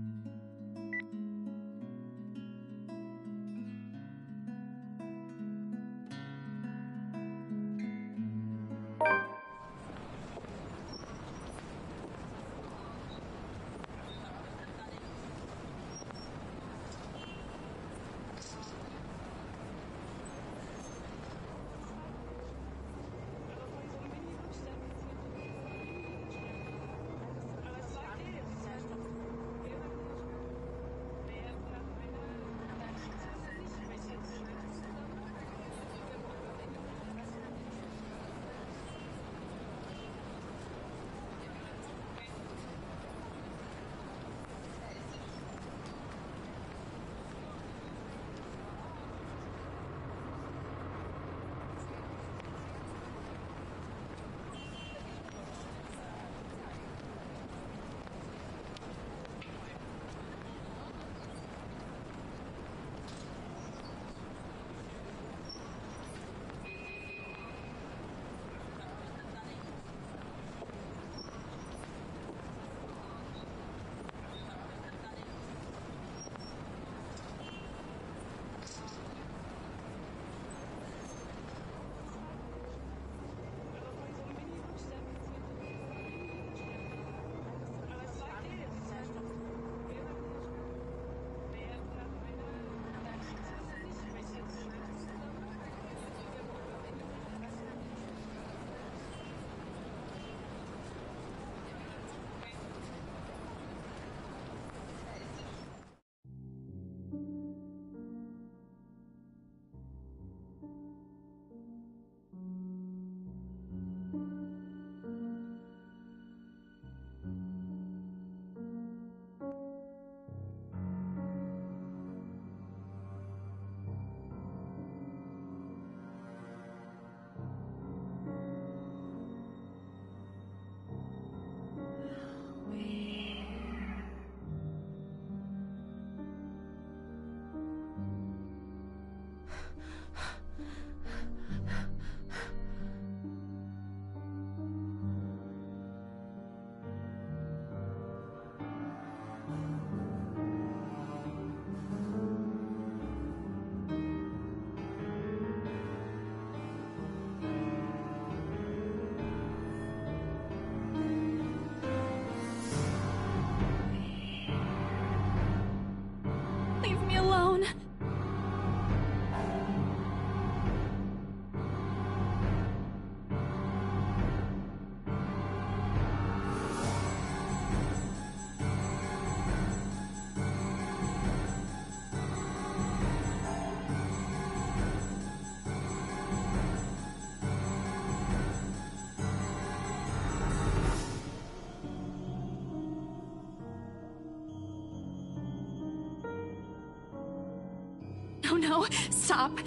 No, stop.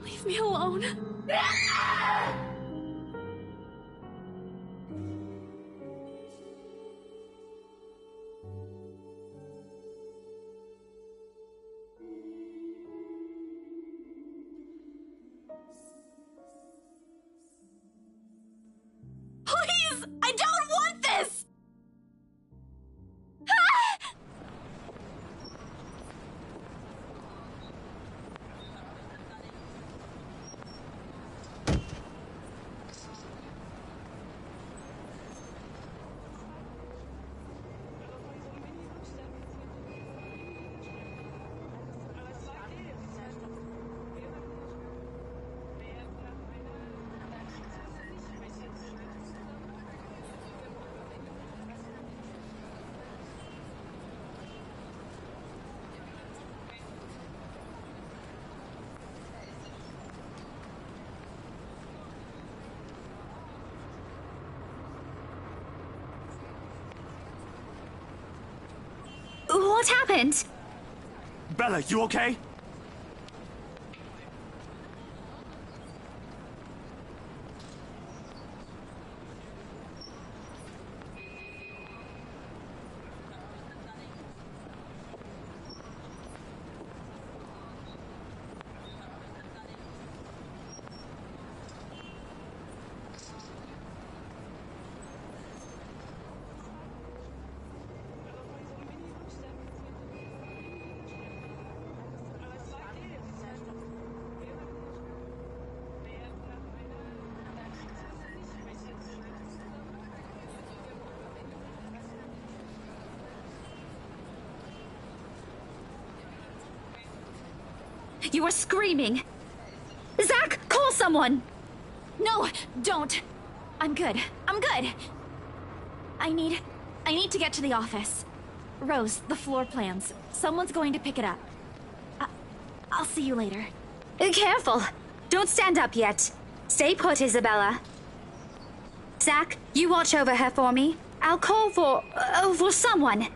Leave me alone. Please! I don't want this! What happened? Bella, you okay? You were screaming. Zach, call someone! No, don't. I'm good. I'm good. I need to get to the office. Rose, the floor plans. Someone's going to pick it up. I'll see you later. Careful. Don't stand up yet. Stay put, Isabella. Zach, you watch over her for me. I'll call for someone.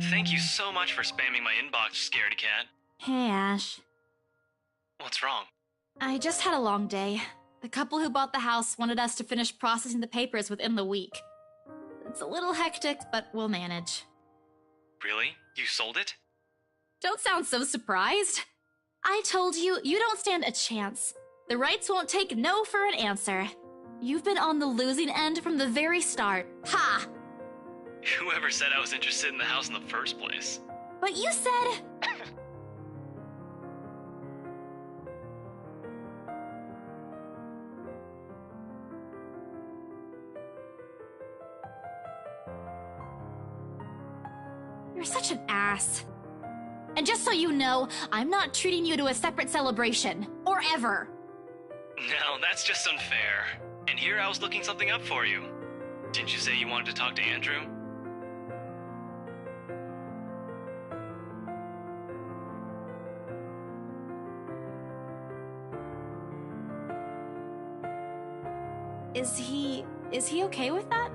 Thank you so much for spamming my inbox, scaredy cat. Hey, Ash. What's wrong? I just had a long day. The couple who bought the house wanted us to finish processing the papers within the week. It's a little hectic, but we'll manage. Really? You sold it? Don't sound so surprised. I told you, you don't stand a chance. The rights won't take no for an answer. You've been on the losing end from the very start. Ha! Whoever said I was interested in the house in the first place? But you said... You're such an ass. And just so you know, I'm not treating you to a separate celebration. Or ever. No, that's just unfair. And here I was looking something up for you. Didn't you say you wanted to talk to Andrew? Is he okay with that?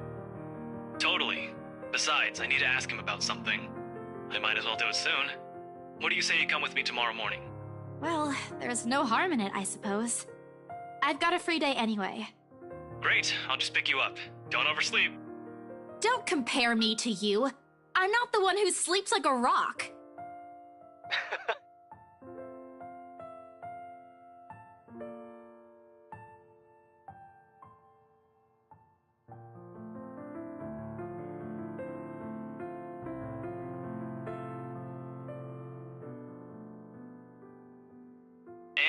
Totally. Besides, I need to ask him about something. I might as well do it soon. What do you say you come with me tomorrow morning? Well, there's no harm in it, I suppose. I've got a free day anyway. Great, I'll just pick you up. Don't oversleep. Don't compare me to you. I'm not the one who sleeps like a rock.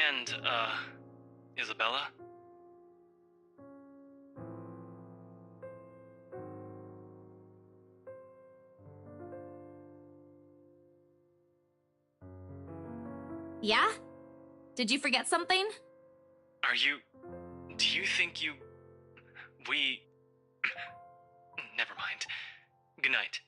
And, Isabella? Yeah? Did you forget something? Do you think we... Never mind. Good night.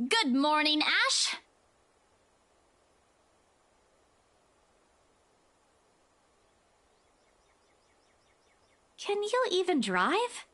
Good morning, Ash! Can you even drive?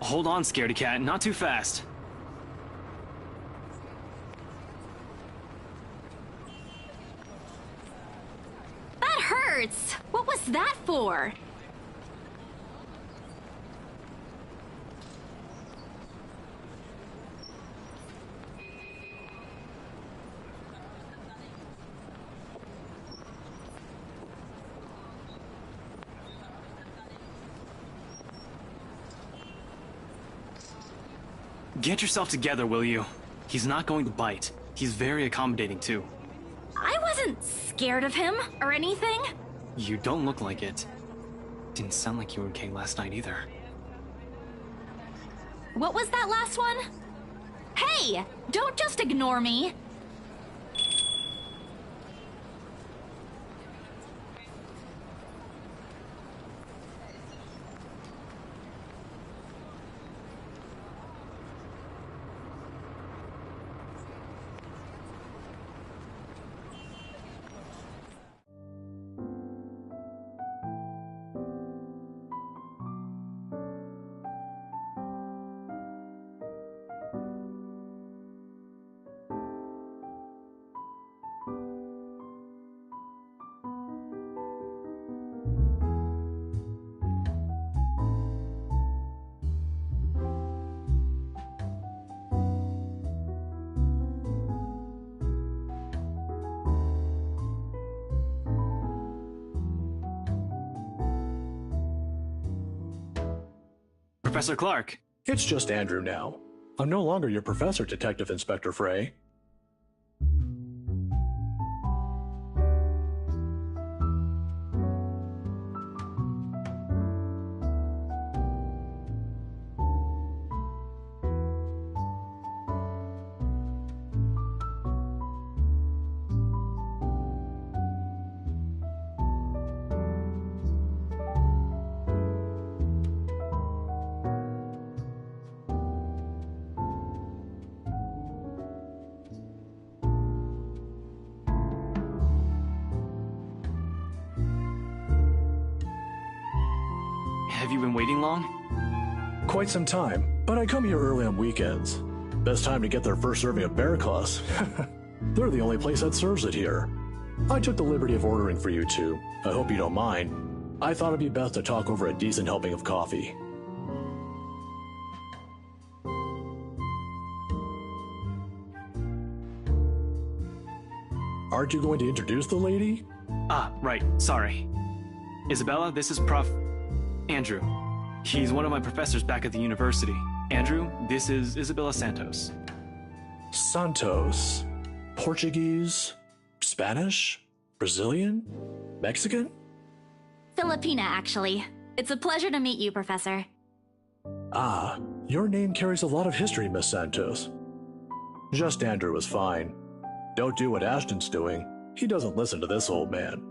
Hold on, scaredy cat, not too fast. That hurts! What was that for? Get yourself together, will you? He's not going to bite. He's very accommodating, too. I wasn't scared of him or anything. You don't look like it. Didn't sound like you were okay last night either. What was that last one? Hey! Don't just ignore me! Professor Clark. It's just Andrew now. I'm no longer your professor, Detective Inspector Frey. Have you been waiting long? Quite some time, but I come here early on weekends. Best time to get their first serving of bear claws. They're the only place that serves it here. I took the liberty of ordering for you two. I hope you don't mind. I thought it'd be best to talk over a decent helping of coffee. Aren't you going to introduce the lady? Ah, right, sorry. Isabella, this is Prof. Andrew. He's one of my professors back at the university. Andrew, this is Isabella Santos. Santos. Portuguese? Spanish? Brazilian? Mexican? Filipina, actually. It's a pleasure to meet you, Professor. Ah, your name carries a lot of history, Miss Santos. Just Andrew is fine. Don't do what Ashton's doing. He doesn't listen to this old man.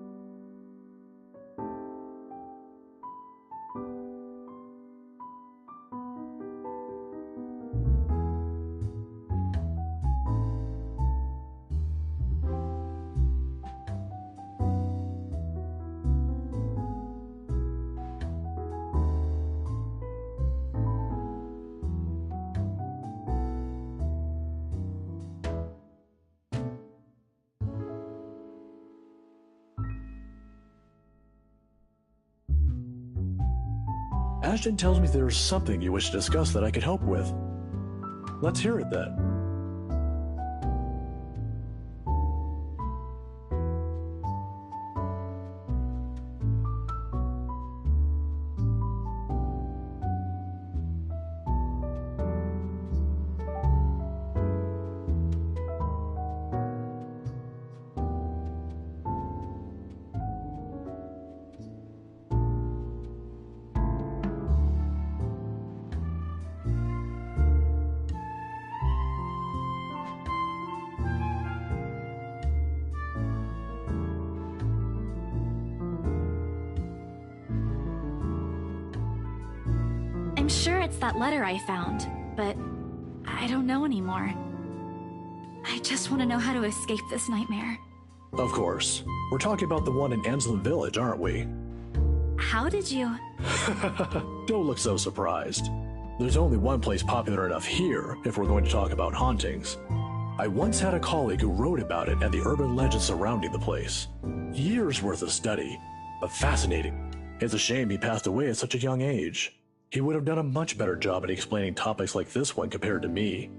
Ashton tells me there's something you wish to discuss that I could help with. Let's hear it then. I'm sure it's that letter I found, but I don't know anymore. I just want to know how to escape this nightmare. Of course. We're talking about the one in Anslem Village, aren't we? How did you... Don't look so surprised. There's only one place popular enough here if we're going to talk about hauntings. I once had a colleague who wrote about it and the urban legends surrounding the place. Years worth of study, but fascinating. It's a shame he passed away at such a young age. He would have done a much better job at explaining topics like this one compared to me.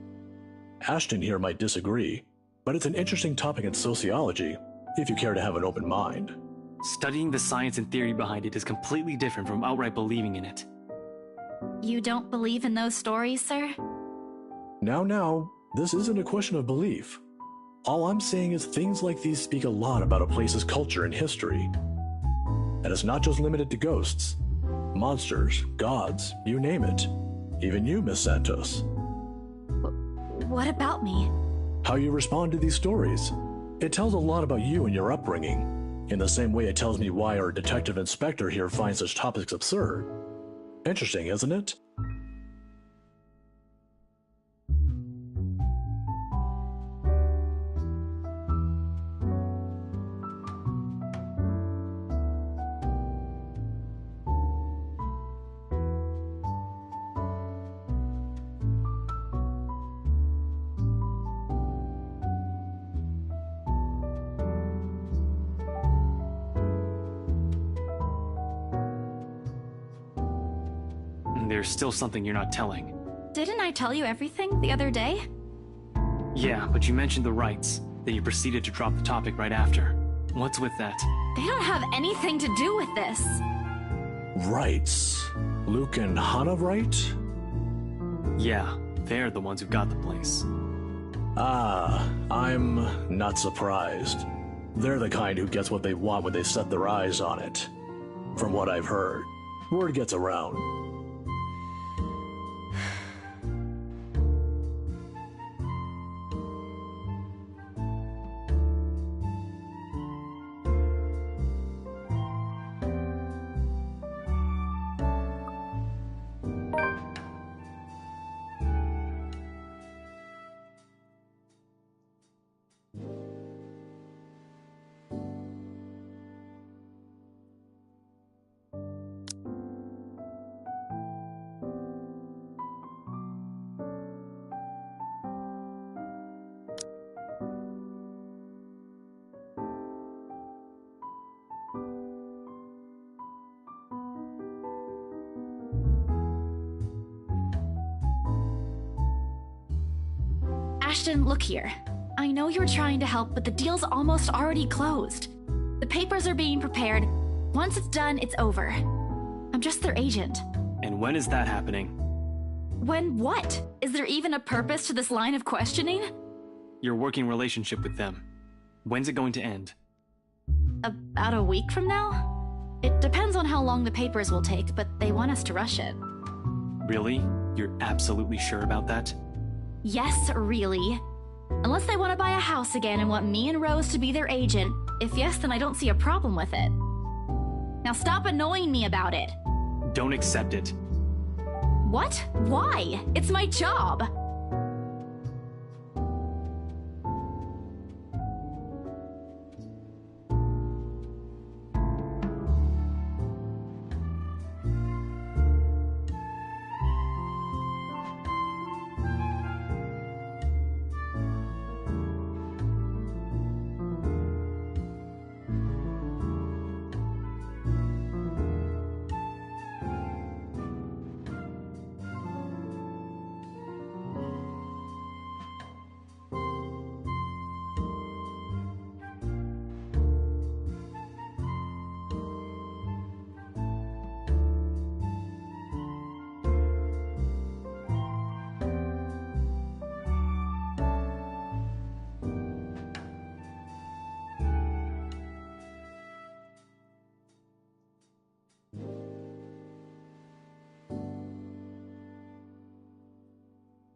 Ashton here might disagree, but it's an interesting topic in sociology, if you care to have an open mind. Studying the science and theory behind it is completely different from outright believing in it. You don't believe in those stories, sir? Now, this isn't a question of belief. All I'm saying is things like these speak a lot about a place's culture and history. And it's not just limited to ghosts. Monsters, gods, you name it. Even you, Miss Santos. What about me? How you respond to these stories. It tells a lot about you and your upbringing, in the same way it tells me why our detective inspector here finds such topics absurd. Interesting, isn't it? There's still something you're not telling. Didn't I tell you everything the other day? Yeah, but you mentioned the rights. Then you proceeded to drop the topic right after. What's with that? They don't have anything to do with this. Rights? Luke and Hannah, right? Yeah, they're the ones who got the place. Ah, I'm not surprised. They're the kind who gets what they want when they set their eyes on it. From what I've heard, word gets around. Ashton, look here. I know you're trying to help, but the deal's almost already closed. The papers are being prepared. Once it's done, it's over. I'm just their agent. And when is that happening? When what? Is there even a purpose to this line of questioning? Your working relationship with them. When's it going to end? About a week from now? It depends on how long the papers will take, but they want us to rush it. Really? You're absolutely sure about that? Yes, really. Unless they want to buy a house again and want me and Rose to be their agent. If yes, then I don't see a problem with it. Now stop annoying me about it. Don't accept it. What? Why? It's my job.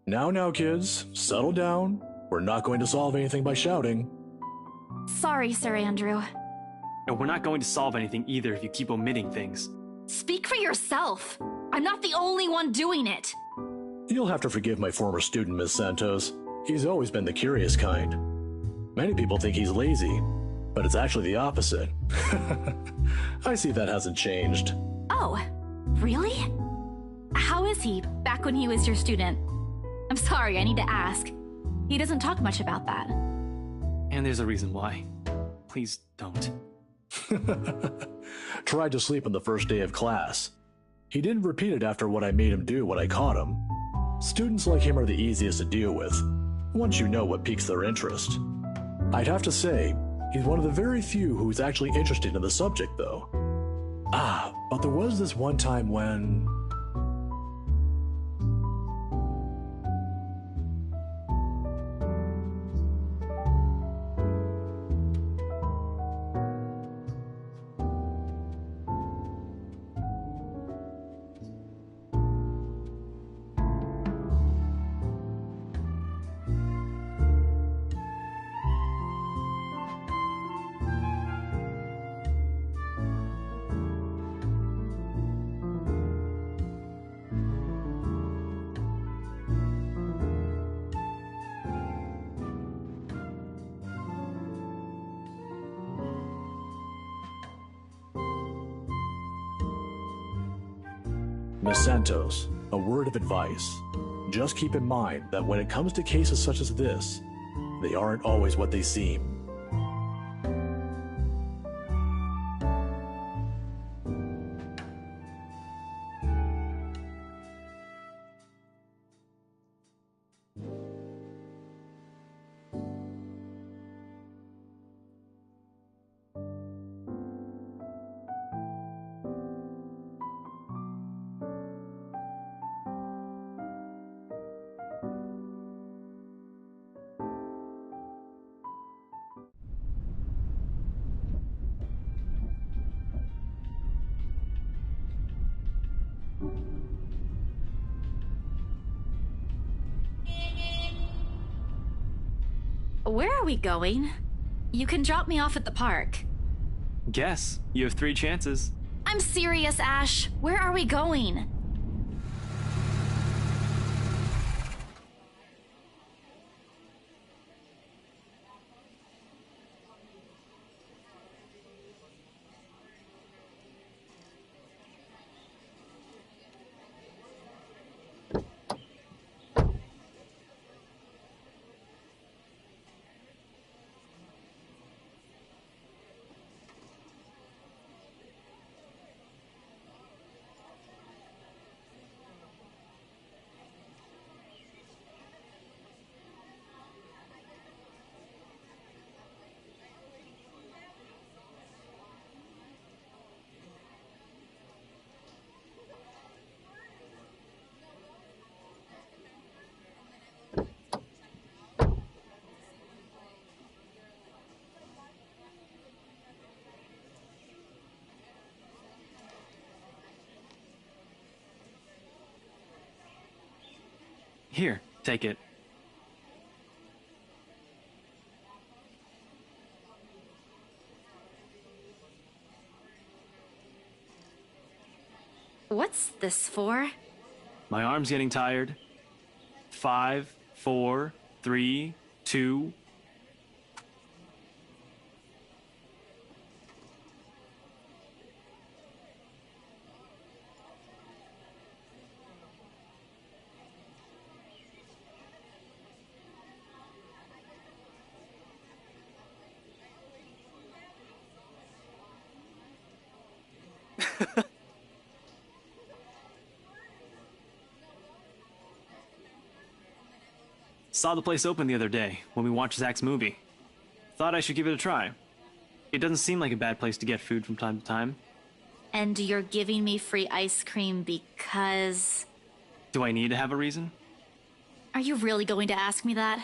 Now, kids, settle down. We're not going to solve anything by shouting. Sorry, Sir Andrew. And we're not going to solve anything either if you keep omitting things. Speak for yourself. I'm not the only one doing it. You'll have to forgive my former student, Miss Santos. He's always been the curious kind. Many people think he's lazy, but it's actually the opposite. I see that hasn't changed. Oh, really? How is is he, back when he was your student? I'm sorry, I need to ask. He doesn't talk much about that. And there's a reason why. Please don't. Tried to sleep on the first day of class. He didn't repeat it after what I made him do when I caught him. Students like him are the easiest to deal with, once you know what piques their interest. I'd have to say, he's one of the very few who's actually interested in the subject, though. But there was this one time when... Miss Santos, a word of advice. Just keep in mind that when it comes to cases such as this, they aren't always what they seem. Where are we going? You can drop me off at the park. Guess. You have 3 chances. I'm serious, Ash. Where are we going? Here, take it. What's this for? My arm's getting tired. 5, 4, 3, 2... Saw the place open the other day when we watched Zach's movie. Thought I should give it a try. It doesn't seem like a bad place to get food from time to time. And you're giving me free ice cream because... Do I need to have a reason? Are you really going to ask me that?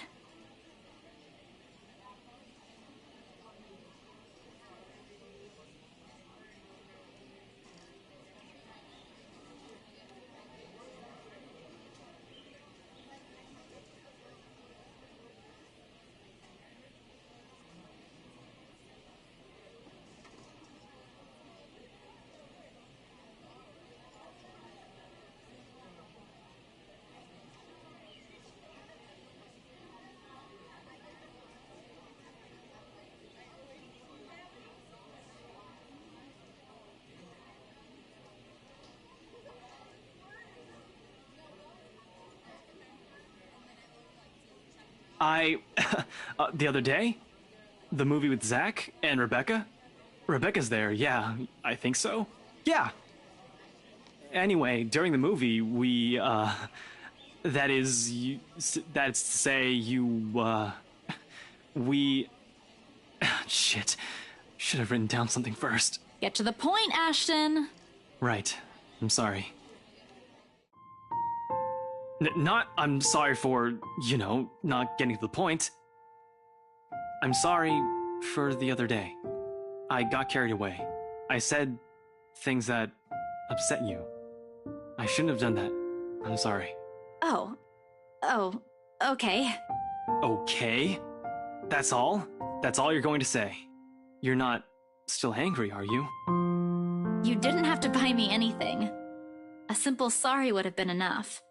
The other day? The movie with Zach and Rebecca? Rebecca's there, yeah, I think so. Yeah! Anyway, during the movie, that's to say, we... Shit. Should have written down something first. Get to the point, Ashton. Right. I'm sorry. I'm sorry for, not getting to the point. I'm sorry for the other day. I got carried away. I said things that upset you. I shouldn't have done that. I'm sorry. Oh, okay. Okay? That's all? That's all you're going to say? You're not still angry, are you? You didn't have to buy me anything. A simple sorry would have been enough.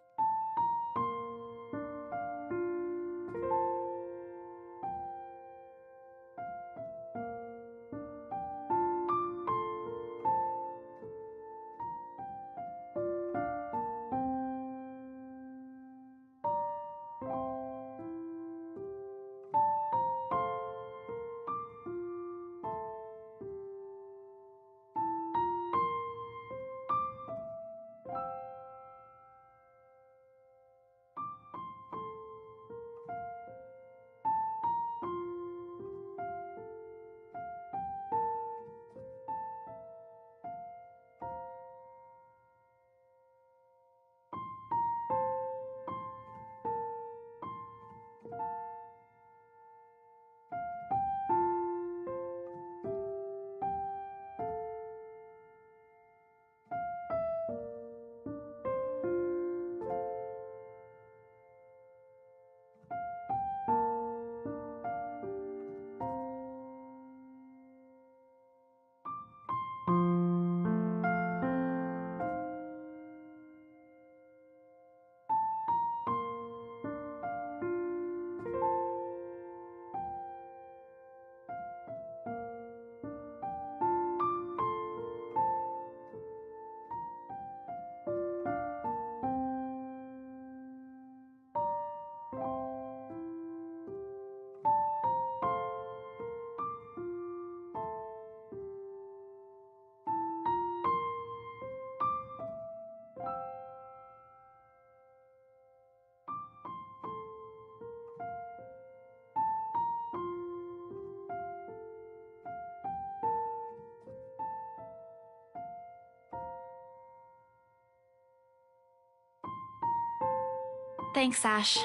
Thanks, Ash,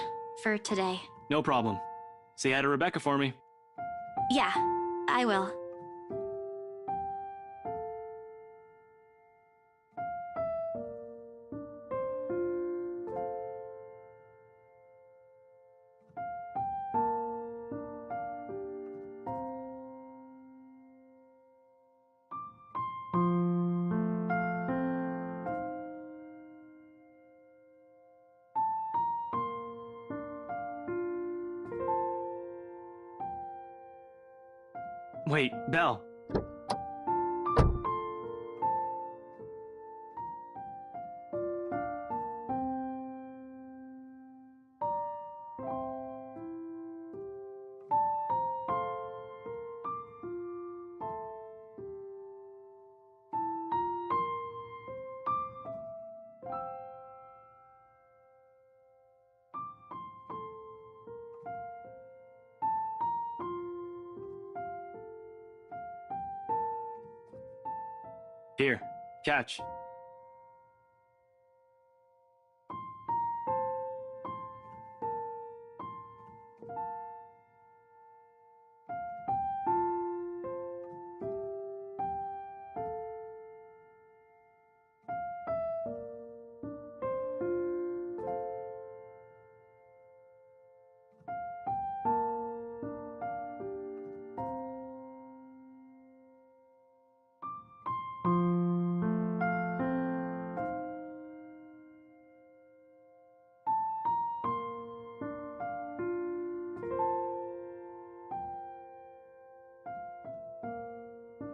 for today. No problem. Say hi to Rebecca for me. Yeah, I will. Wait, Belle. Here, catch.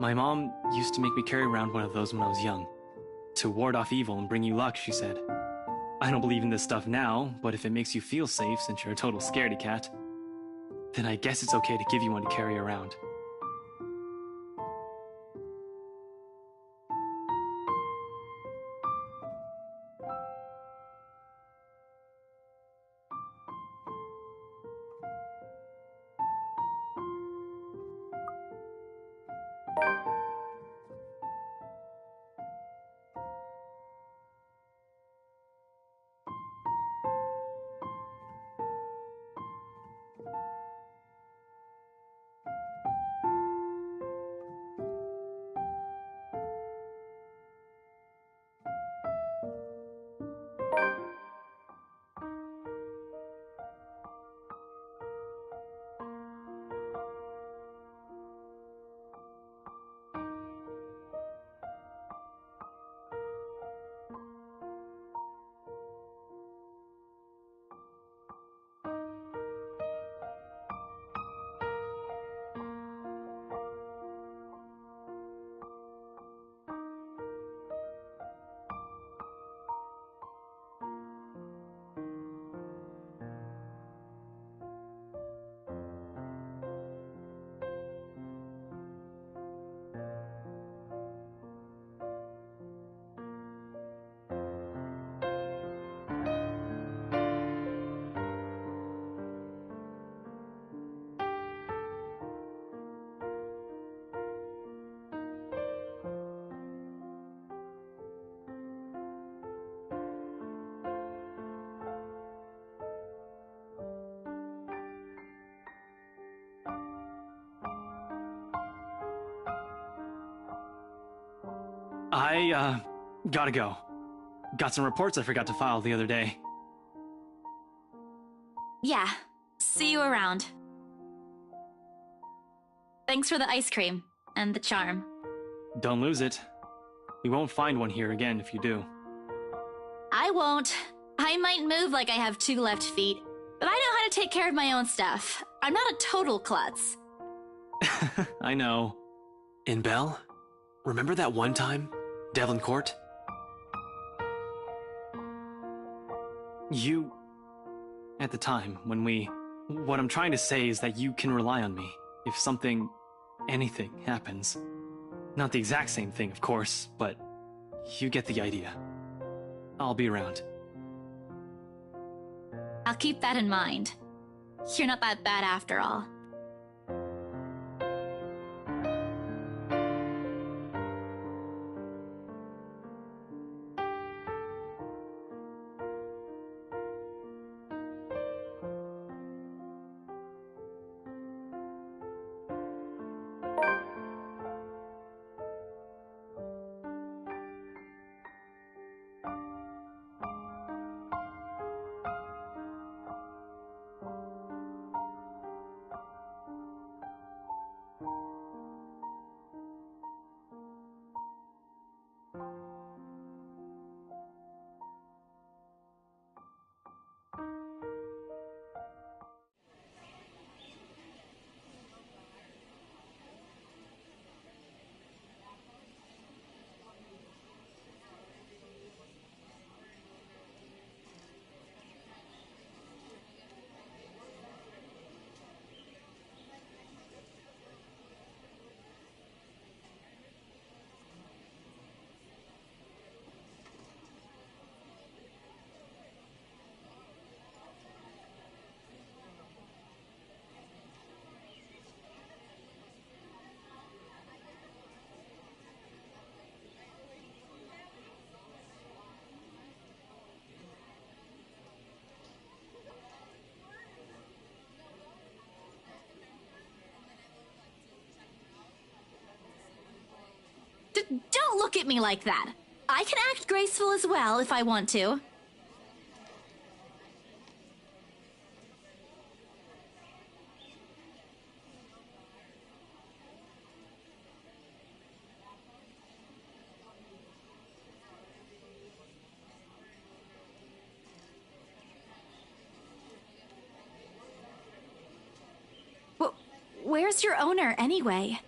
My mom used to make me carry around one of those when I was young. To ward off evil and bring you luck, she said. I don't believe in this stuff now, but if it makes you feel safe since you're a total scaredy cat, then I guess it's okay to give you one to carry around. I, gotta go. Got some reports I forgot to file the other day. Yeah, see you around. Thanks for the ice cream and the charm. Don't lose it. We won't find one here again if you do. I won't. I might move like I have 2 left feet, but I know how to take care of my own stuff. I'm not a total klutz. I know. In Belle, remember that one time? Devlin Court? You... At the time, when we... What I'm trying to say is that you can rely on me if something... anything happens. Not the exact same thing, of course, but you get the idea. I'll be around. I'll keep that in mind. You're not that bad after all. Don't look at me like that. I can act graceful as well if I want to. Where's your owner, anyway?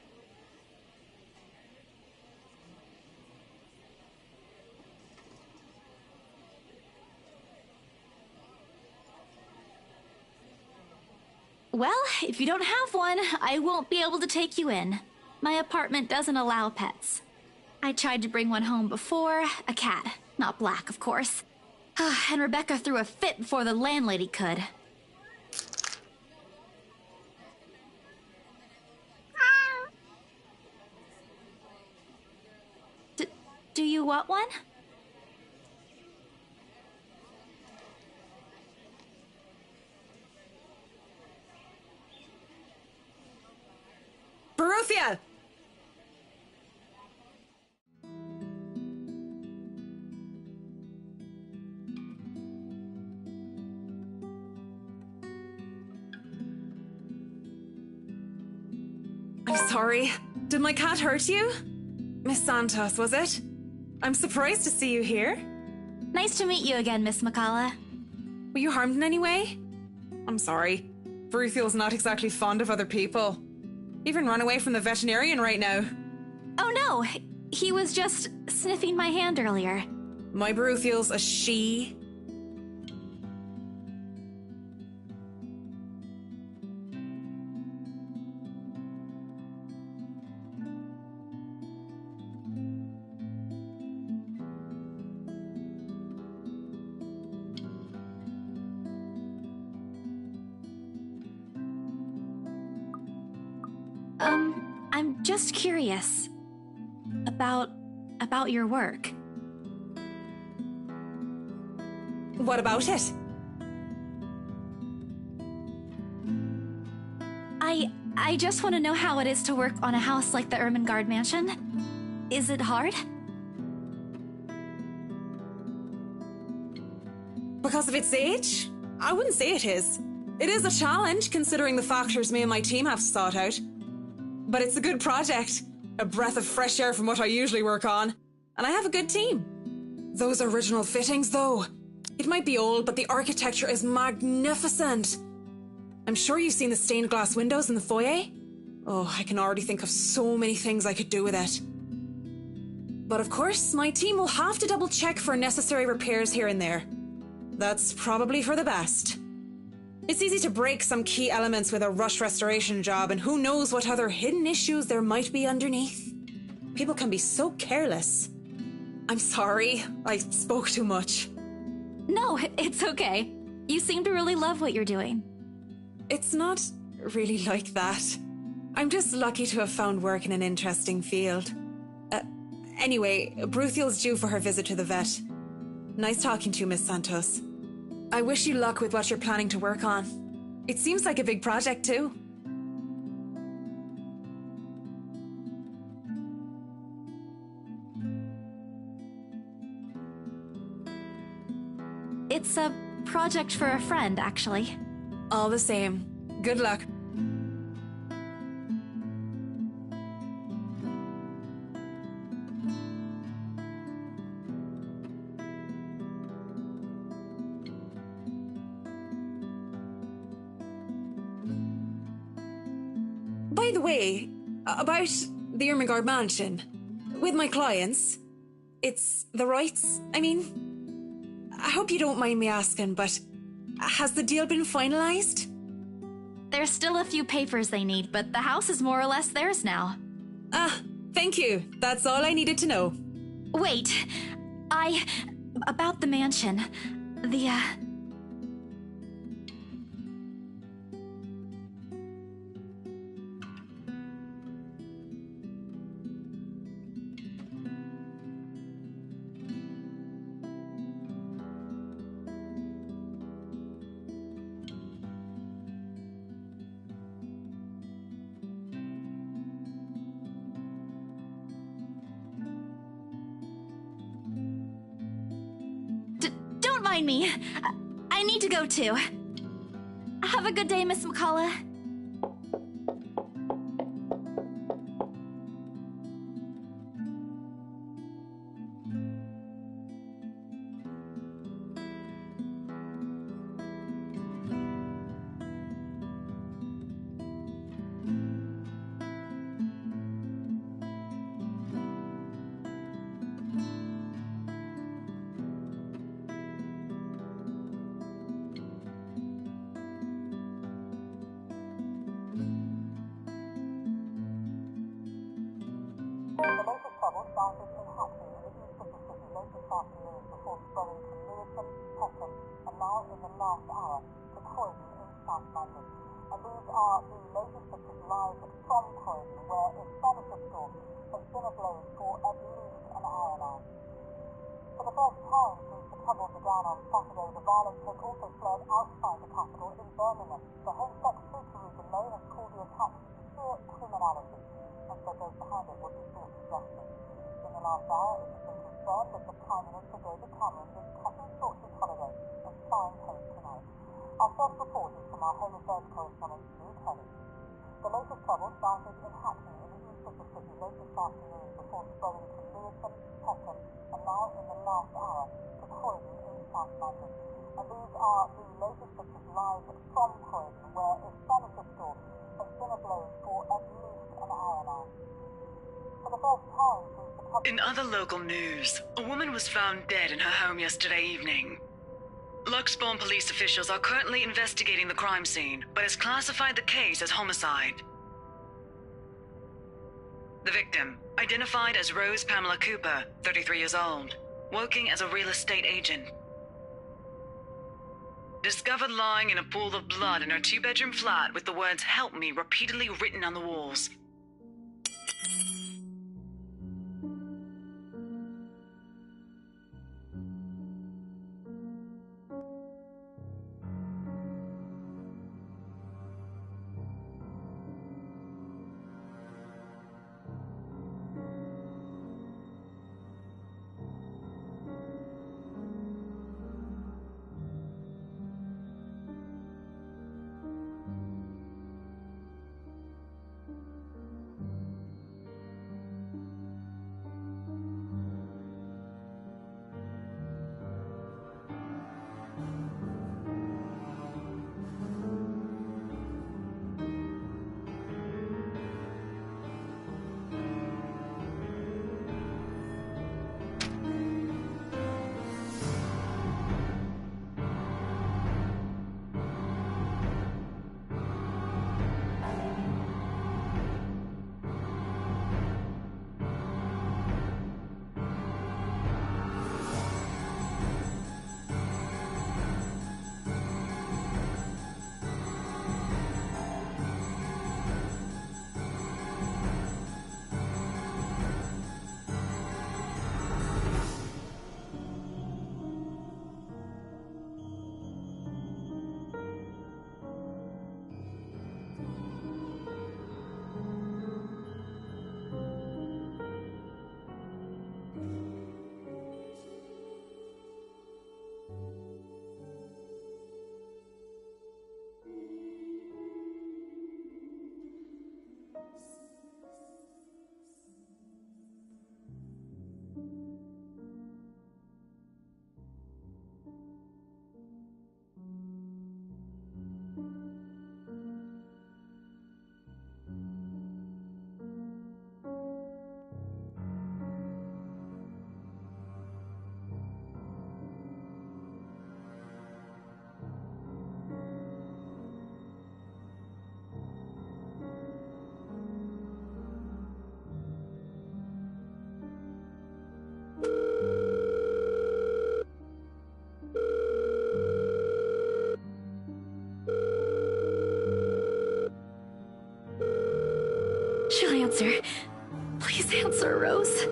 Well, if you don't have one, I won't be able to take you in. My apartment doesn't allow pets. I tried to bring one home before, a cat. Not black, of course. And Rebecca threw a fit before the landlady could. Do you want one? Baruthia! I'm sorry. Did my cat hurt you? Miss Santos, was it? I'm surprised to see you here. Nice to meet you again, Miss McCullough. Were you harmed in any way? I'm sorry. Baruthiel's not exactly fond of other people. Even run away from the veterinarian right now. Oh no, he was just sniffing my hand earlier. My Baruthiel's a she. I'm just curious about your work. What about it? I just want to know how it is to work on a house like the Ermengarde Mansion. Is it hard? Because of its age? I wouldn't say it is. It is a challenge, considering the factors me and my team have sought out. But it's a good project. A breath of fresh air from what I usually work on. And I have a good team. Those original fittings, though. It might be old, but the architecture is magnificent. I'm sure you've seen the stained glass windows in the foyer. Oh, I can already think of so many things I could do with it. But of course, my team will have to double check for necessary repairs here and there. That's probably for the best. It's easy to break some key elements with a rush restoration job, and who knows what other hidden issues there might be underneath. People can be so careless. I'm sorry, I spoke too much. No, it's okay. You seem to really love what you're doing. It's not really like that. I'm just lucky to have found work in an interesting field. Anyway, Baruthiel's due for her visit to the vet. Nice talking to you, Miss Santos. I wish you luck with what you're planning to work on. It seems like a big project, too. It's a project for a friend, actually. All the same. Good luck. By the way, about the Ermengarde Mansion, with my clients, it's the rights, I mean, I hope you don't mind me asking, but has the deal been finalized? There's still a few papers they need, but the house is more or less theirs now. Ah, thank you. That's all I needed to know. Wait, about the mansion, Don't mind me. I need to go too. Have a good day, Miss McCullough. now in the last hour to Croydon in South London. And these are the latest pictures live from Croydon, where a furniture store has been ablaze for at least an hour now. For the first time since the troubles began on Saturday, the violence has also flared outside the capital in Birmingham. The Home Secretary Theresa May has called the attack sheer criminality and said those behind it will be brought to justice. In the last hour, it has been confirmed that the Prime Minister David Cameron is cutting short his holiday and flying home tonight. Our first report is from our Home Affairs correspondent, Lou Kelly. The latest trouble started in Hackney in the east of the city late this afternoon before spreading to Lewisham, Peckham, and now in the last hour to Croydon in South London. And these are the latest pictures live from Croydon, where a furniture store has been ablaze for at least an hour now. For the first time since the trouble... In other local news, a woman was found dead in her home yesterday evening. Luxbourne police officials are currently investigating the crime scene, but has classified the case as homicide. The victim, identified as Rose Pamela Cooper, 33 years old, working as a real estate agent. Discovered lying in a pool of blood in her two-bedroom flat with the words "Help me" repeatedly written on the walls. She'll answer. Please answer, Rose.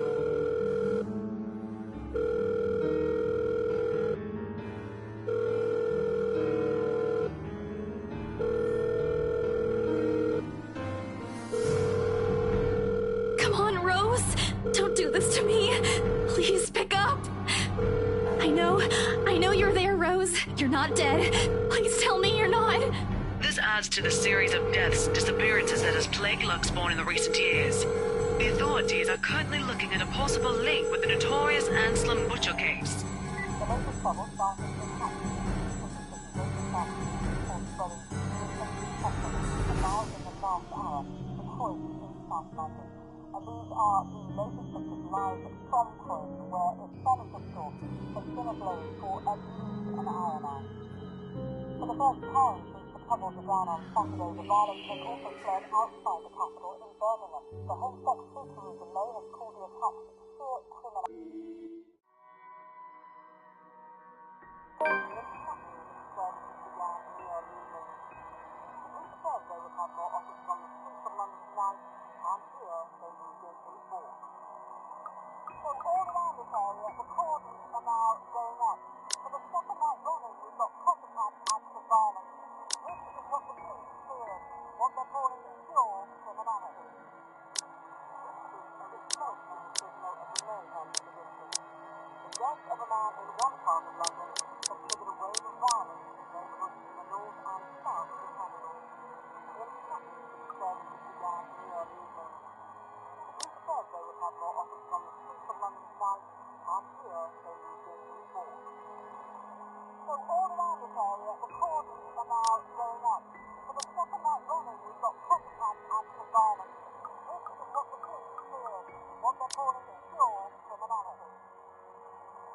Come on, Rose. Don't do this to me. Please pick up. I know you're there, Rose. You're not dead. Please tell me you're not. This adds to the series of deaths and disappearances that has plagued Luxbourne in the recent years. The authorities are currently looking at a possible link with the notorious Anselm Butcher case. The latest trouble started in Hackney and now in the last hour to Croydon in South London. And these are the latest pictures live from Croydon, where a furniture store has been ablaze for at least an hour now. For the first time since the troubles began on Saturday, the violence has also flared outside the capital in Birmingham. The Home Secretary Theresa May has called the attack sheer criminality. offers from the streets of London tonight, and here they moved in to report. So all around this area, the cordons are now going up. For the second night running, we've got copycat acts of violence. This is what the police feared, what they're calling pure criminality.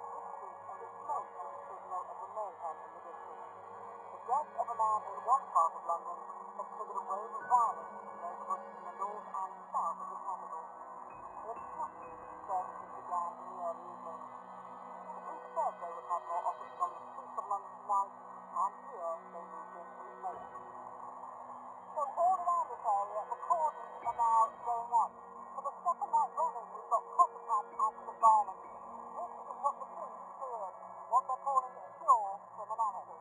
This week, a remote signal of the mayhem in the district. The death of a man in one part of London has triggered a wave of violence in neighbourhoods in the north and south of the capital. In Hackney, the disturbances began in the early evening. The police said they would have more offers from the streets of London tonight, and here they moved in to report. So all around this area, the cordons are now going up. For the second night running, we've got copycat acts of violence. This is what the police feared, what they're calling pure criminality.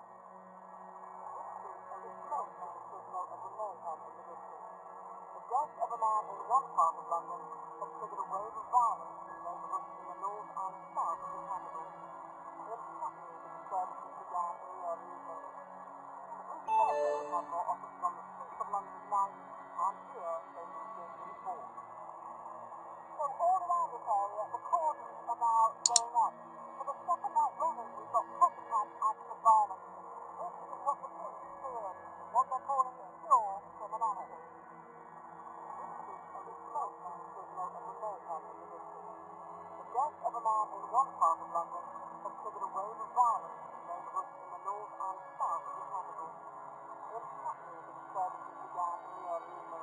This week, a remote signal of the mayhem in the district. The death of a man in one part of London has triggered a wave of violence in neighbourhoods in the north and south of the capital. In Hackney, the disturbances began in the early evening. The police said they would have more offers from the streets of London tonight, and here they moved in to report. So all around this area, the cordons are now going up. For the second night running, we've got copycat acts of violence. This is what the police feared, what they're calling pure criminality. This week, a remote signal of the mayhem in the district. The death of a man in one part of London has triggered a wave of violence in neighbourhoods in the north and south of the capital. In Hackney, the disturbances began in the early evening.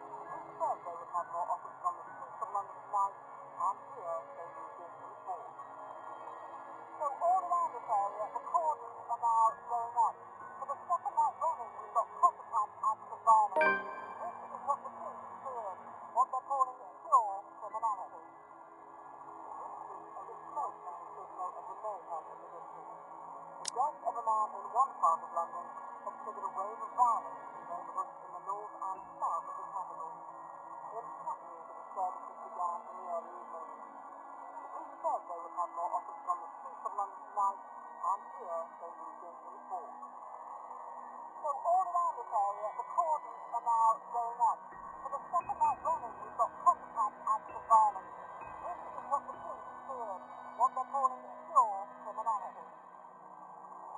The police said they would have more offers from the streets of London tonight, and here they moved in to report. So all around this area, the cordons are now going up. For the second night running, we've got copycat acts of violence. This is what the police feared, what they're calling pure criminality. This week, a remote signal of the mayhem in the district. The death of a man in one part of London has triggered a wave of violence in neighbourhoods in the north and south of the capital. In Hackney, the disturbances began in the early evening. The police said they would have more offers from the streets of London tonight, and here they moved in to report. So all around this area, the cordons are now going up. For the second night running, we've got copycat acts of violence. This is what the police feared, what they're calling pure criminality.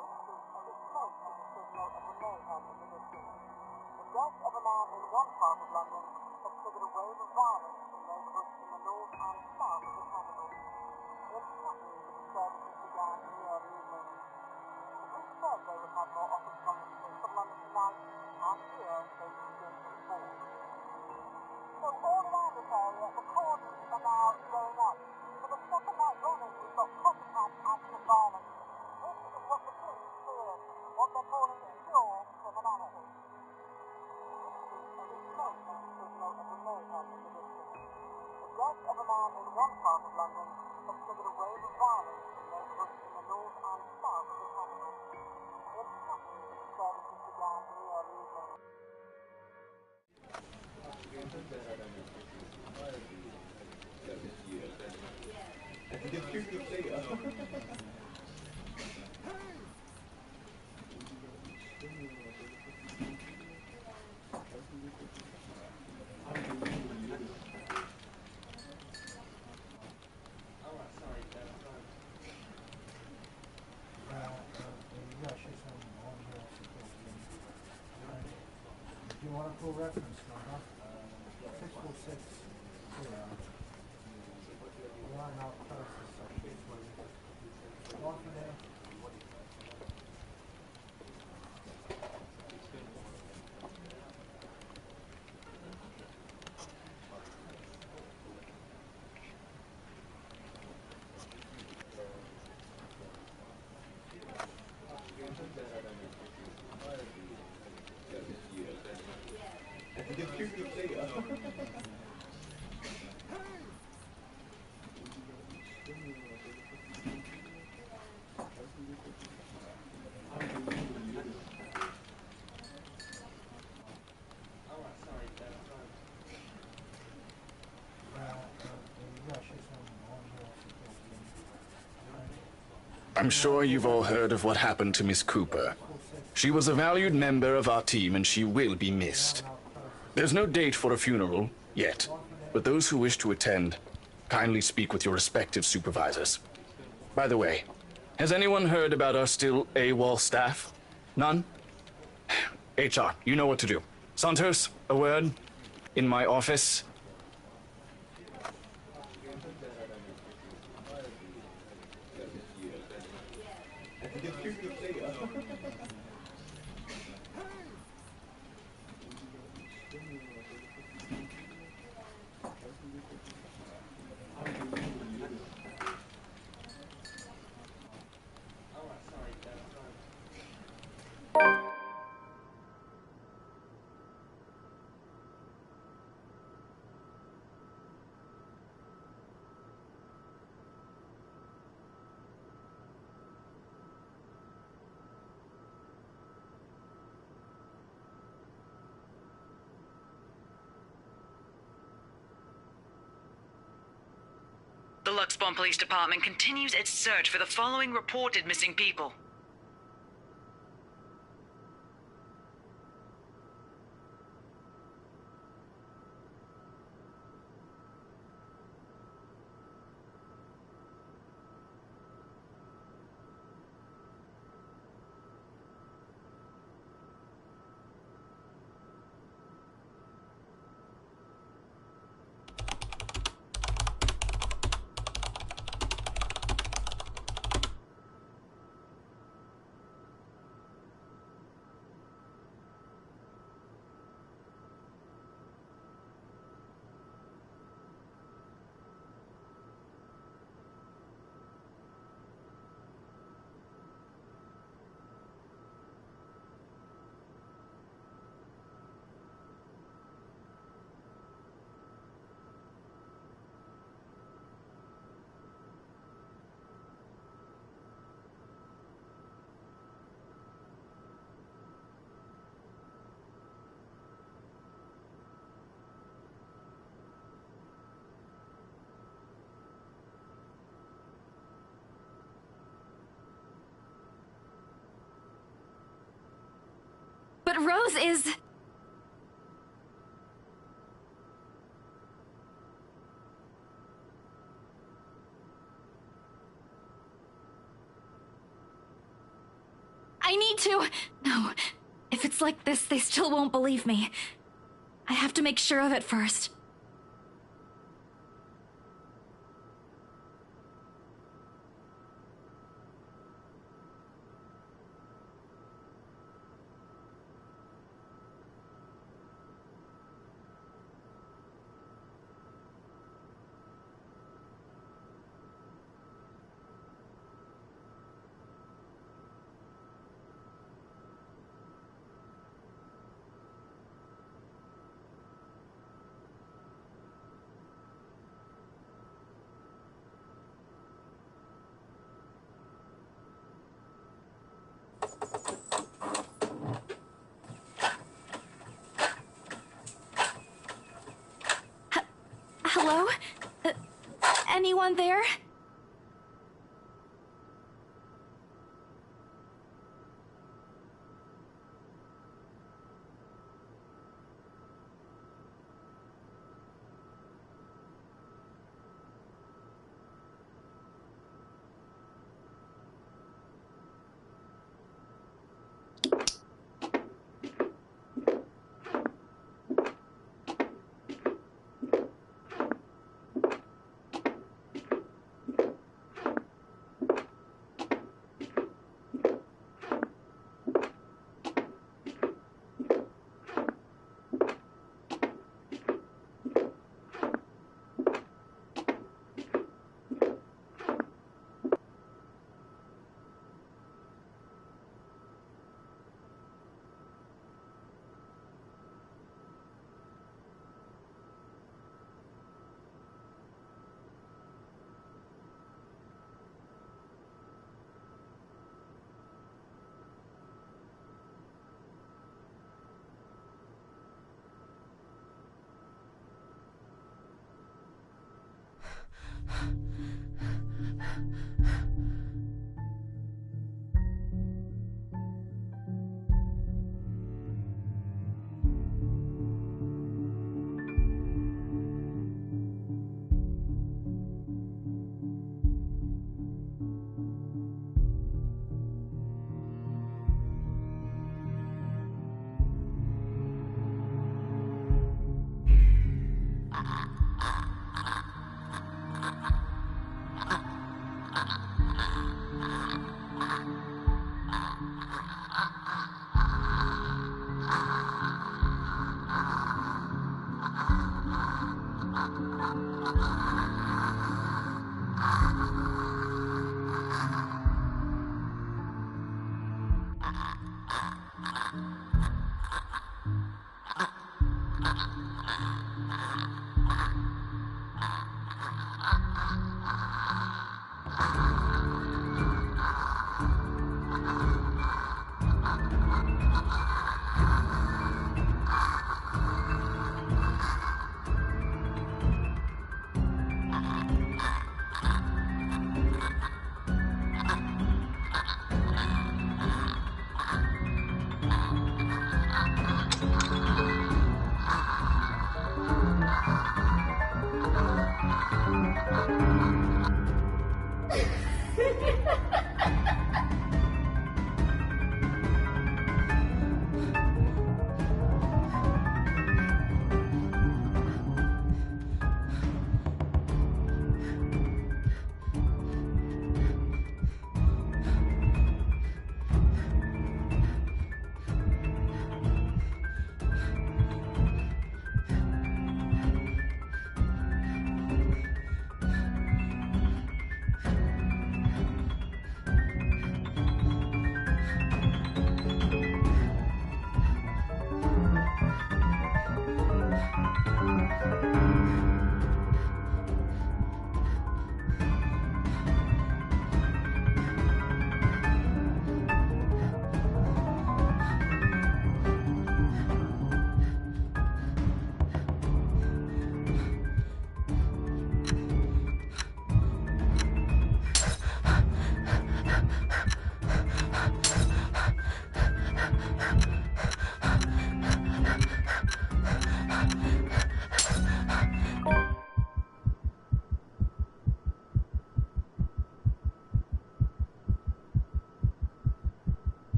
This week, a remote signal of the mayhem in the district. The death of a man in one part of London has triggered a wave of violence in neighbourhoods in the north and south of the capital. In Hackney, the disturbances began in the early evening. The police said they would have more offers from the streets of London tonight, and here they moved in to report. So all around this area, the cordons are now going up. For the second night running, we've got copycat acts of violence. This is what the police feared, what they're calling pure criminality. This week, a remote signal of the mayhem in the district. The death of a man in one part of London has triggered a wave of violence in neighbourhoods in the north and south of the capital. In Hackney, the disturbances began in the early evening. Do you want a full reference number? 646. Line out closest. One for there. I'm sure you've all heard of what happened to Miss Cooper. She was a valued member of our team and she will be missed. There's no date for a funeral, yet, but those who wish to attend Kindly speak with your respective supervisors. By the way, has anyone heard about our still AWOL staff? None? HR, you know what to do. Santos, a word? In my office? The Luxbomb Police Department continues its search for the following reported missing people. But Rose is... I need to... No. If it's like this, they still won't believe me. I have to make sure of it first. Hello? Anyone there?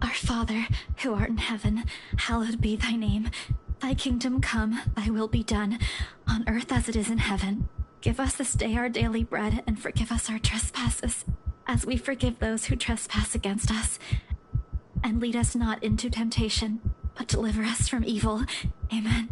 Our Father, who art in heaven, hallowed be thy name. Thy kingdom come, thy will be done, on earth as it is in heaven. Give us this day our daily bread, and forgive us our trespasses, as we forgive those who trespass against us. And lead us not into temptation, but deliver us from evil. Amen.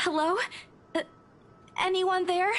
Hello? Anyone there?